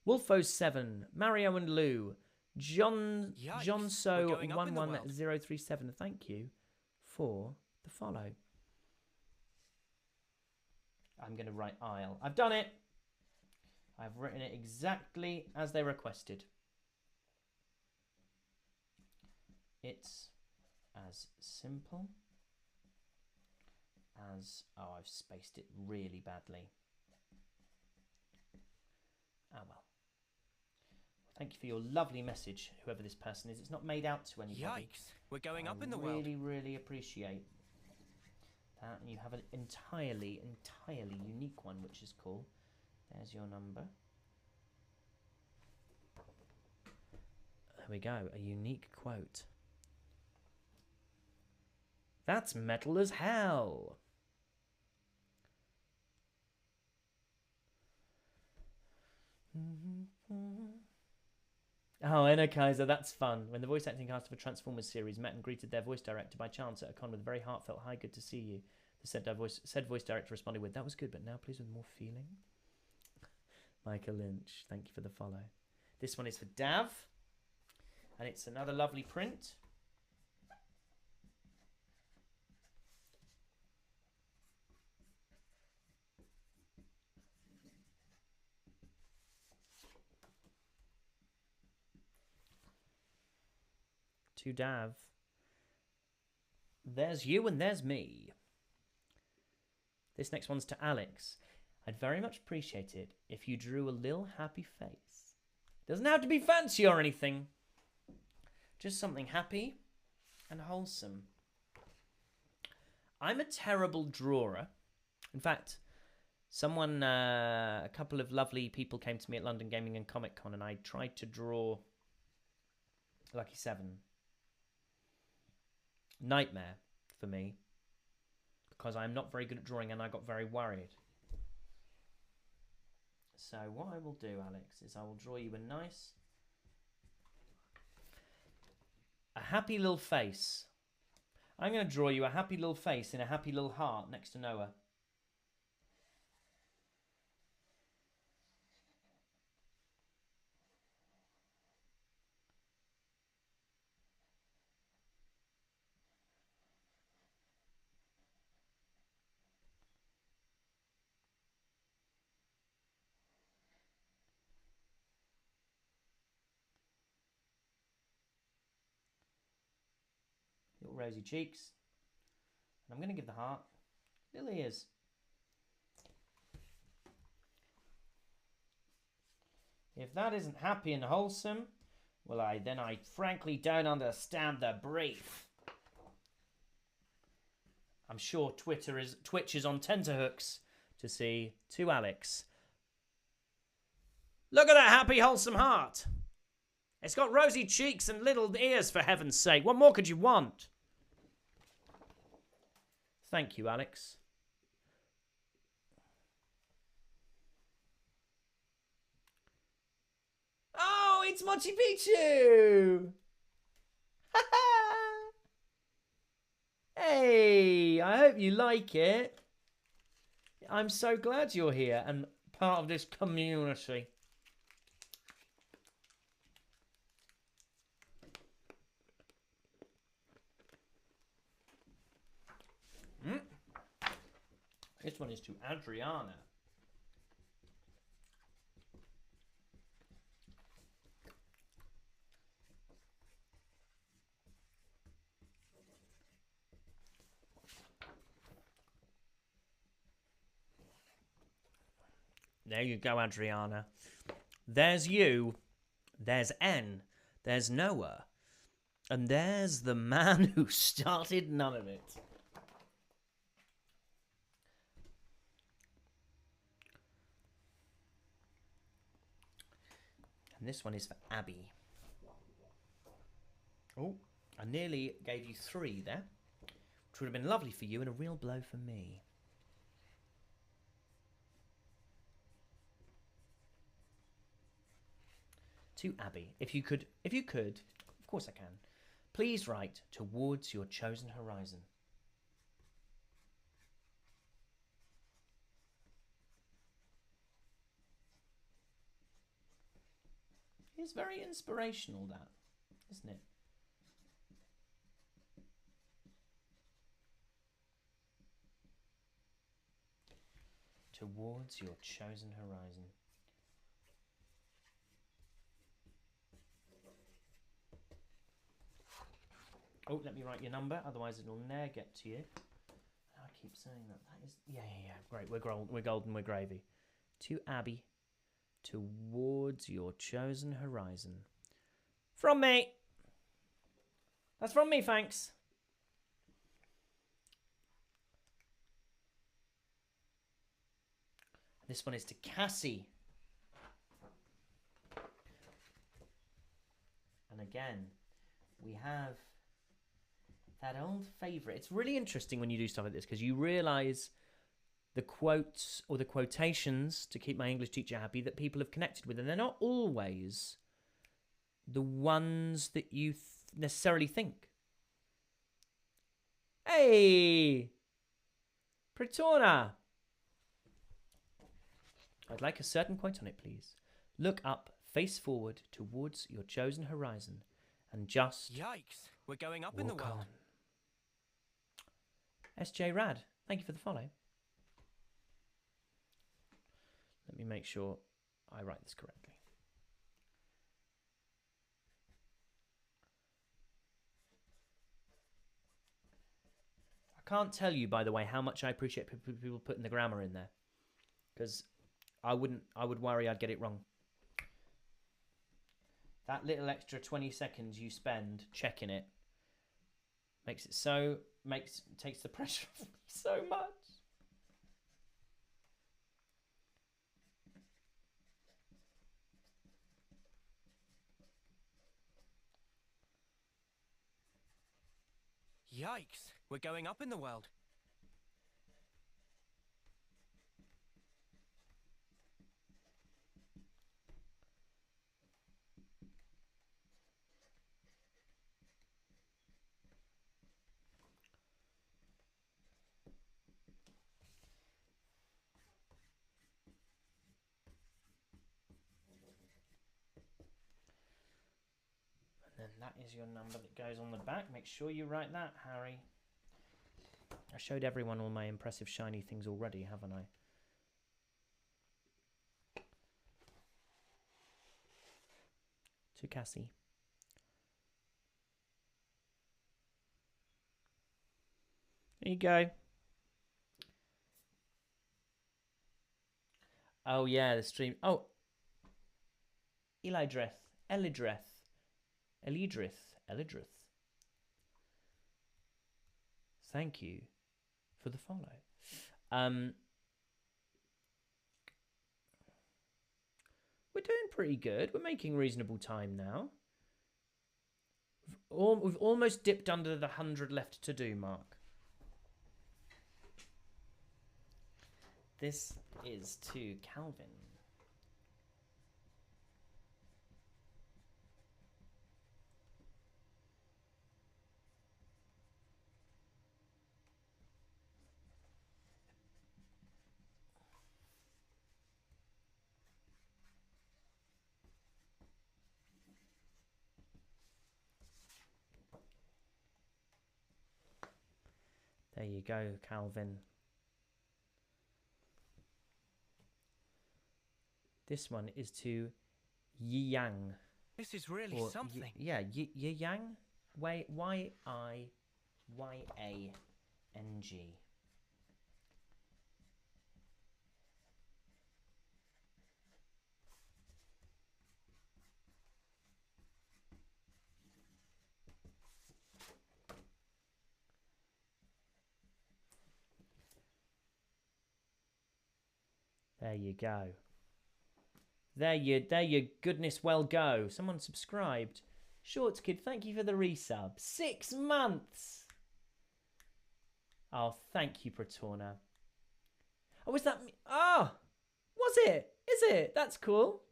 Wolfo7, Mario and Lou, Johnso11037, thank you for the follow. I'm going to write Isle. I've done it. I've written it exactly as they requested. It's as simple as... Oh, I've spaced it really badly. Oh, well. Thank you for your lovely message, whoever this person is. It's not made out to anybody.
Yikes, we're going up in the world.
I really appreciate that. And you have an entirely unique one, which is cool. There's your number. There we go, a unique quote. That's metal as hell. Oh, Enna Kaiser, that's fun. When the voice acting cast of a Transformers series met and greeted their voice director by chance at a con with a very heartfelt "Hi, good to see you," the said voice director responded with, "That was good, but now please with more feeling." Michael Lynch, thank you for the follow. This one is for Dav, and it's another lovely print. To Dav. There's you and there's me. This next one's to Alex. I'd very much appreciate it if you drew a little happy face. Doesn't have to be fancy or anything. Just something happy and wholesome. I'm a terrible drawer. In fact, a couple of lovely people came to me at London Gaming and Comic Con and I tried to draw Lucky 7. Nightmare for me because I'm not very good at drawing and I got very worried. So what I will do, Alex, is I will draw you a happy little face. I'm going to draw you a happy little face in a happy little heart next to Noah. Little rosy cheeks. And I'm going to give the heart little ears. If that isn't happy and wholesome, well, I frankly don't understand the brief. I'm sure Twitch is on tenterhooks to see to Alex. Look at that happy, wholesome heart. It's got rosy cheeks and little ears, for heaven's sake. What more could you want? Thank you, Alex. Oh, it's Machu Picchu! Hey, I hope you like it. I'm so glad you're here and part of this community. This one is to Adriana. There you go, Adriana. There's you. There's N. There's Noah. And there's the man who started none of it. And this one is for Abby. Oh, I nearly gave you 3 there, which would have been lovely for you and a real blow for me. To Abby, if you could, of course I can, please write towards your chosen horizon. It's very inspirational, that, isn't it? Towards your chosen horizon. Oh, let me write your number, otherwise it'll ne'er get to you. I keep saying that. That is, yeah. Great, we're golden, we're gravy. To Abby. Towards your chosen horizon. From me. That's from me, thanks. This one is to Cassie. And again, we have that old favourite. It's really interesting when you do stuff like this because you realise the quotes or the quotations to keep my English teacher happy that people have connected with, and they're not always the ones that you necessarily think. Hey, Pretona. I'd like a certain quote on it, please. Look up, face forward towards your chosen horizon, and just
Yikes, we're going up in the
walk
world.
on. SJ Rad, thank you for the follow. Let me make sure I write this correctly. I can't tell you, by the way, how much I appreciate people putting the grammar in there, because I would worry I'd get it wrong. That little extra 20 seconds you spend checking it takes the pressure off me so much.
Yikes, we're going up in the world.
And that is your number that goes on the back. Make sure you write that, Harry. I showed everyone all my impressive shiny things already, haven't I? To Cassie. There you go. Oh, yeah, the stream. Oh. Elidrith. Thank you for the follow. We're doing pretty good. We're making reasonable time now. we've almost dipped under the 100 left to do mark. This is to Calvin. There you go, Calvin. This one is to Yi Yang.
This is really
Or
something.
Yi Yang? Y-I-Y-A-N-G. There you go. There you goodness well go. Someone subscribed. Shorts Kid, thank you for the resub. 6 months. Oh, thank you, Pratorna. Oh, was that me? Oh, was it? Is it? That's cool.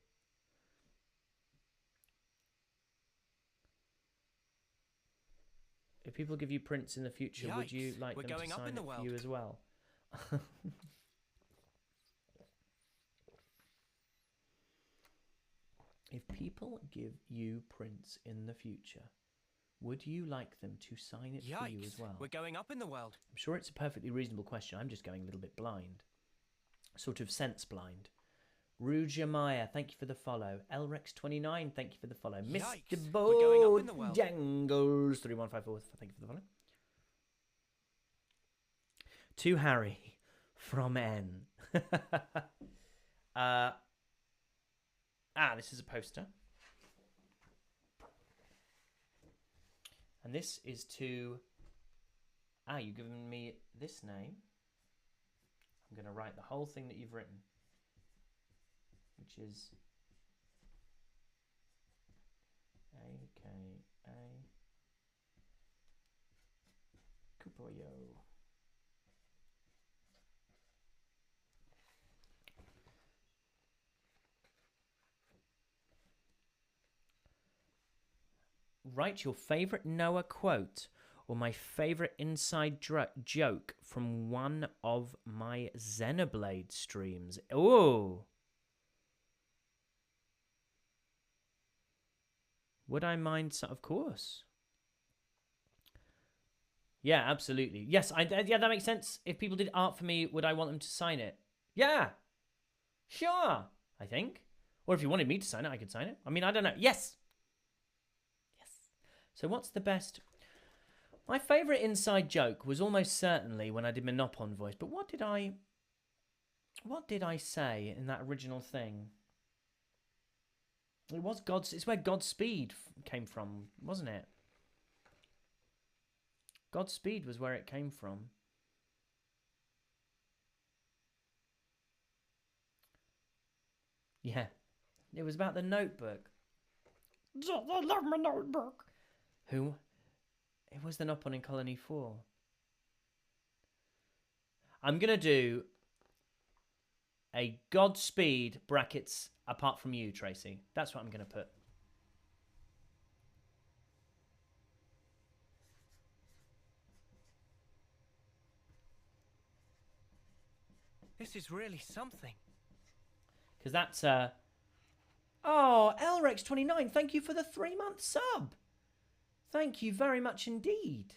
If people give you prints in the future, would you
Yikes,
like
we're
them to
going up
sign
in the
it for
world.
you as well? If people give you prints in the future, would you like them to sign it for you as
Yikes,
well?
we're going up in the world.
I'm sure it's a perfectly reasonable question. I'm just going a little bit blind. Sort of sense blind. Ruja Maya, thank you for the follow. Elrex29, thank you for the follow.
Yikes,
Mr.
we're going up in the world.
Bojangles, 3154, thank you for the follow. To Harry from N. This is a poster. And this is to... you've given me this name. I'm going to write the whole thing that you've written. Which is... A-K-A... Kupoyo. Write your favourite Noah quote or my favourite inside joke from one of my Xenoblade streams. Oh! Would I mind? Of course. Yeah, absolutely. Yes, yeah, that makes sense. If people did art for me, would I want them to sign it? Yeah. Sure, I think. Or if you wanted me to sign it, I could sign it. I mean, I don't know. Yes. So what's the best? My favourite inside joke was almost certainly when I did my Nopon voice. But what did I say in that original thing? It was it's where Godspeed came from, wasn't it? Godspeed was where it came from. Yeah. It was about the notebook. Yeah, I love my notebook. Who? It was the Nopon in Colony 4. I'm going to do a Godspeed brackets apart from you, Tracy. That's what I'm going to put.
This is really something.
Because that's... Oh, Elrex29, thank you for the 3-month sub. Thank you very much indeed.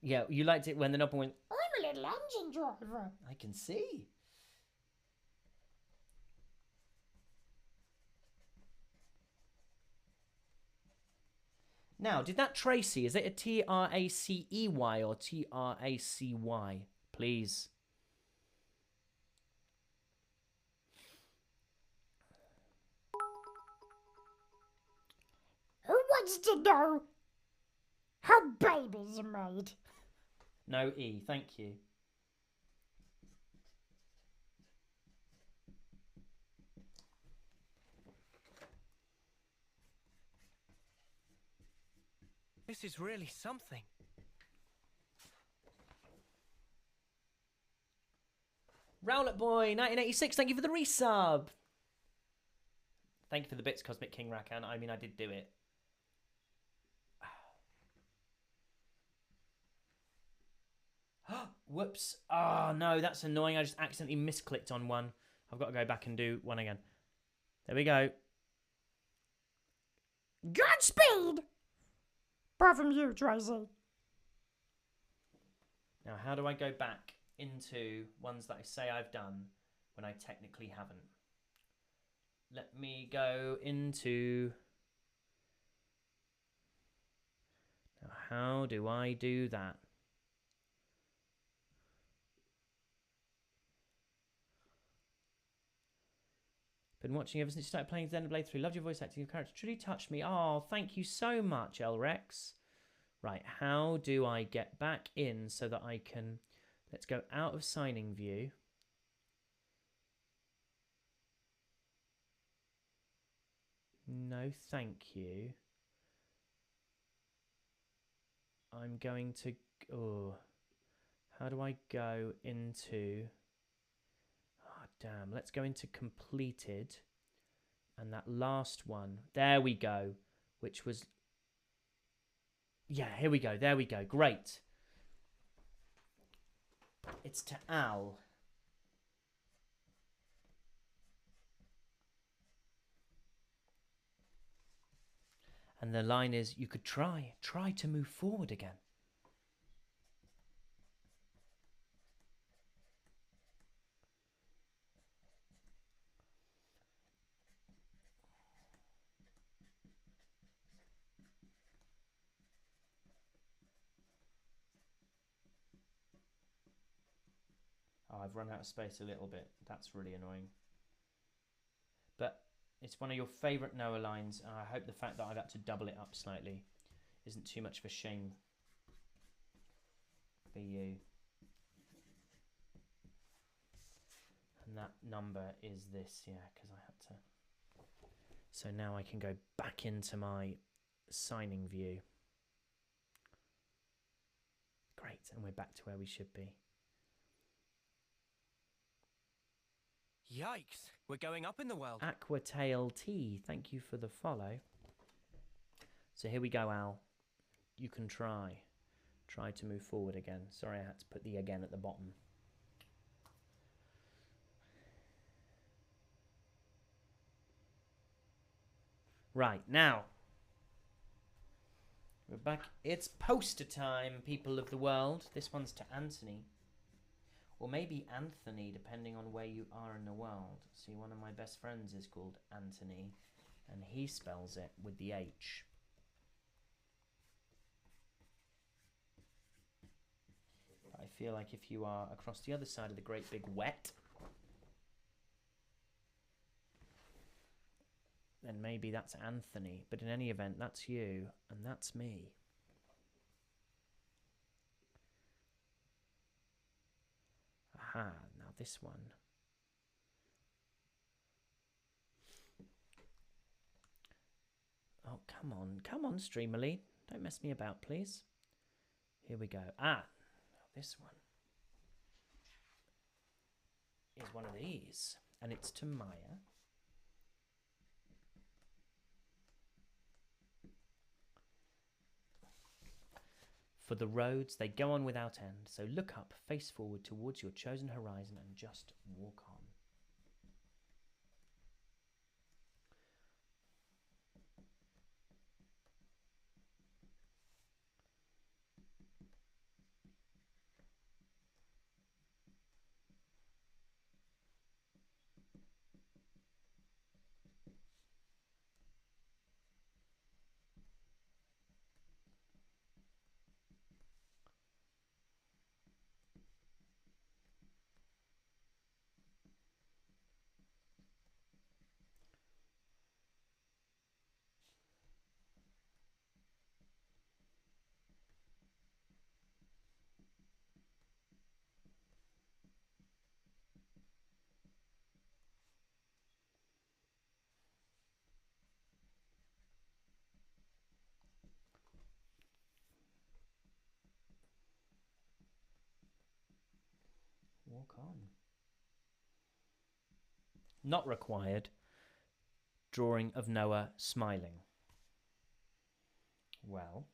Yeah, you liked it when the Nopon went, I'm a little engine driver. I can see. Now, did that Tracy, is it a T-R-A-C-E-Y or T-R-A-C-Y? Please.
Who wants to know how babies are made?
No E, thank you.
This is really something.
Rowlet Boy 1986, thank you for the resub. Thank you for the bits, Cosmic King Rakan. I mean, I did do it. Whoops. Oh, no, that's annoying. I just accidentally misclicked on one. I've got to go back and do one again. There we go.
Godspeed! Apart from you, Tracy.
Now, how do I go back into ones that I say I've done when I technically haven't? Let me go into... Now, how do I do that? Been watching ever since you started playing Xenoblade 3. Loved your voice acting. Your character truly touched me. Oh, thank you so much, Elrex. Right, how do I get back in so that I can... Let's go out of signing view. No, thank you. I'm going to... Oh, how do I go into... Oh, damn. Let's go into completed. And that last one. There we go. Which was... Yeah, here we go. There we go. Great. It's to Al. And the line is, you could try to move forward again. Oh, I've run out of space a little bit. That's really annoying. But it's one of your favourite Noah lines. And I hope the fact that I've had to double it up slightly isn't too much of a shame for you. And that number is this, yeah, because I had to. So now I can go back into my signing view. Great, and we're back to where we should be.
Yikes, we're going up in the world.
Aquatail T, thank you for the follow. So here we go, Al. You can try. Try to move forward again. Sorry, I had to put the again at the bottom. Right, now. We're back. It's poster time, people of the world. This one's to Anthony. Or maybe Anthony, depending on where you are in the world. See, one of my best friends is called Anthony, and he spells it with the H. I feel like if you are across the other side of the great big wet, then maybe that's Anthony. But in any event, that's you, and that's me. Aha, now this one. Oh, come on, Streamily. Don't mess me about, please. Here we go. Ah, this one is one of these, and it's to Maya. For the roads, they go on without end, so look up, face forward towards your chosen horizon and just walk on. Walk on. Not required. Drawing of Noah smiling. Well,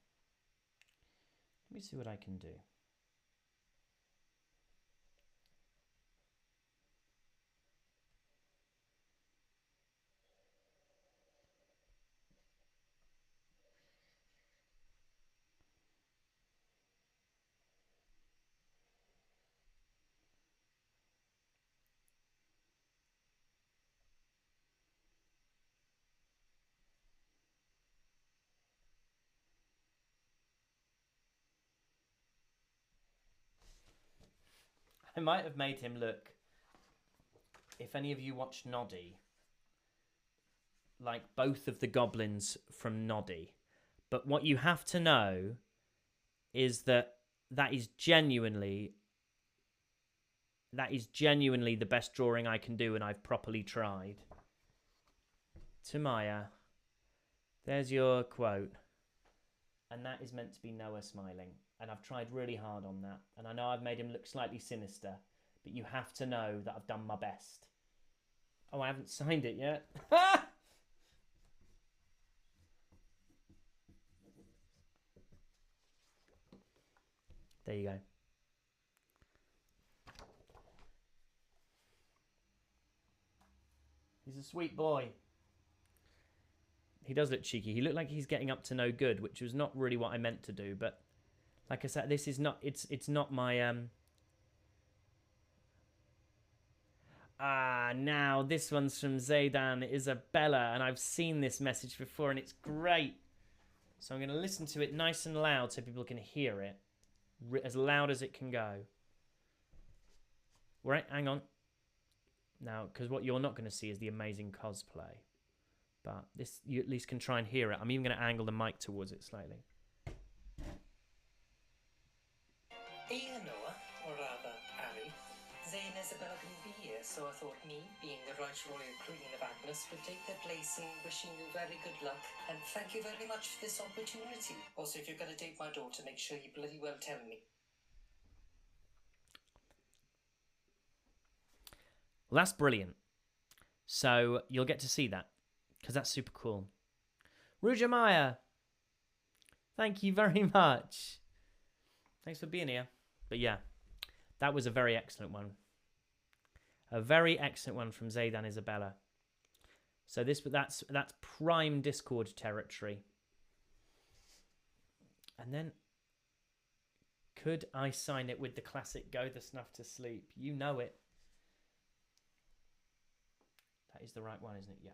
let me see what I can do. I might have made him look, if any of you watched Noddy, like both of the goblins from Noddy. But what you have to know is that is genuinely the best drawing I can do, and I've properly tried. Tamaya, there's your quote. And that is meant to be Noah smiling. And I've tried really hard on that. And I know I've made him look slightly sinister, but you have to know that I've done my best. Oh, I haven't signed it yet. There you go. He's a sweet boy. He does look cheeky. He looked like he's getting up to no good, which was not really what I meant to do. But like I said, this is not. It's not my. Now this one's from Zaydan Isabella, and I've seen this message before, and it's great. So I'm going to listen to it nice and loud so people can hear it, as loud as it can go. Right, hang on. Now, because what you're not going to see is the amazing cosplay. But this, you at least can try and hear it. I'm even going to angle the mic towards it slightly.
Dear Noah, or rather, Harry, Zane Isabella couldn't be here, so I thought me, being the right royal queen of Agnes, would take their place in wishing you very good luck, and thank you very much for this opportunity. Also, if you're going to date my daughter, make sure you bloody well tell me.
Well, that's brilliant. So you'll get to see that, because that's super cool. Rujamaya, thank you very much. Thanks for being here. But yeah, that was a very excellent one. A very excellent one from Zaydan Isabella. So that's prime Discord territory. And then, could I sign it with the classic "Go the Snuff to Sleep"? You know it. That is the right one, isn't it? Yeah.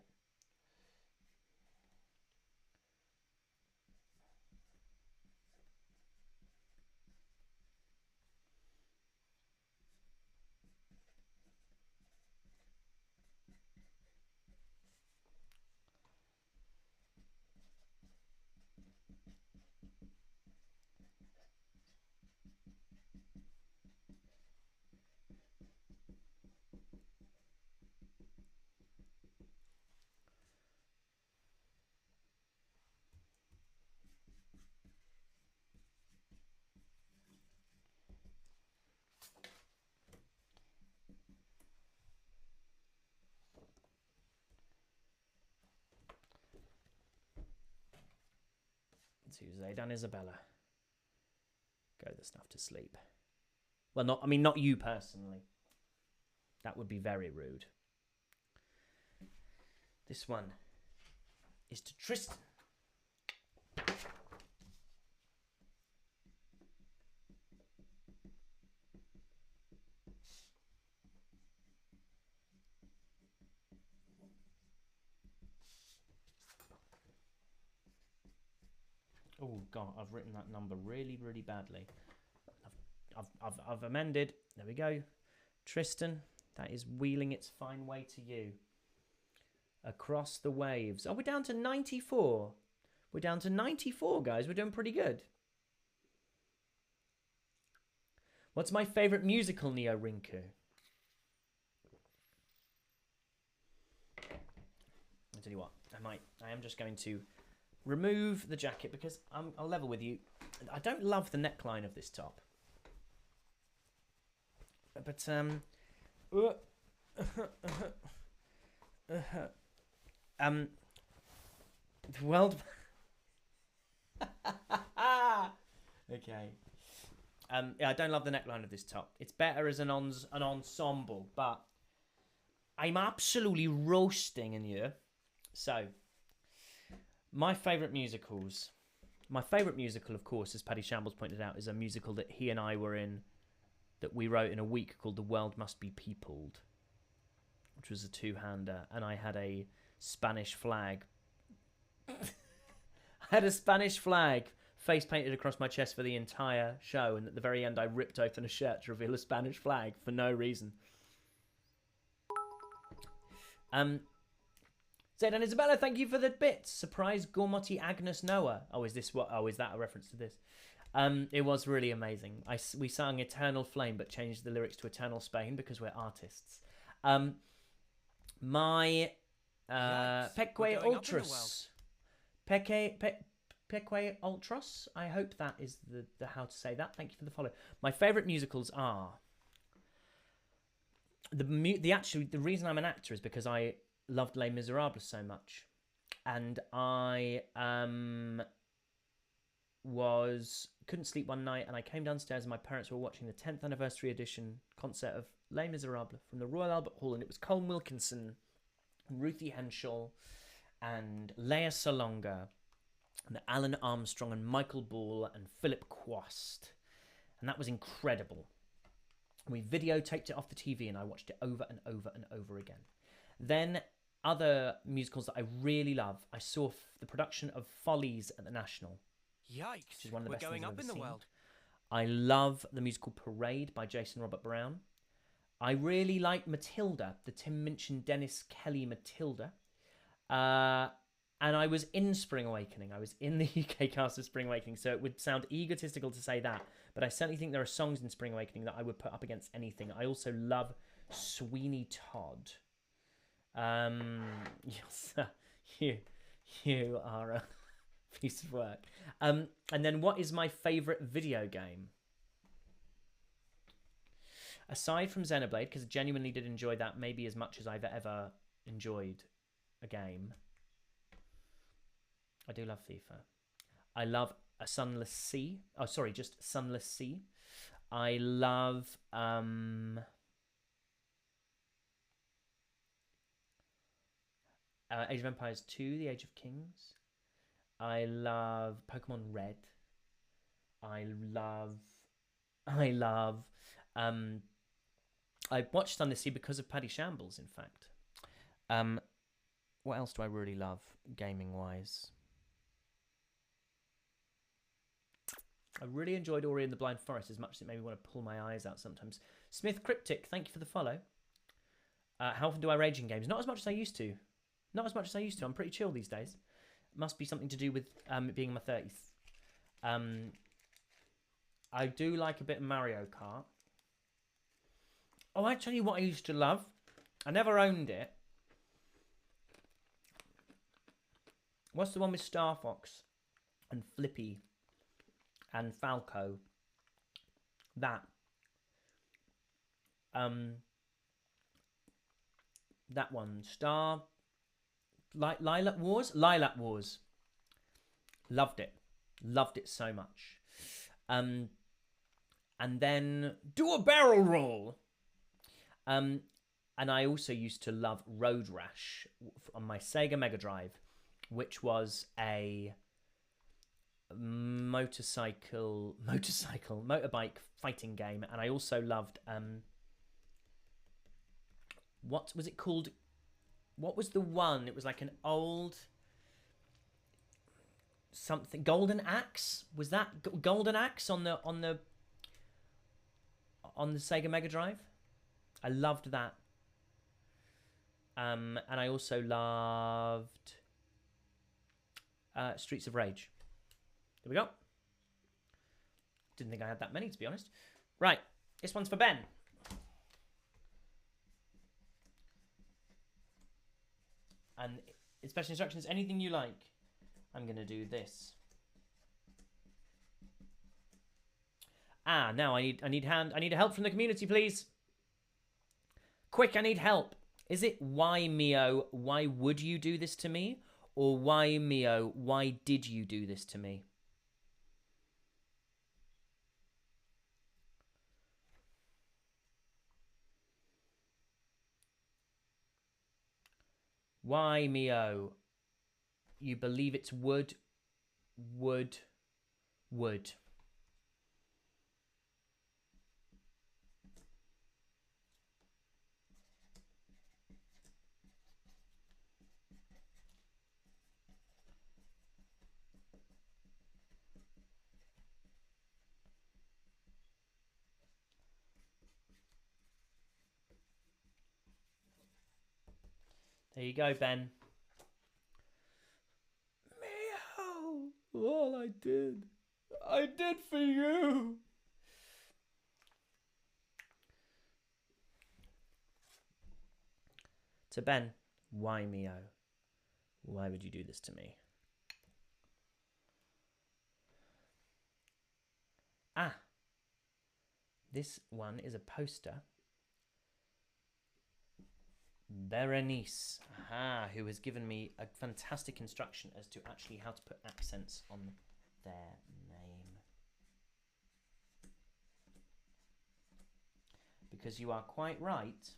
To Zaydan Isabella. Go the Snuff to Sleep. Well, not you personally. That would be very rude. This one is to Tristan. Oh God, I've written that number really, really badly. I've amended. There we go. Tristan, that is wheeling its fine way to you. Across the waves. Oh, we're down to 94. We're down to 94, guys. We're doing pretty good. What's my favourite musical, Neo Rinku? I'll tell you what. I am just going to remove the jacket because I'll level with you. I don't love the neckline of this top. But the world. Okay. Yeah, I don't love the neckline of this top. It's better as an ensemble, but I'm absolutely roasting in here. So, my favourite musicals. My favourite musical, of course, as Paddy Shambles pointed out, is a musical that he and I were in, that we wrote in a week, called The World Must Be Peopled, which was a two-hander, and I had a Spanish flag. I had a Spanish flag face painted across my chest for the entire show, and at the very end I ripped open a shirt to reveal a Spanish flag for no reason. Zed and Isabella, thank you for the bits. Surprise Gormotti Agnes Noah. Oh, is this what? Oh, is that a reference to this? It was really amazing. We sang Eternal Flame, but changed the lyrics to Eternal Spain because we're artists. My Peque Ultras. Peque Ultras. I hope that is the how to say that. Thank you for the follow. My favourite musicals are the reason I'm an actor is because I loved Les Miserables so much, and I couldn't sleep one night, and I came downstairs and my parents were watching the 10th anniversary edition concert of Les Miserables from the Royal Albert Hall, and it was Colm Wilkinson, Ruthie Henschel, and Lea Salonga, and Alan Armstrong, and Michael Ball, and Philip Quast, and that was incredible. We videotaped it off the TV, and I watched it over and over and over again. Then other musicals that I really love, I saw the production of Follies at the National.
Yikes!
Which is one of the
We're
best
going
things I've
up
ever
in the
seen.
world.
I love the musical Parade by Jason Robert Brown. I really like Matilda, the Tim Minchin, Dennis Kelly Matilda. And I was in Spring Awakening. I was in the UK cast of Spring Awakening, so it would sound egotistical to say that, but I certainly think there are songs in Spring Awakening that I would put up against anything. I also love Sweeney Todd. Yes, you are a piece of work. And then what is my favourite video game? Aside from Xenoblade, because I genuinely did enjoy that maybe as much as I've ever enjoyed a game. I do love FIFA. I love A Sunless Sea. Oh, sorry, just Sunless Sea. I love Age of Empires 2, The Age of Kings. I love Pokemon Red. I watched Sunless Sea because of Paddy Shambles, in fact. What else do I really love, gaming-wise? I really enjoyed Ori and the Blind Forest as much as it made me want to pull my eyes out sometimes. Smith Cryptic, thank you for the follow. How often do I rage in games? Not as much as I used to. I'm pretty chill these days. It must be something to do with it being in my 30s. I do like a bit of Mario Kart. Oh, I tell you what I used to love. I never owned it. What's the one with Star Fox and Flippy and Falco? That. That one. Lilac Wars? Lilac Wars. Loved it. Loved it so much. And then do a barrel roll. And I also used to love Road Rash on my Sega Mega Drive, which was a motorbike fighting game. And I also loved what was it called? What was the one? It was like an old something. Golden Axe? Was that Golden Axe on the Sega Mega Drive? I loved that. And I also loved Streets of Rage. There we go. Didn't think I had that many, to be honest. Right, this one's for Ben. And special instructions, anything you like. I'm going to do this. Now I need help from the community, please. Quick, I need help. Is it why, Mio, why would you do this to me? Or why, Mio, why did you do this to me? Why, Mio? You believe it's would. There you go, Ben. Meow. All I did for you. To Ben, why, Mio? Why would you do this to me? Ah, this one is a poster. Berenice, who has given me a fantastic instruction as to actually how to put accents on their name. Because you are quite right,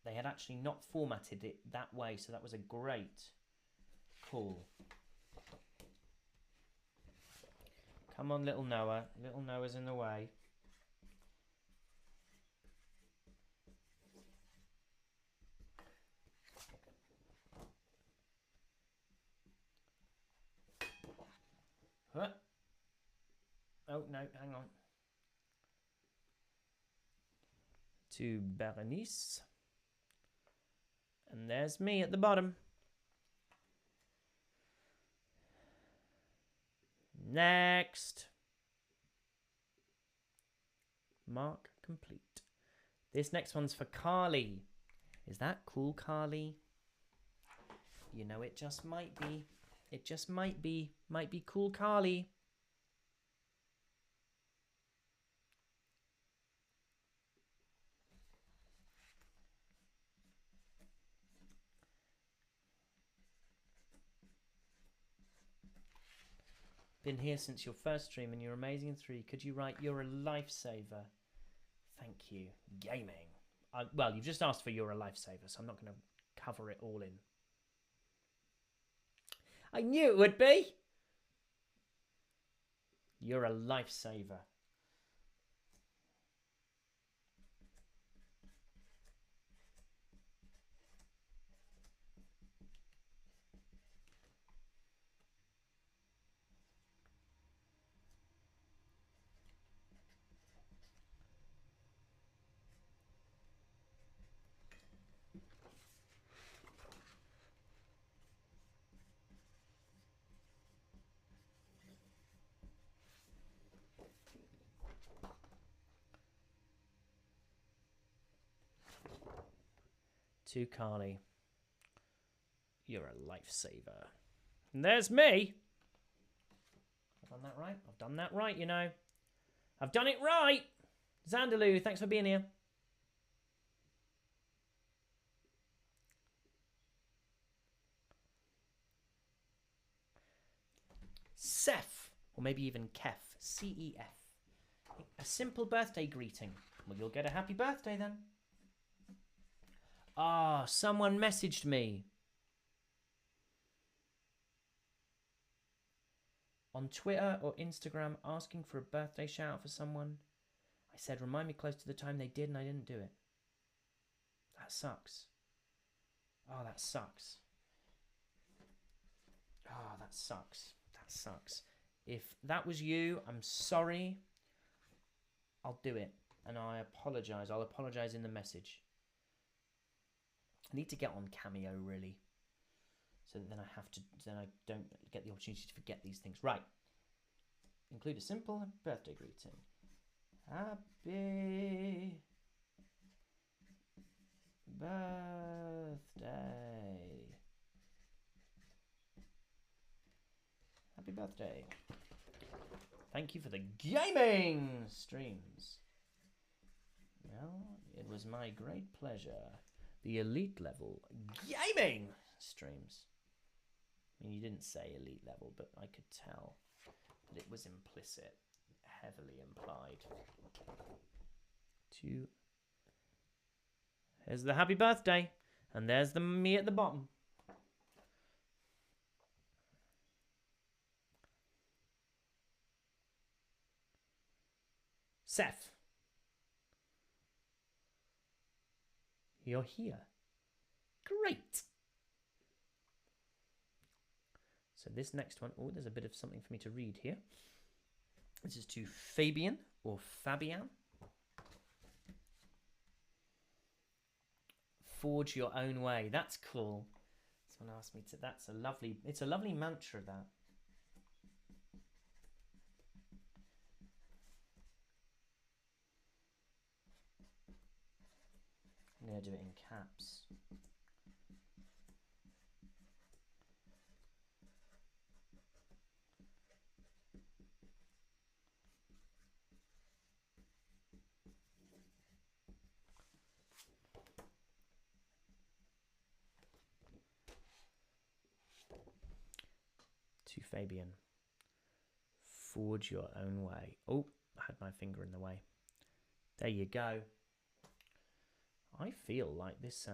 they had actually not formatted it that way, so that was a great call. Come on, little Noah. Little Noah's in the way. Huh? Oh, no, hang on. To Berenice. And there's me at the bottom. Next. Mark complete. This next one's for Carly. Is that cool, Carly? You know, it just might be. It just might be. Might be cool, Carly. Been here since your first stream and you're amazing in 3. Could you write you're a lifesaver? Thank you. Gaming. Well, you've just asked for you're a lifesaver, so I'm not going to cover it all in. I knew it would be. You're a lifesaver. To Carly. You're a lifesaver. And there's me. I've done that right. I've done that right, you know. I've done it right. Xandaloo, thanks for being here. Seth, or maybe even Kef, C-E-F. A simple birthday greeting. Well, you'll get a happy birthday then. Ah, someone messaged me. On Twitter or Instagram asking for a birthday shout out for someone. I said, remind me close to the time they did and I didn't do it. That sucks. Oh, that sucks. Oh, that sucks. That sucks. If that was you, I'm sorry. I'll do it. And I apologise. I'll apologise in the message. I need to get on Cameo, really. So that then I don't get the opportunity to forget these things. Right. Include a simple birthday greeting. Happy birthday. Happy birthday. Thank you for the gaming streams. Well, It was my great pleasure. The elite level gaming streams. I mean, you didn't say elite level, but I could tell that it was implicit, heavily implied. Here's the happy birthday, and there's the me at the bottom. Seth, you're here. Great. So this next one, oh, there's a bit of something for me to read here. This is to Fabian or Fabian. Forge your own way. That's cool. Someone asked me to. That's a lovely. It's a lovely mantra. That. I'm gonna do it in caps. To Fabian. Forge your own way. Oh, I had my finger in the way. There you go. I feel like this,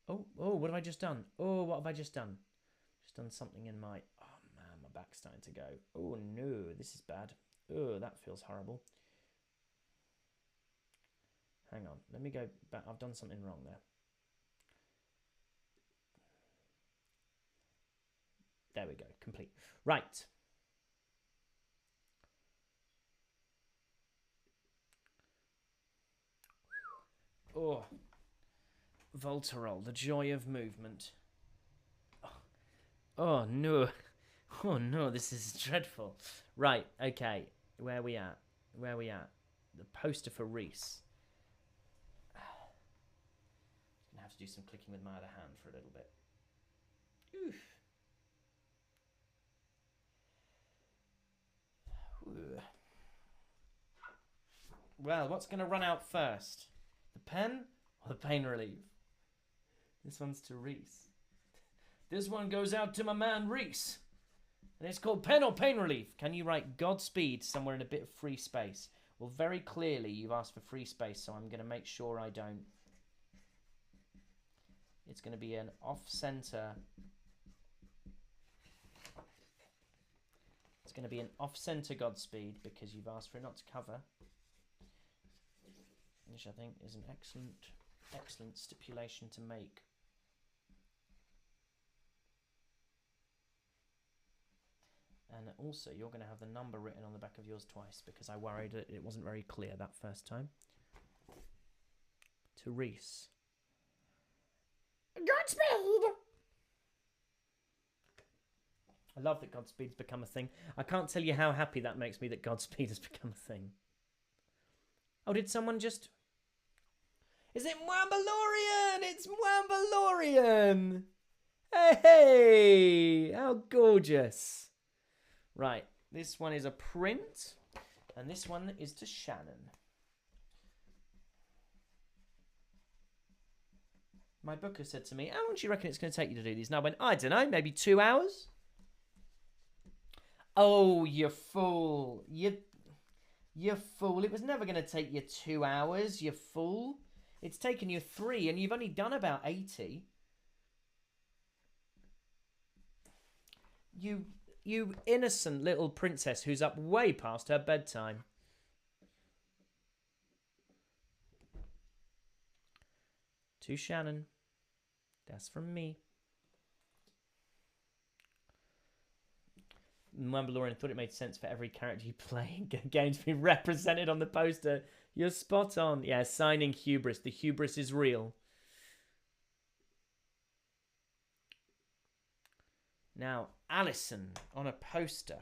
oh, what have I just done? Oh, what have I just done? Just done something in my, oh man, my back's starting to go. Oh no, this is bad. Oh, that feels horrible. Hang on, let me go back. I've done something wrong there. There we go, complete. Right. Oh. Voltarol, the joy of movement. Oh no. Oh no, this is dreadful. Right, okay. Where we at? Where we at? The poster for Reese. I'm gonna have to do some clicking with my other hand for a little bit. Oof. Ooh. Well, what's gonna run out first? The pen or the pain relief? This one's to Reese. This one goes out to my man Reese. And it's called Pen or Pain Relief. Can you write Godspeed somewhere in a bit of free space? Well, very clearly you've asked for free space, so I'm going to make sure I don't. It's going to be an off-center. It's going to be an off-center Godspeed because you've asked for it not to cover. Which I think is an excellent stipulation to make. And also, you're going to have the number written on the back of yours twice because I worried that it wasn't very clear that first time. To Reese.
Godspeed!
I love that Godspeed's become a thing. I can't tell you how happy that makes me that Godspeed has become a thing. Oh, did someone just... Is it Mwambalorian? It's Mwambalorian! Hey! How gorgeous. Right, this one is a print, and this one is to Shannon. My booker said to me, how long do you reckon it's going to take you to do these? And I went, I don't know, maybe 2 hours? Oh, you fool. You fool. It was never going to take you 2 hours, you fool. It's taken you 3, and you've only done about 80. You innocent little princess who's up way past her bedtime. To Shannon. That's from me. Mandalorian thought it made sense for every character you play in games to be represented on the poster. You're spot on. Yeah, signing hubris. The hubris is real. Now, Alison on a poster.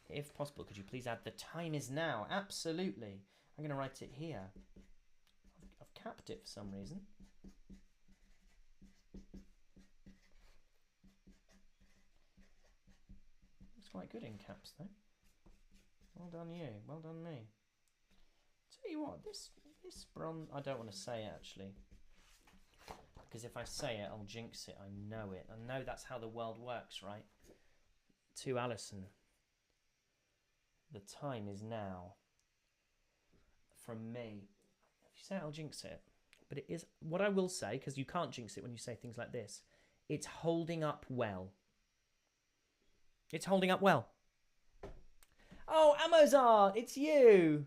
If possible, could you please add the time is now? Absolutely. I'm going to write it here. I've capped it for some reason. quite good in caps, though. Well done, you. Well done, me. Tell you what, this bronze... I don't want to say it, actually. Because if I say it, I'll jinx it. I know it. I know that's how the world works, right? To Alison. The time is now. From me. If you say it, I'll jinx it. But it is... What I will say, because you can't jinx it when you say things like this, it's holding up well. It's holding up well. Oh, Amozart, it's you.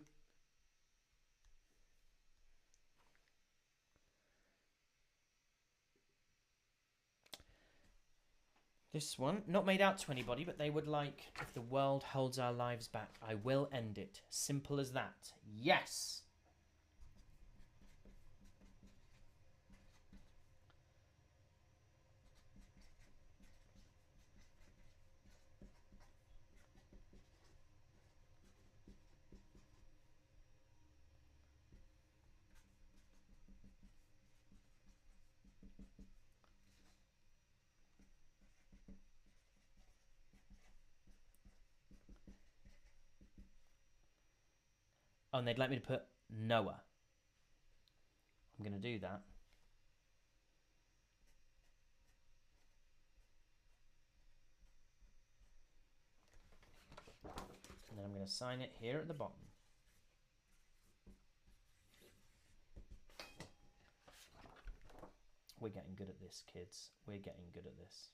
This one, not made out to anybody, but they would like, if the world holds our lives back, I will end it. Simple as that. Yes. Oh, and they'd like me to put Noah. I'm going to do that. And then I'm going to sign it here at the bottom. We're getting good at this, kids. We're getting good at this.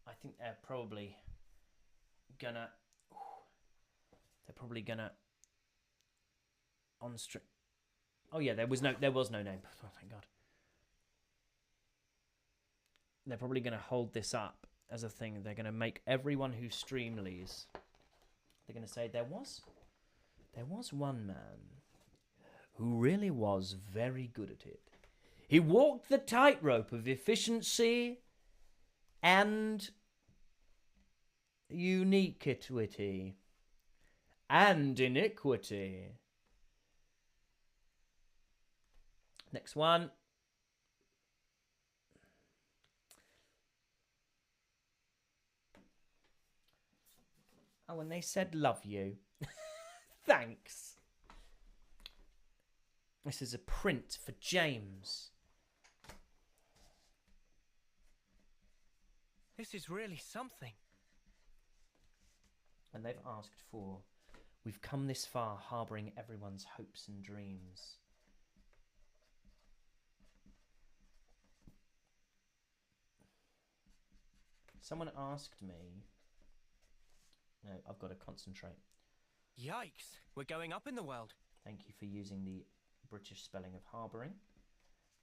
I think they're probably gonna... They're probably gonna... On stream... Oh yeah, there was no name. Oh, thank God. They're probably gonna hold this up as a thing. They're gonna make everyone who Streamlys... They're gonna say, there was one man who really was very good at it. He walked the tightrope of efficiency and uniquity and iniquity. Next one. Oh, and they said love you. Thanks. This is a print for James.
This is really something.
And they've asked for, we've come this far harbouring everyone's hopes and dreams. Someone asked me... No, I've got to concentrate.
Yikes, we're going up in the world.
Thank you for using the British spelling of harbouring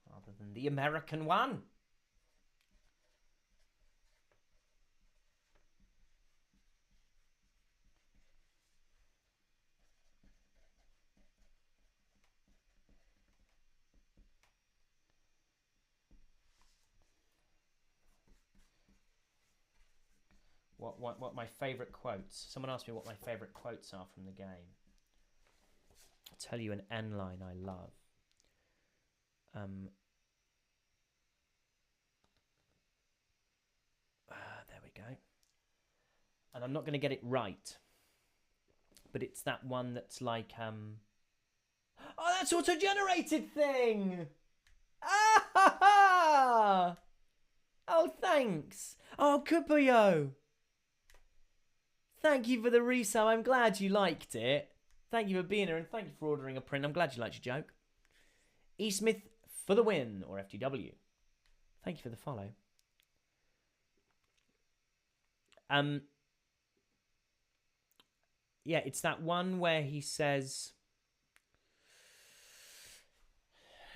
rather than the American one. What my favourite quotes. Someone asked me what my favourite quotes are from the game. I'll tell you an N line I love. There we go. And I'm not going to get it right. But it's that one that's like, Oh, that's auto-generated thing! Ah ha ha! Oh, thanks. Oh, Kupuyo. Thank you for the resale. I'm glad you liked it. Thank you for being here and thank you for ordering a print. I'm glad you liked your joke. E. Smith for the win, or FTW. Thank you for the follow. Yeah, it's that one where he says...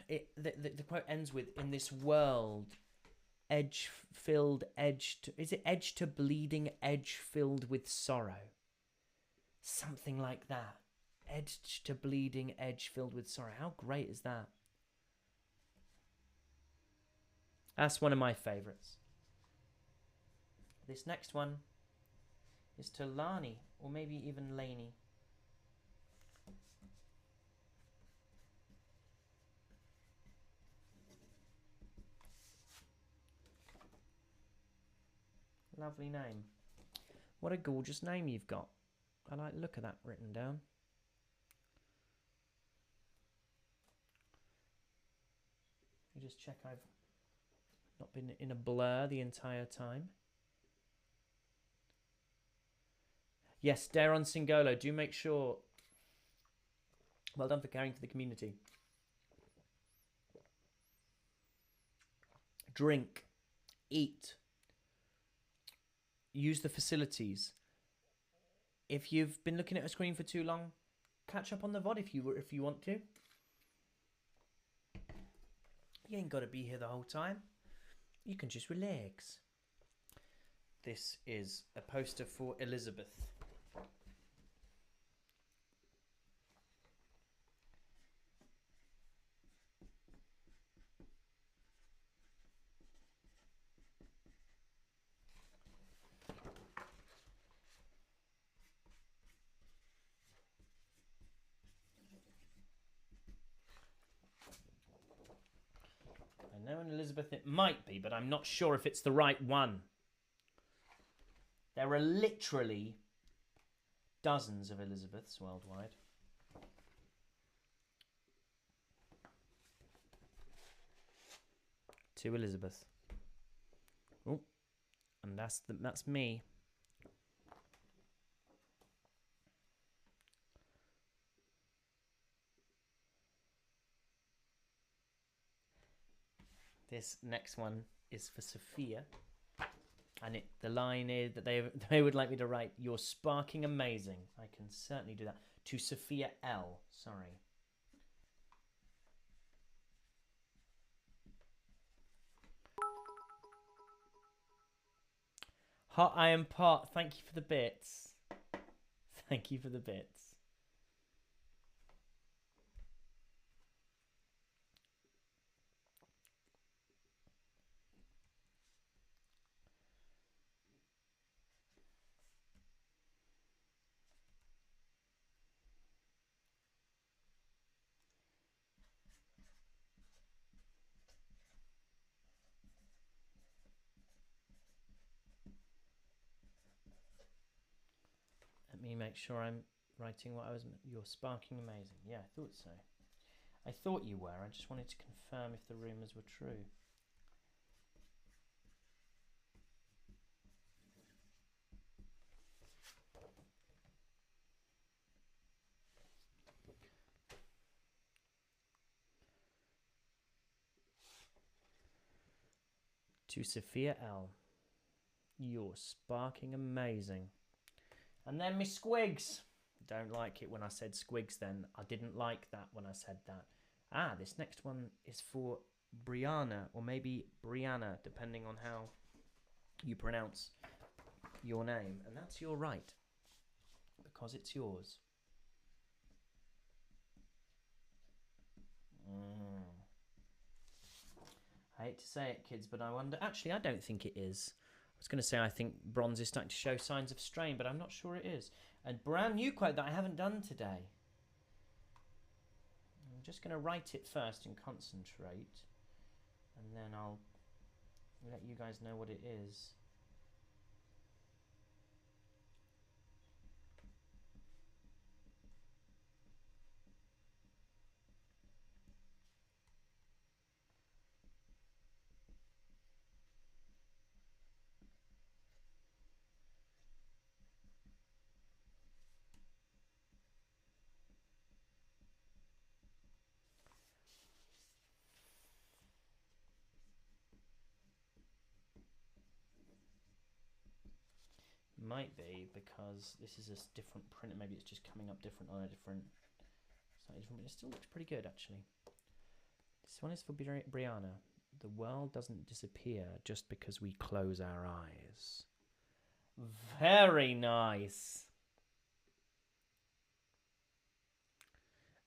The quote ends with, in this world... is it edge to bleeding, edge filled with sorrow? Something like that. Edge to bleeding, edge filled with sorrow. How great is that? That's one of my favourites. This next one is to Lani, or maybe even Laney. Lovely name. What a gorgeous name you've got. I like the look of that written down. Let me just check I've not been in a blur the entire time. Yes, Daron Singolo, do make sure. Well done for caring for the community. Drink, eat, use the facilities. If you've been looking at a screen for too long, catch up on the VOD if you want to. You ain't got to be here the whole time. You can just relax. This is a poster for Elizabeth. I know an Elizabeth it might be, but I'm not sure if it's the right one. There are literally dozens of Elizabeths worldwide. To Elizabeth. Oh, and that's me. This next one is for Sophia, and the line is that they would like me to write, "You're sparking amazing." I can certainly do that. To Sophia L. Sorry. Hot Iron Pot, thank you for the bits. Thank you for the bits. Let me make sure I'm writing what I was... You're sparking amazing. Yeah, I thought so. I thought you were. I just wanted to confirm if the rumours were true. To Sophia L. You're sparking amazing. And then Miss Squigs. Don't like it when I said Squigs then. I didn't like that when I said that. Ah, this next one is for Brianna, or maybe Brianna, depending on how you pronounce your name. And that's your right, because it's yours. I hate to say it, kids, but I wonder... Actually, I don't think it is. I was going to say I think bronze is starting to show signs of strain, but I'm not sure it is. A brand new quote that I haven't done today. I'm just going to write it first and concentrate, and then I'll let you guys know what it is. Might be because this is a different print. Maybe it's just coming up different on a different, slightly different. But it still looks pretty good, actually. This one is for Brianna. The world doesn't disappear just because we close our eyes. Very nice.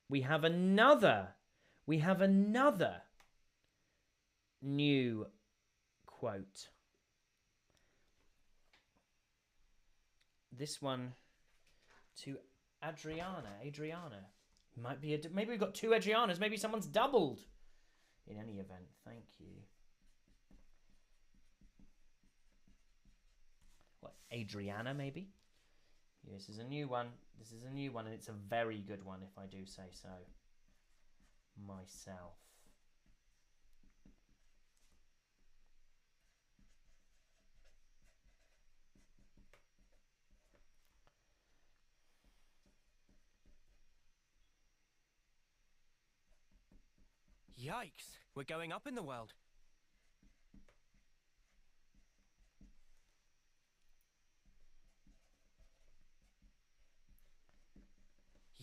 We have another new quote. This one to Adriana. Might be maybe we've got two Adrianas. Maybe someone's doubled. In any event, thank you. What, Adriana, maybe? This is a new one. This is a new one, and it's a very good one, if I do say so myself.
Yikes, we're going up in the world.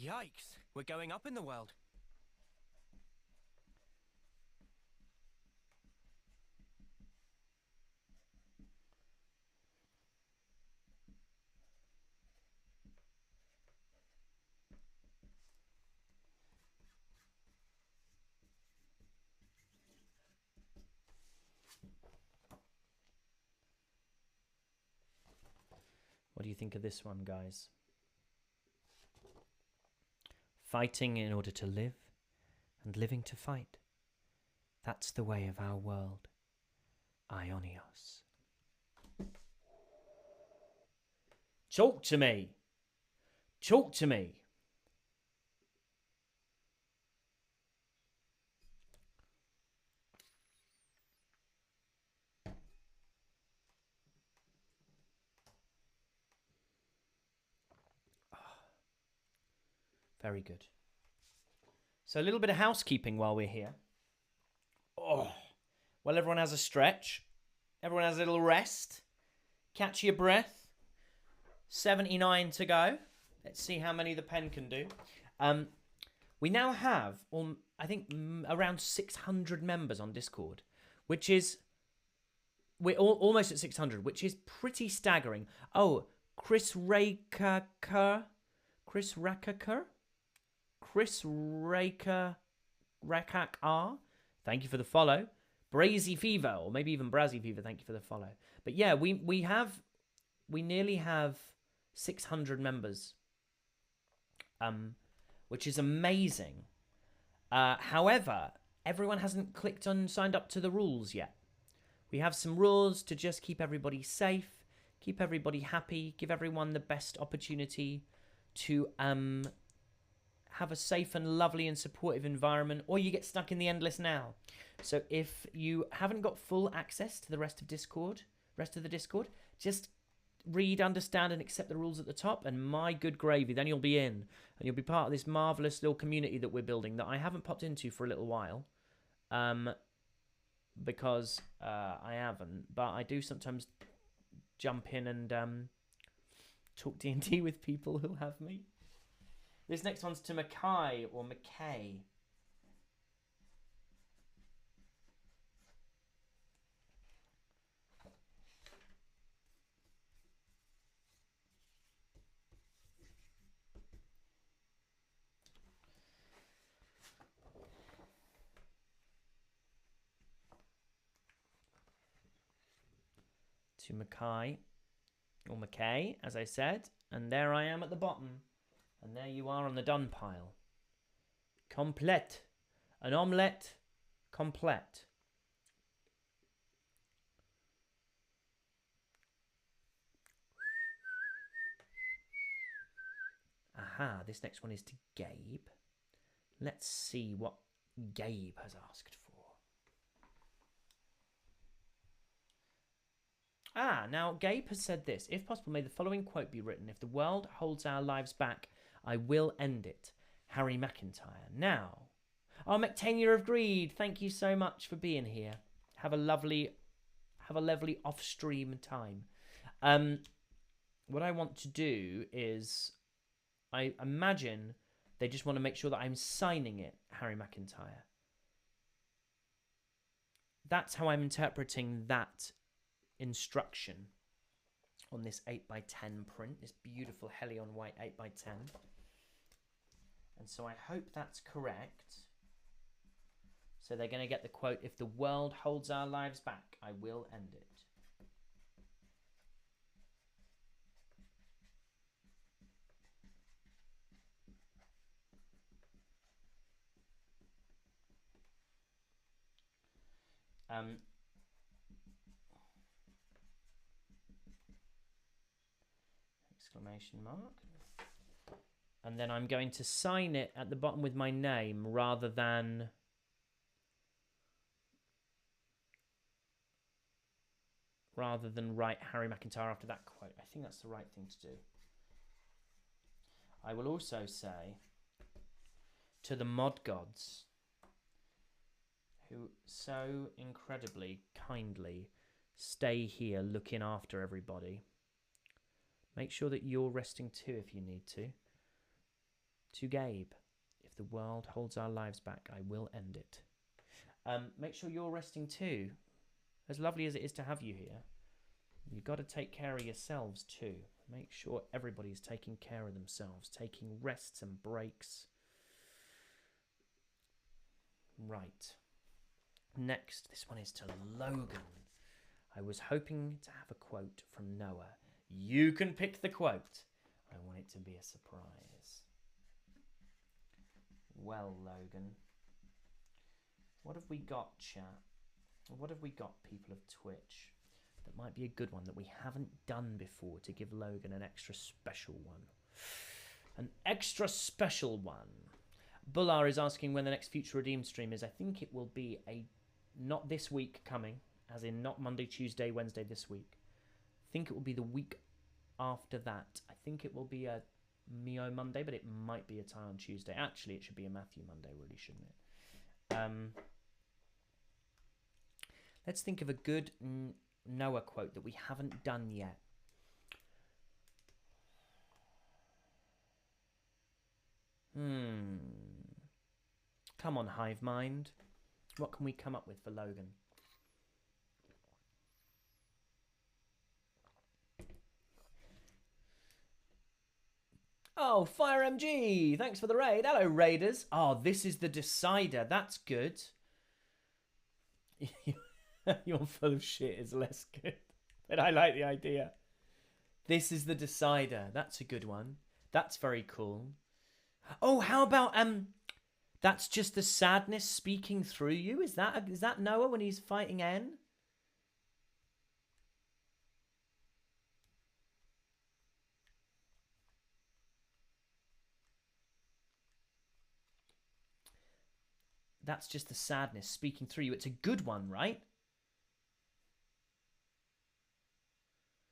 Yikes, we're going up in the world.
What do you think of this one, guys? Fighting in order to live, and living to fight. That's the way of our world. Ionios. Talk to me. Talk to me. Very good. So a little bit of housekeeping while we're here. Oh, well, everyone has a stretch. Everyone has a little rest. Catch your breath. 79 to go. Let's see how many the pen can do. We now have, I think, around 600 members on Discord, which is... We're almost at 600, which is pretty staggering. Oh, Chris Raker... R. Thank you for the follow. Brazy Fever, or maybe even Brazzy Fever, thank you for the follow. But yeah, we nearly have 600 members, which is amazing. However, everyone hasn't clicked on signed up to the rules yet. We have some rules to just keep everybody safe, keep everybody happy, give everyone the best opportunity to have a safe and lovely and supportive environment, or you get stuck in the endless now. So if you haven't got full access to the rest of the Discord, just read, understand, and accept the rules at the top, and my good gravy, then you'll be in, and you'll be part of this marvelous little community that we're building that I haven't popped into for a little while, because I haven't, but I do sometimes jump in and talk D&D with people who have me. This next one's to Mackay or McKay. To Mackay or McKay, as I said, and there I am at the bottom. And there you are on the done pile. Complete. An omelette complete. Aha, this next one is to Gabe. Let's see what Gabe has asked for. Now Gabe has said this. If possible, may the following quote be written. If the world holds our lives back, I will end it. Harry McEntire. Now. Oh, McEntire of Greed. Thank you so much for being here. Have a lovely off-stream time. What I want to do is, I imagine they just want to make sure that I'm signing it, Harry McEntire. That's how I'm interpreting that instruction on this 8x10 print, this beautiful Helion white 8x10. And so I hope that's correct. So they're going to get the quote, if the world holds our lives back, I will end it. exclamation mark. And then I'm going to sign it at the bottom with my name rather than write Harry McEntire after that quote. I think that's the right thing to do. I will also say to the mod gods who so incredibly kindly stay here looking after everybody, make sure that you're resting too if you need to. To Gabe, if the world holds our lives back, I will end it. Make sure you're resting too. As lovely as it is to have you here, you've got to take care of yourselves too. Make sure everybody's taking care of themselves, taking rests and breaks. Right. Next, this one is to Logan. I was hoping to have a quote from Noah. You can pick the quote. I want it to be a surprise. Well, Logan, what have we got, chat? What have we got, people of Twitch? That might be a good one that we haven't done before to give Logan an extra special one. An extra special one. Bullar is asking when the next Future Redeemed stream is. I think it will be not this week coming, as in not Monday, Tuesday, Wednesday this week. I think it will be the week after that. I think it will be a Mio Monday, but it might be a Ty on Tuesday. Actually, it should be a Matthew Monday, really, shouldn't it? Let's think of a good Noah quote that we haven't done yet. Come on, Hive Mind. What can we come up with for Logan? Oh, Fire MG! Thanks for the raid. Hello, Raiders. Oh, this is the decider. That's good. You're full of shit is less good. But I like the idea. This is the decider. That's a good one. That's very cool. Oh, how about that's just the sadness speaking through you? Is that Noah when he's fighting N? That's just the sadness speaking through you. It's a good one, right?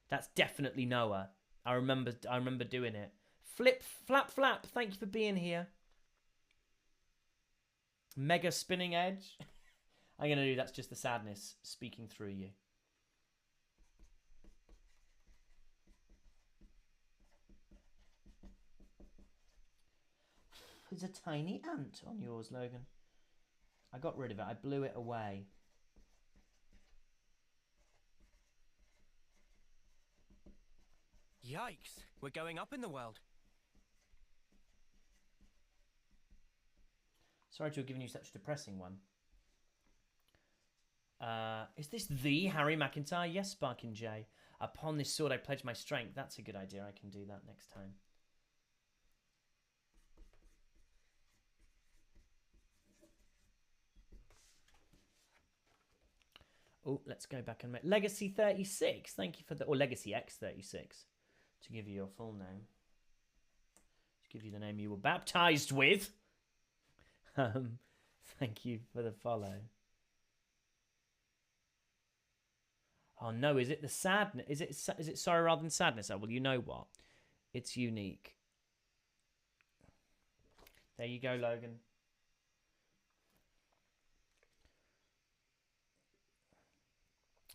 That's definitely Noah. I remember doing it. Flip, flap, flap. Thank you for being here. Mega spinning edge. I'm going to do that's just the sadness speaking through you. There's a tiny ant on yours, Logan. I got rid of it. I blew it away.
Yikes, we're going up in the world.
Sorry to have given you such a depressing one. Is this the Harry McEntire? Yes, Sparkin J. Upon this sword I pledge my strength. That's a good idea. I can do that next time. Oh, let's go back and make Legacy 36. Thank you for the, or Legacy X 36 to give you your full name. To give you the name you were baptized with. Thank you for the follow. Oh no, is it the sadness? Is it sorrow rather than sadness? Oh, well, you know what? It's unique. There you go, Logan.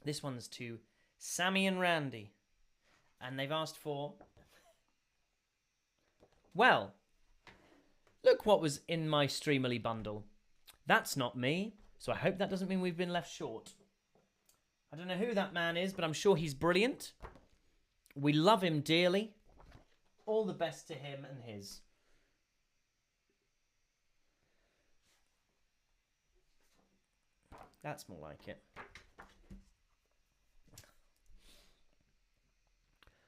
This one's to Sammy and Randy. And they've asked for... Well, look what was in my Streamily bundle. That's not me, so I hope that doesn't mean we've been left short. I don't know who that man is, but I'm sure he's brilliant. We love him dearly. All the best to him and his. That's more like it.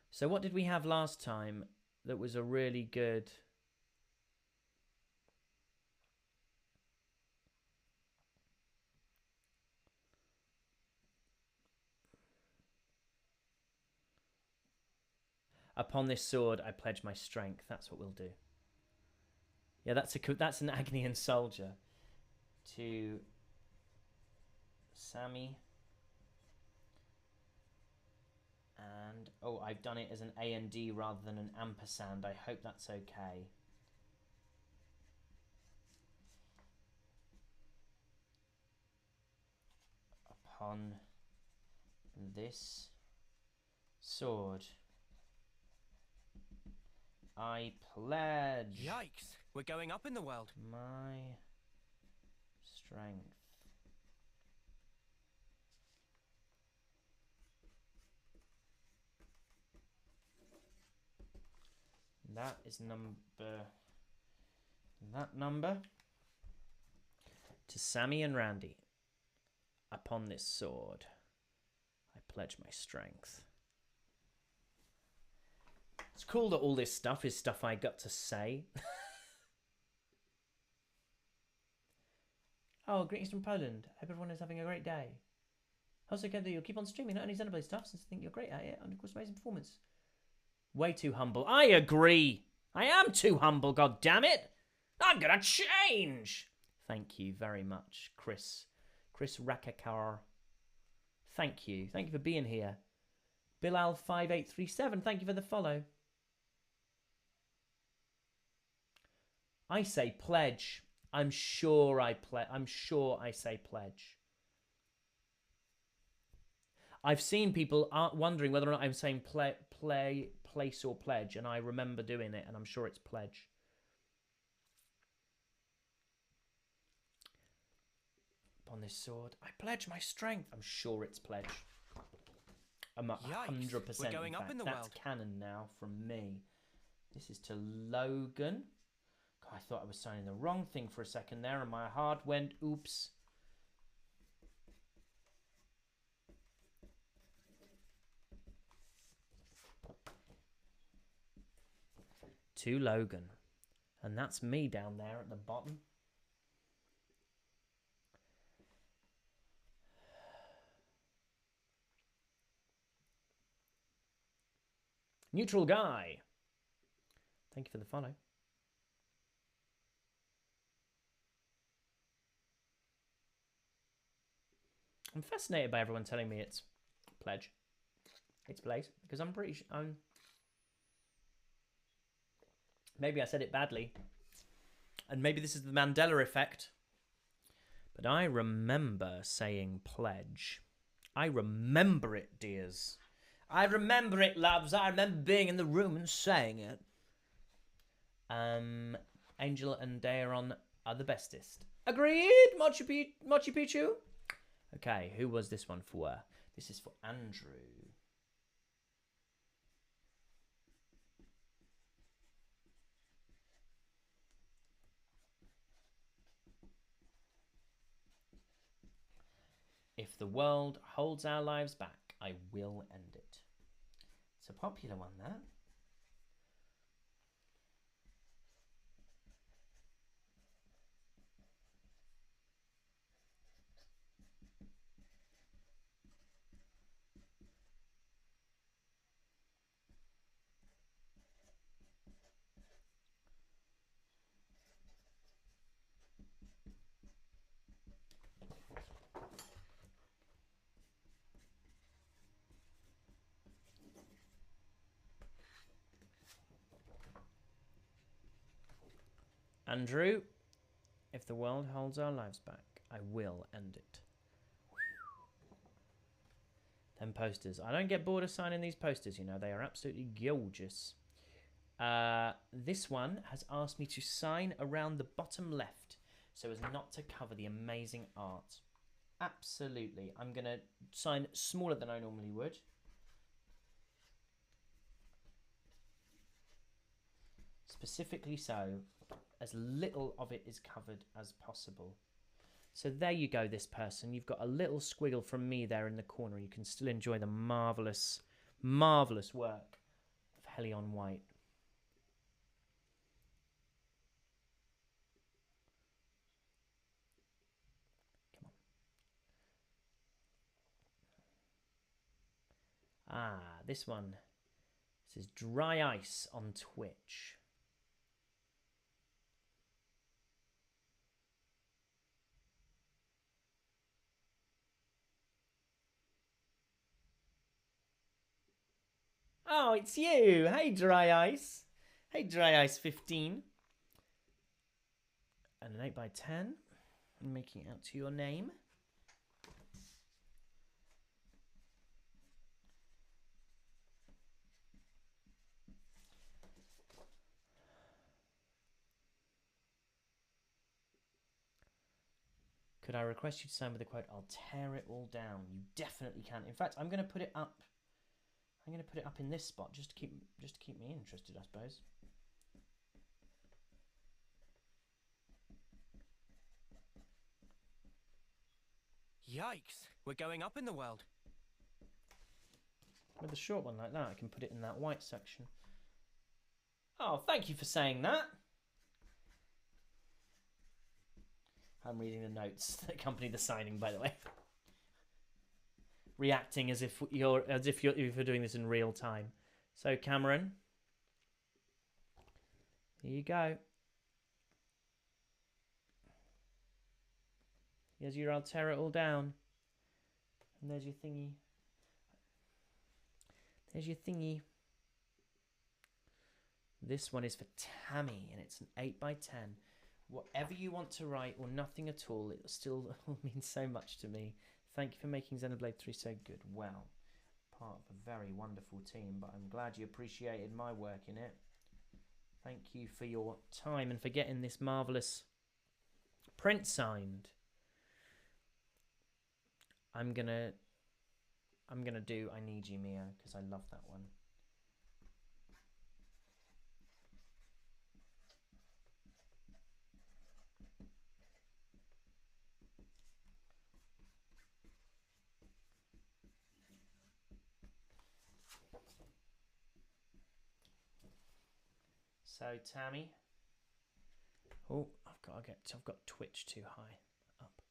So what did we have last time that was a really good... Upon this sword, I pledge my strength. That's what we'll do. Yeah, that's an Agnian soldier. To Sammy. And, oh, I've done it as an A and D rather than an ampersand. I hope that's okay. Upon this sword, I pledge.
Yikes! We're going up in the world.
My strength. That is that number to Sammy and Randy. Upon this sword, I pledge my strength. It's cool that all this stuff is stuff I got to say. Oh, greetings from Poland. Hope everyone is having a great day. Also, good that you'll keep on streaming not only Xenoblade stuff, since I think you're great at it, and of course, amazing performance. Way too humble. I agree. I am too humble, god damn it. I'm gonna change. Thank you very much, Chris. Chris Rakakar. Thank you. Thank you for being here. Bilal5837, thank you for the follow. I say pledge. I'm sure I say pledge. I've seen people wondering whether or not I'm saying place or pledge, and I remember doing it, and I'm sure it's pledge. Upon this sword, I pledge my strength. I'm sure it's pledge. I'm 100%.
We're going up in the
That's
world.
canon now from me. This is to Logan. God, I thought I was signing the wrong thing for a second there, and my heart went oops. To Logan. And that's me down there at the bottom. Neutral guy. Thank you for the follow. I'm fascinated by everyone telling me it's pledge. It's place, because I'm pretty sure maybe I said it badly. And maybe this is the Mandela effect. But I remember saying pledge. I remember it, dears. I remember it, loves. I remember being in the room and saying it. Angel and Daeron are the bestest. Agreed, Machu Picchu. Okay, who was this one for? This is for Andrew. If the world holds our lives back, I will end it. It's a popular one, that. Andrew, if the world holds our lives back, I will end it. Them posters. I don't get bored of signing these posters, you know. They are absolutely gorgeous. This one has asked me to sign around the bottom left so as not to cover the amazing art. Absolutely. I'm going to sign smaller than I normally would. Specifically so, as little of it is covered as possible. So there you go, this person. You've got a little squiggle from me there in the corner. You can still enjoy the marvellous, marvellous work of Helion White. Come on. Ah, this one. This is Dry Ice on Twitch. Oh, it's you. Hey, Dry Ice. Hey, Dry Ice 15. And an 8x10. I'm making it out to your name. Could I request you to sign with a quote? I'll tear it all down. You definitely can. In fact, I'm going to put it up. I'm going to put it up in this spot just to keep me interested, I suppose.
Yikes, we're going up in the world.
With a short one like that, I can put it in that white section. Oh, thank you for saying that. I'm reading the notes that accompany the signing, by the way. Reacting as if you're doing this in real time. So, Cameron, here you go. Here's your I'll tear it all down. And there's your thingy. There's your thingy. This one is for Tammy, and it's an 8x10. Whatever you want to write or nothing at all, it still means so much to me. Thank you for making Xenoblade 3 so good. Well, part of a very wonderful team, but I'm glad you appreciated my work in it. Thank you for your time and for getting this marvellous print signed. I'm gonna do I Need You, Mio, because I love that one. So Tammy, oh, I've got Twitch too high up.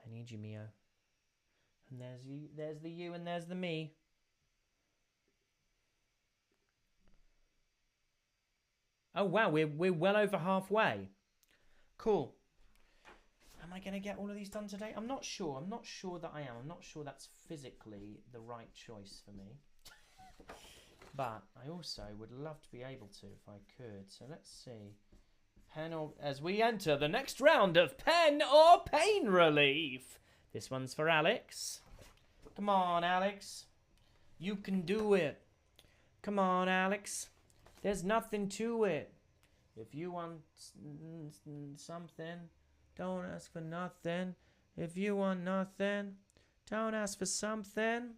I Need You, Mio, and there's you, there's the you, and there's the me. Oh wow, we're well over halfway. Cool. Am I going to get all of these done today? I'm not sure. I'm not sure that I am. I'm not sure that's physically the right choice for me. But I also would love to be able to if I could. So let's see. Pen or... As we enter the next round of Pen or Pain Relief. This one's for Alex. Come on, Alex. You can do it. Come on, Alex. There's nothing to it. If you want something, don't ask for nothing. If you want nothing, don't ask for something.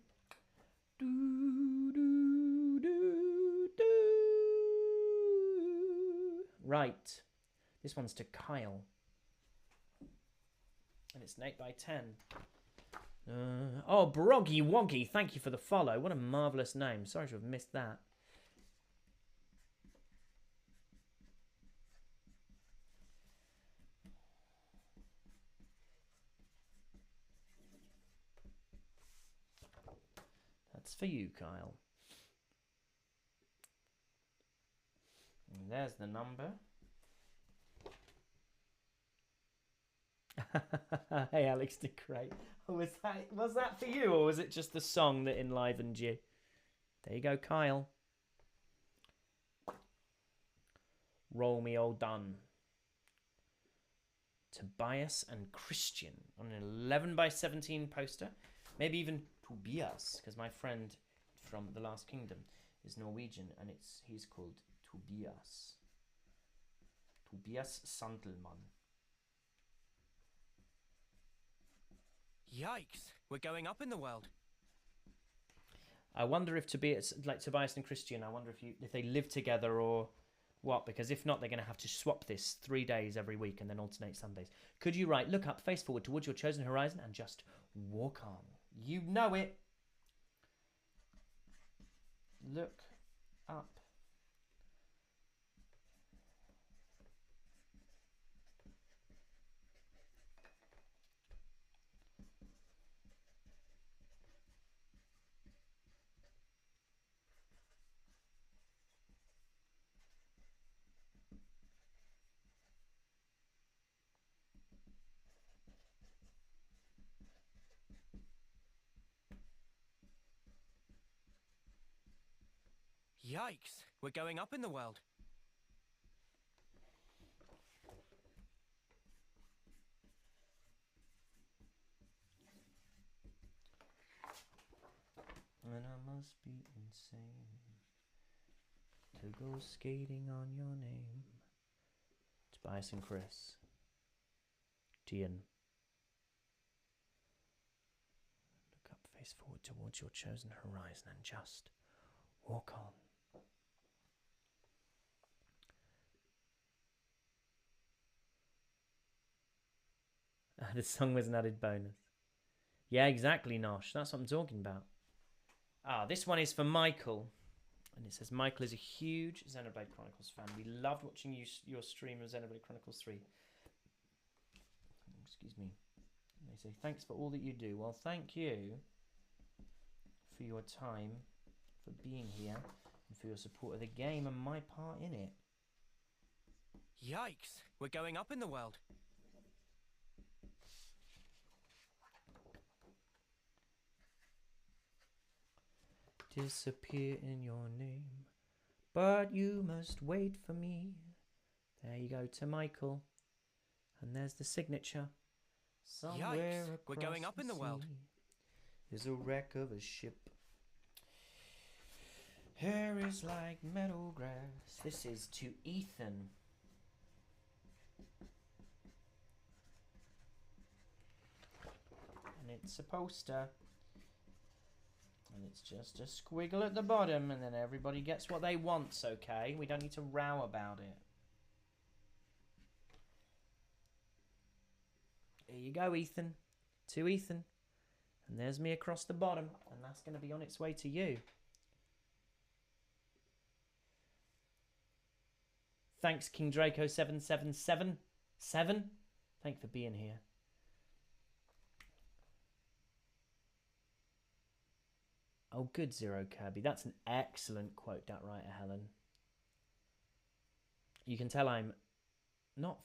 Do, do, do, do. Right. This one's to Kyle. And it's an 8x10. Oh, Broggy Woggy, thank you for the follow. What a marvellous name. Sorry to have missed that. That's for you, Kyle. And there's the number. Hey, Alex did great. Oh, was that for you, or was it just the song that enlivened you? There you go, Kyle. Roll me all done. Tobias and Christian on an 11x17 poster. Maybe even Tobias, because my friend from The Last Kingdom is Norwegian, and he's called Tobias. Tobias Sandelmann.
Yikes, we're going up in the world.
I wonder if Tobias, like Tobias and Christian, I wonder if they live together or what, because if not, they're going to have to swap this 3 days every week and then alternate Sundays. Could you write, look up, face forward towards your chosen horizon and just walk on? You know it. Look up.
Yikes, we're going up in the world.
And I must be insane to go skating on your name. Tobias and Chris. Gian. Look up, face forward towards your chosen horizon and just walk on. The song was an added bonus. Yeah, exactly, Nosh. That's what I'm talking about. Ah, this one is for Michael. And it says, Michael is a huge Xenoblade Chronicles fan. We loved watching your stream of Xenoblade Chronicles 3. Excuse me. And they say, thanks for all that you do. Well, thank you for your time, for being here, and for your support of the game and my part in it.
Yikes, we're going up in the world.
Disappear in your name, but you must wait for me. There you go to Michael, and there's the signature. Somewhere
Yikes, we're going up in the world.
Is a wreck of a ship. Hair is like meadow grass. This is to Ethan. And it's a poster. And it's just a squiggle at the bottom, and then everybody gets what they want, okay? We don't need to row about it. Here you go, Ethan. To Ethan. And there's me across the bottom, and that's going to be on its way to you. Thanks, King Draco 7777. Thanks for being here. Oh, good, Zero Kirby. That's an excellent quote, that writer, Helen. You can tell I'm not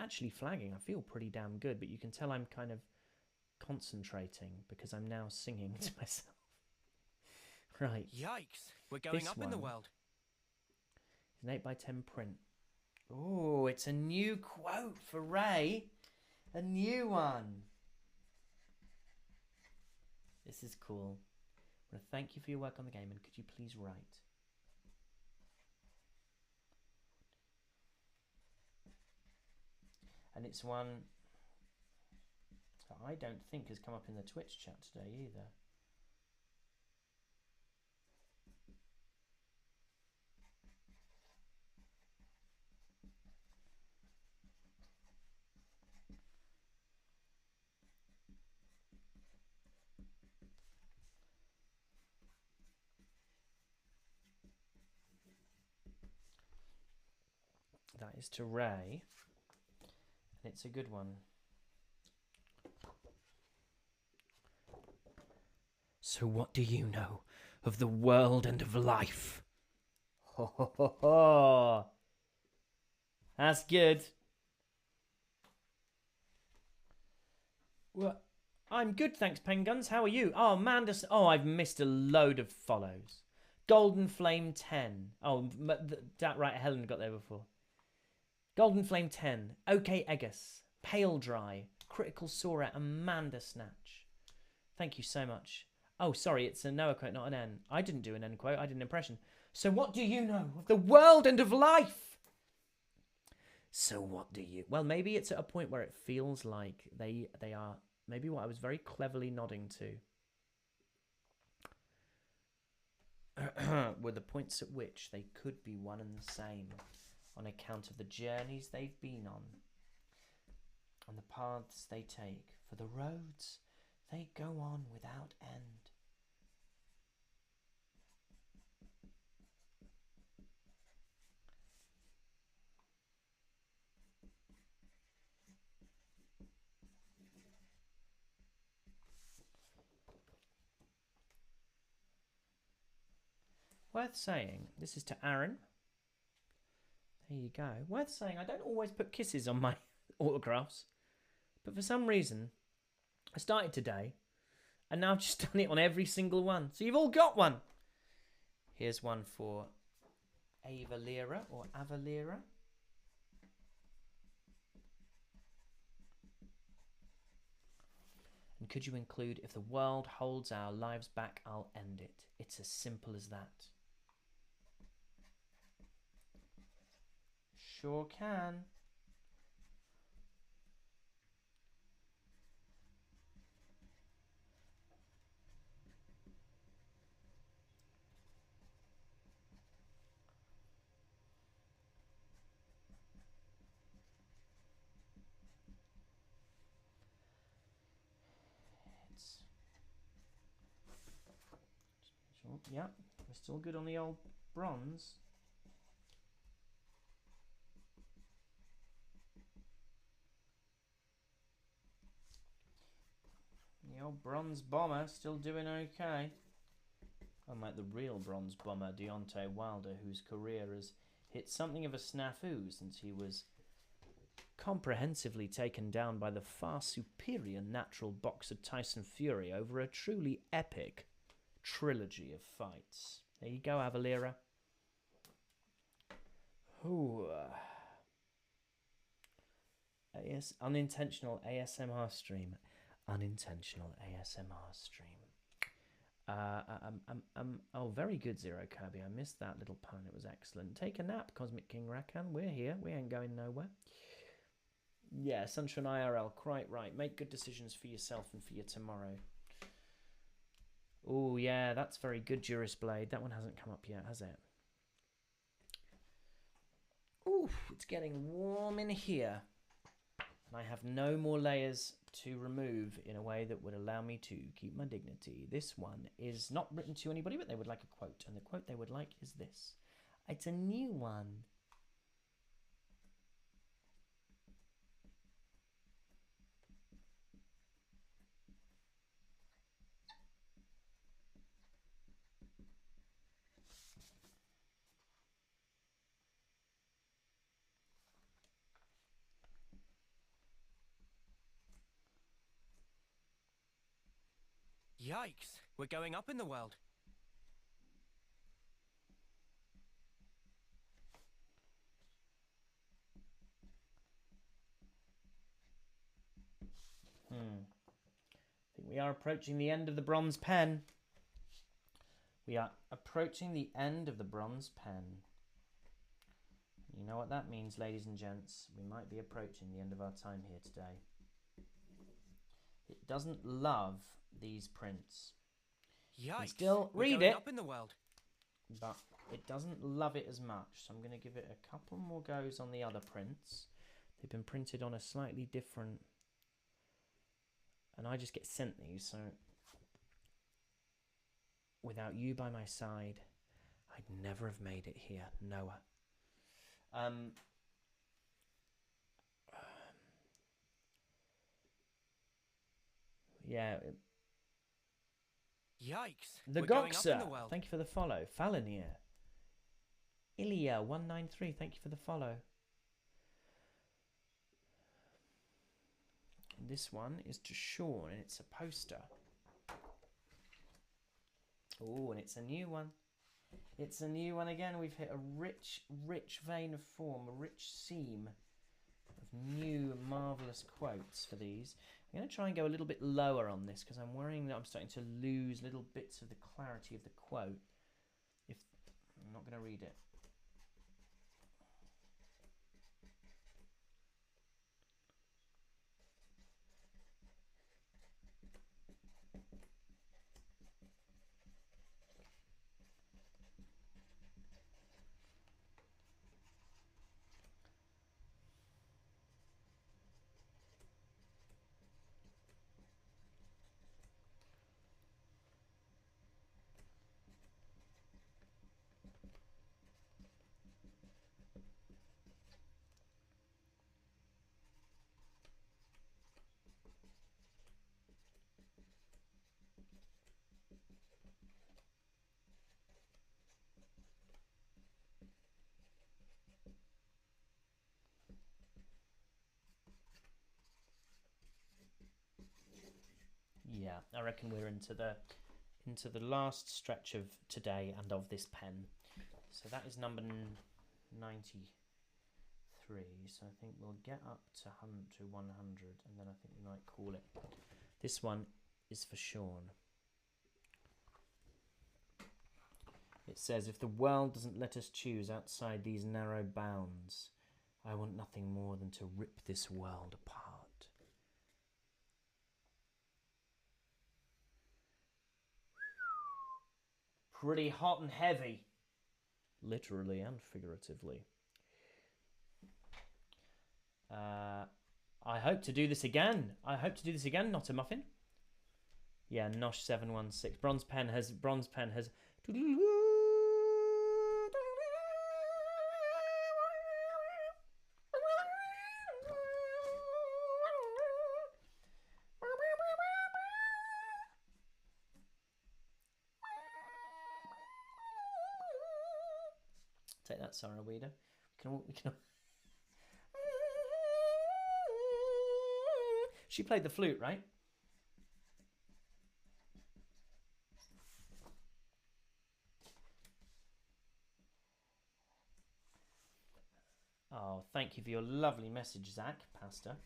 actually flagging. I feel pretty damn good, but you can tell I'm kind of concentrating because I'm now singing to myself. Right.
Yikes, we're going up in the world.
It's an 8x10 print. Oh, it's a new quote for Ray. A new one. This is cool. I want to thank you for your work on the game, and could you please write? And it's one that I don't think has come up in the Twitch chat today either. That is to Ray, and it's a good one. So what do you know of the world and of life? Ho ho ho ho! That's good. Well, I'm good, thanks, Penguns. How are you? Oh, Mandus. Oh, I've missed a load of follows. Golden Flame 10. Oh, that right, Helen got there before. Golden Flame 10, OK Eggers, Pale Dry, Critical Sora, Amanda Snatch. Thank you so much. Oh, sorry, it's a Noah quote, not an N. I didn't do an N quote, I did an impression. So what do you know of the world and of life? So what do you... Well, maybe it's at a point where it feels like they are... Maybe what I was very cleverly nodding to were the points at which they could be one and the same, on account of the journeys they've been on the paths they take, for the roads they go on without end. Worth saying, this is to Aaron. There you go. Worth saying, I don't always put kisses on my autographs, but for some reason, I started today, and now I've just done it on every single one. So you've all got one. Here's one for Avalera or Avalera. And could you include, if the world holds our lives back, I'll end it. It's as simple as that. Sure can. Yeah, we're still good on the old bronze. The old bronze bomber still doing okay. Unlike the real bronze bomber, Deontay Wilder, whose career has hit something of a snafu since he was comprehensively taken down by the far superior natural boxer Tyson Fury over a truly epic trilogy of fights. There you go, Avalera. Ooh. Unintentional ASMR stream. Unintentional ASMR stream. Oh, very good, Zero Kirby. I missed that little pun. It was excellent. Take a nap, Cosmic King Rakan. We're here. We ain't going nowhere. Yeah, Sunshine IRL. Quite right. Make good decisions for yourself and for your tomorrow. Oh, yeah, that's very good, Blade. That one hasn't come up yet, has it? Ooh, it's getting warm in here. And I have no more layers to remove in a way that would allow me to keep my dignity. This one is not written to anybody, but they would like a quote. And the quote they would like is this. It's a new one.
Yikes, we're going up in the world.
I think we are approaching the end of the bronze pen. We are approaching the end of the bronze pen. You know what that means, ladies and gents. We might be approaching the end of our time here today. It doesn't love these prints.
Yikes,
still
we're
read
going
it,
up in the world.
but it doesn't love it as much. So I'm going to give it a couple more goes on the other prints. They've been printed on a slightly different... And I just get sent these, so... Without you by my side, I'd never have made it here, Noah. Yeah.
Yikes.
The
we're going up in
Goxer,
the world.
thank you for the follow. Falonir. Ilya193, thank you for the follow. This one is to Sean, and it's a poster. Oh, and it's a new one. It's a new one again. We've hit a rich, rich vein of form, a rich seam of new, marvellous quotes for these. I'm going to try and go a little bit lower on this because I'm worrying that I'm starting to lose little bits of the clarity of the quote. If I'm not going to read it. Yeah, I reckon we're into the last stretch of today and of this pen. So that is number 93. So I think we'll get up to 100, and then I think we might call it. This one is for Sean. It says, if the world doesn't let us choose outside these narrow bounds, I want nothing more than to rip this world apart. Pretty hot and heavy. Literally and figuratively. I hope to do this again. Not a muffin. Yeah, Nosh 716. Bronze pen has. Take that, Sarah Weeder. We can. She played the flute, right? Oh, thank you for your lovely message, Zach, Pastor.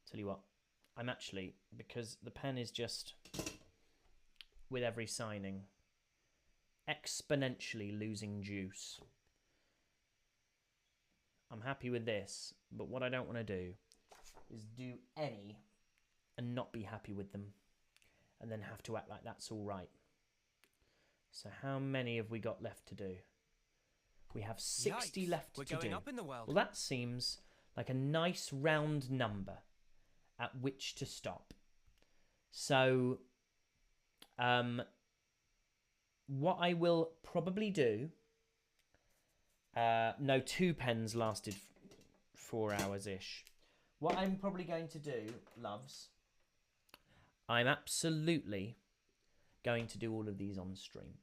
Tell you what, I'm actually, because the pen is just, with every signing, exponentially losing juice. I'm happy with this, but what I don't want to do is do any and not be happy with them and then have to act like that's all right. So how many have we got left to do? We have 60
Yikes,
left
we're
to
going
do.
up in the world.
Well, that seems like a nice round number at which to stop. So, what I will probably do... no, 2 pens lasted 4 hours-ish. What I'm probably going to do, loves, I'm absolutely going to do all of these on stream.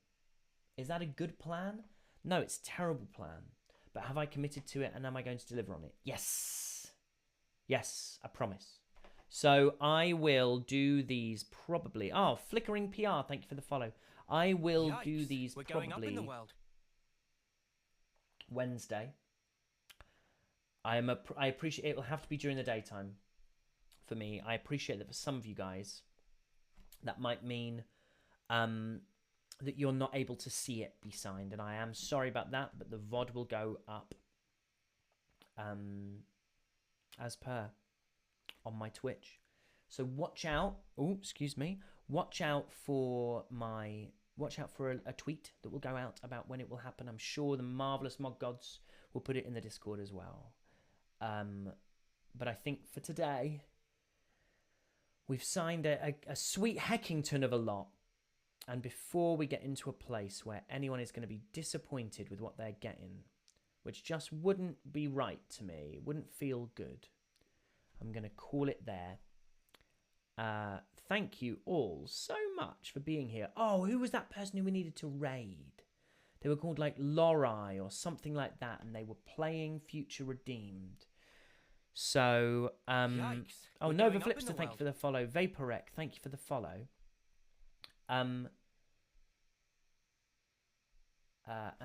Is that a good plan? No, it's a terrible plan. But have I committed to it and am I going to deliver on it? Yes. Yes, I promise. So I will do these probably... Oh, Flickering PR, thank you for the follow. I will do these
we're
probably...
going up in the world.
Wednesday. I appreciate it will have to be during the daytime for me. I appreciate that for some of you guys that might mean that you're not able to see it be signed, and I am sorry about that, but the VOD will go up as per on my Twitch. So watch out. Oh, excuse me. Watch out for a tweet that will go out about when it will happen. I'm sure the marvelous mod gods will put it in the Discord as well. But I think for today, we've signed a sweet Heckington of a lot. And before we get into a place where anyone is going to be disappointed with what they're getting, which just wouldn't be right to me, wouldn't feel good, I'm going to call it there. Thank you all so much for being here. Oh, who was that person who we needed to raid? They were called like Lori or something like that, and they were playing Future Redeemed. So,
Yikes,
oh,
we're
Nova
going up in
Flipster,
the
thank you
world.
for the follow. Vaporek, thank you for the follow. And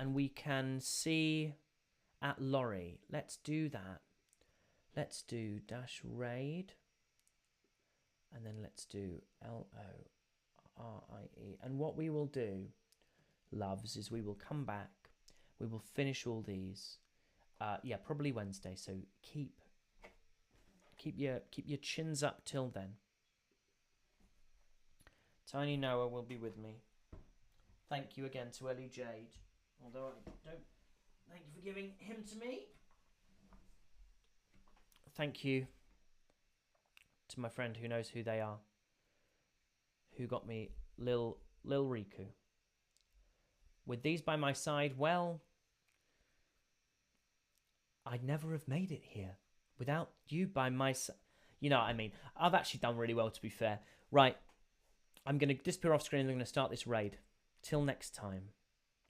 we can see at Lori. Let's do that. Let's do dash raid. And then let's do LORIE. And what we will do, loves, is we will come back. We will finish all these. Yeah, probably Wednesday. So keep your chins up till then. Tiny Noah will be with me. Thank you again to Ellie Jade. Although I don't... Thank you for giving him to me. Thank you to my friend who knows who they are. Who got me Lil Riku. With these by my side, well... I'd never have made it here. Without you by my side. You know what I mean. I've actually done really well, to be fair. Right. I'm going to disappear off screen and I'm going to start this raid. Till next time,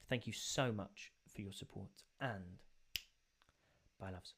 thank you so much for your support, and bye, loves.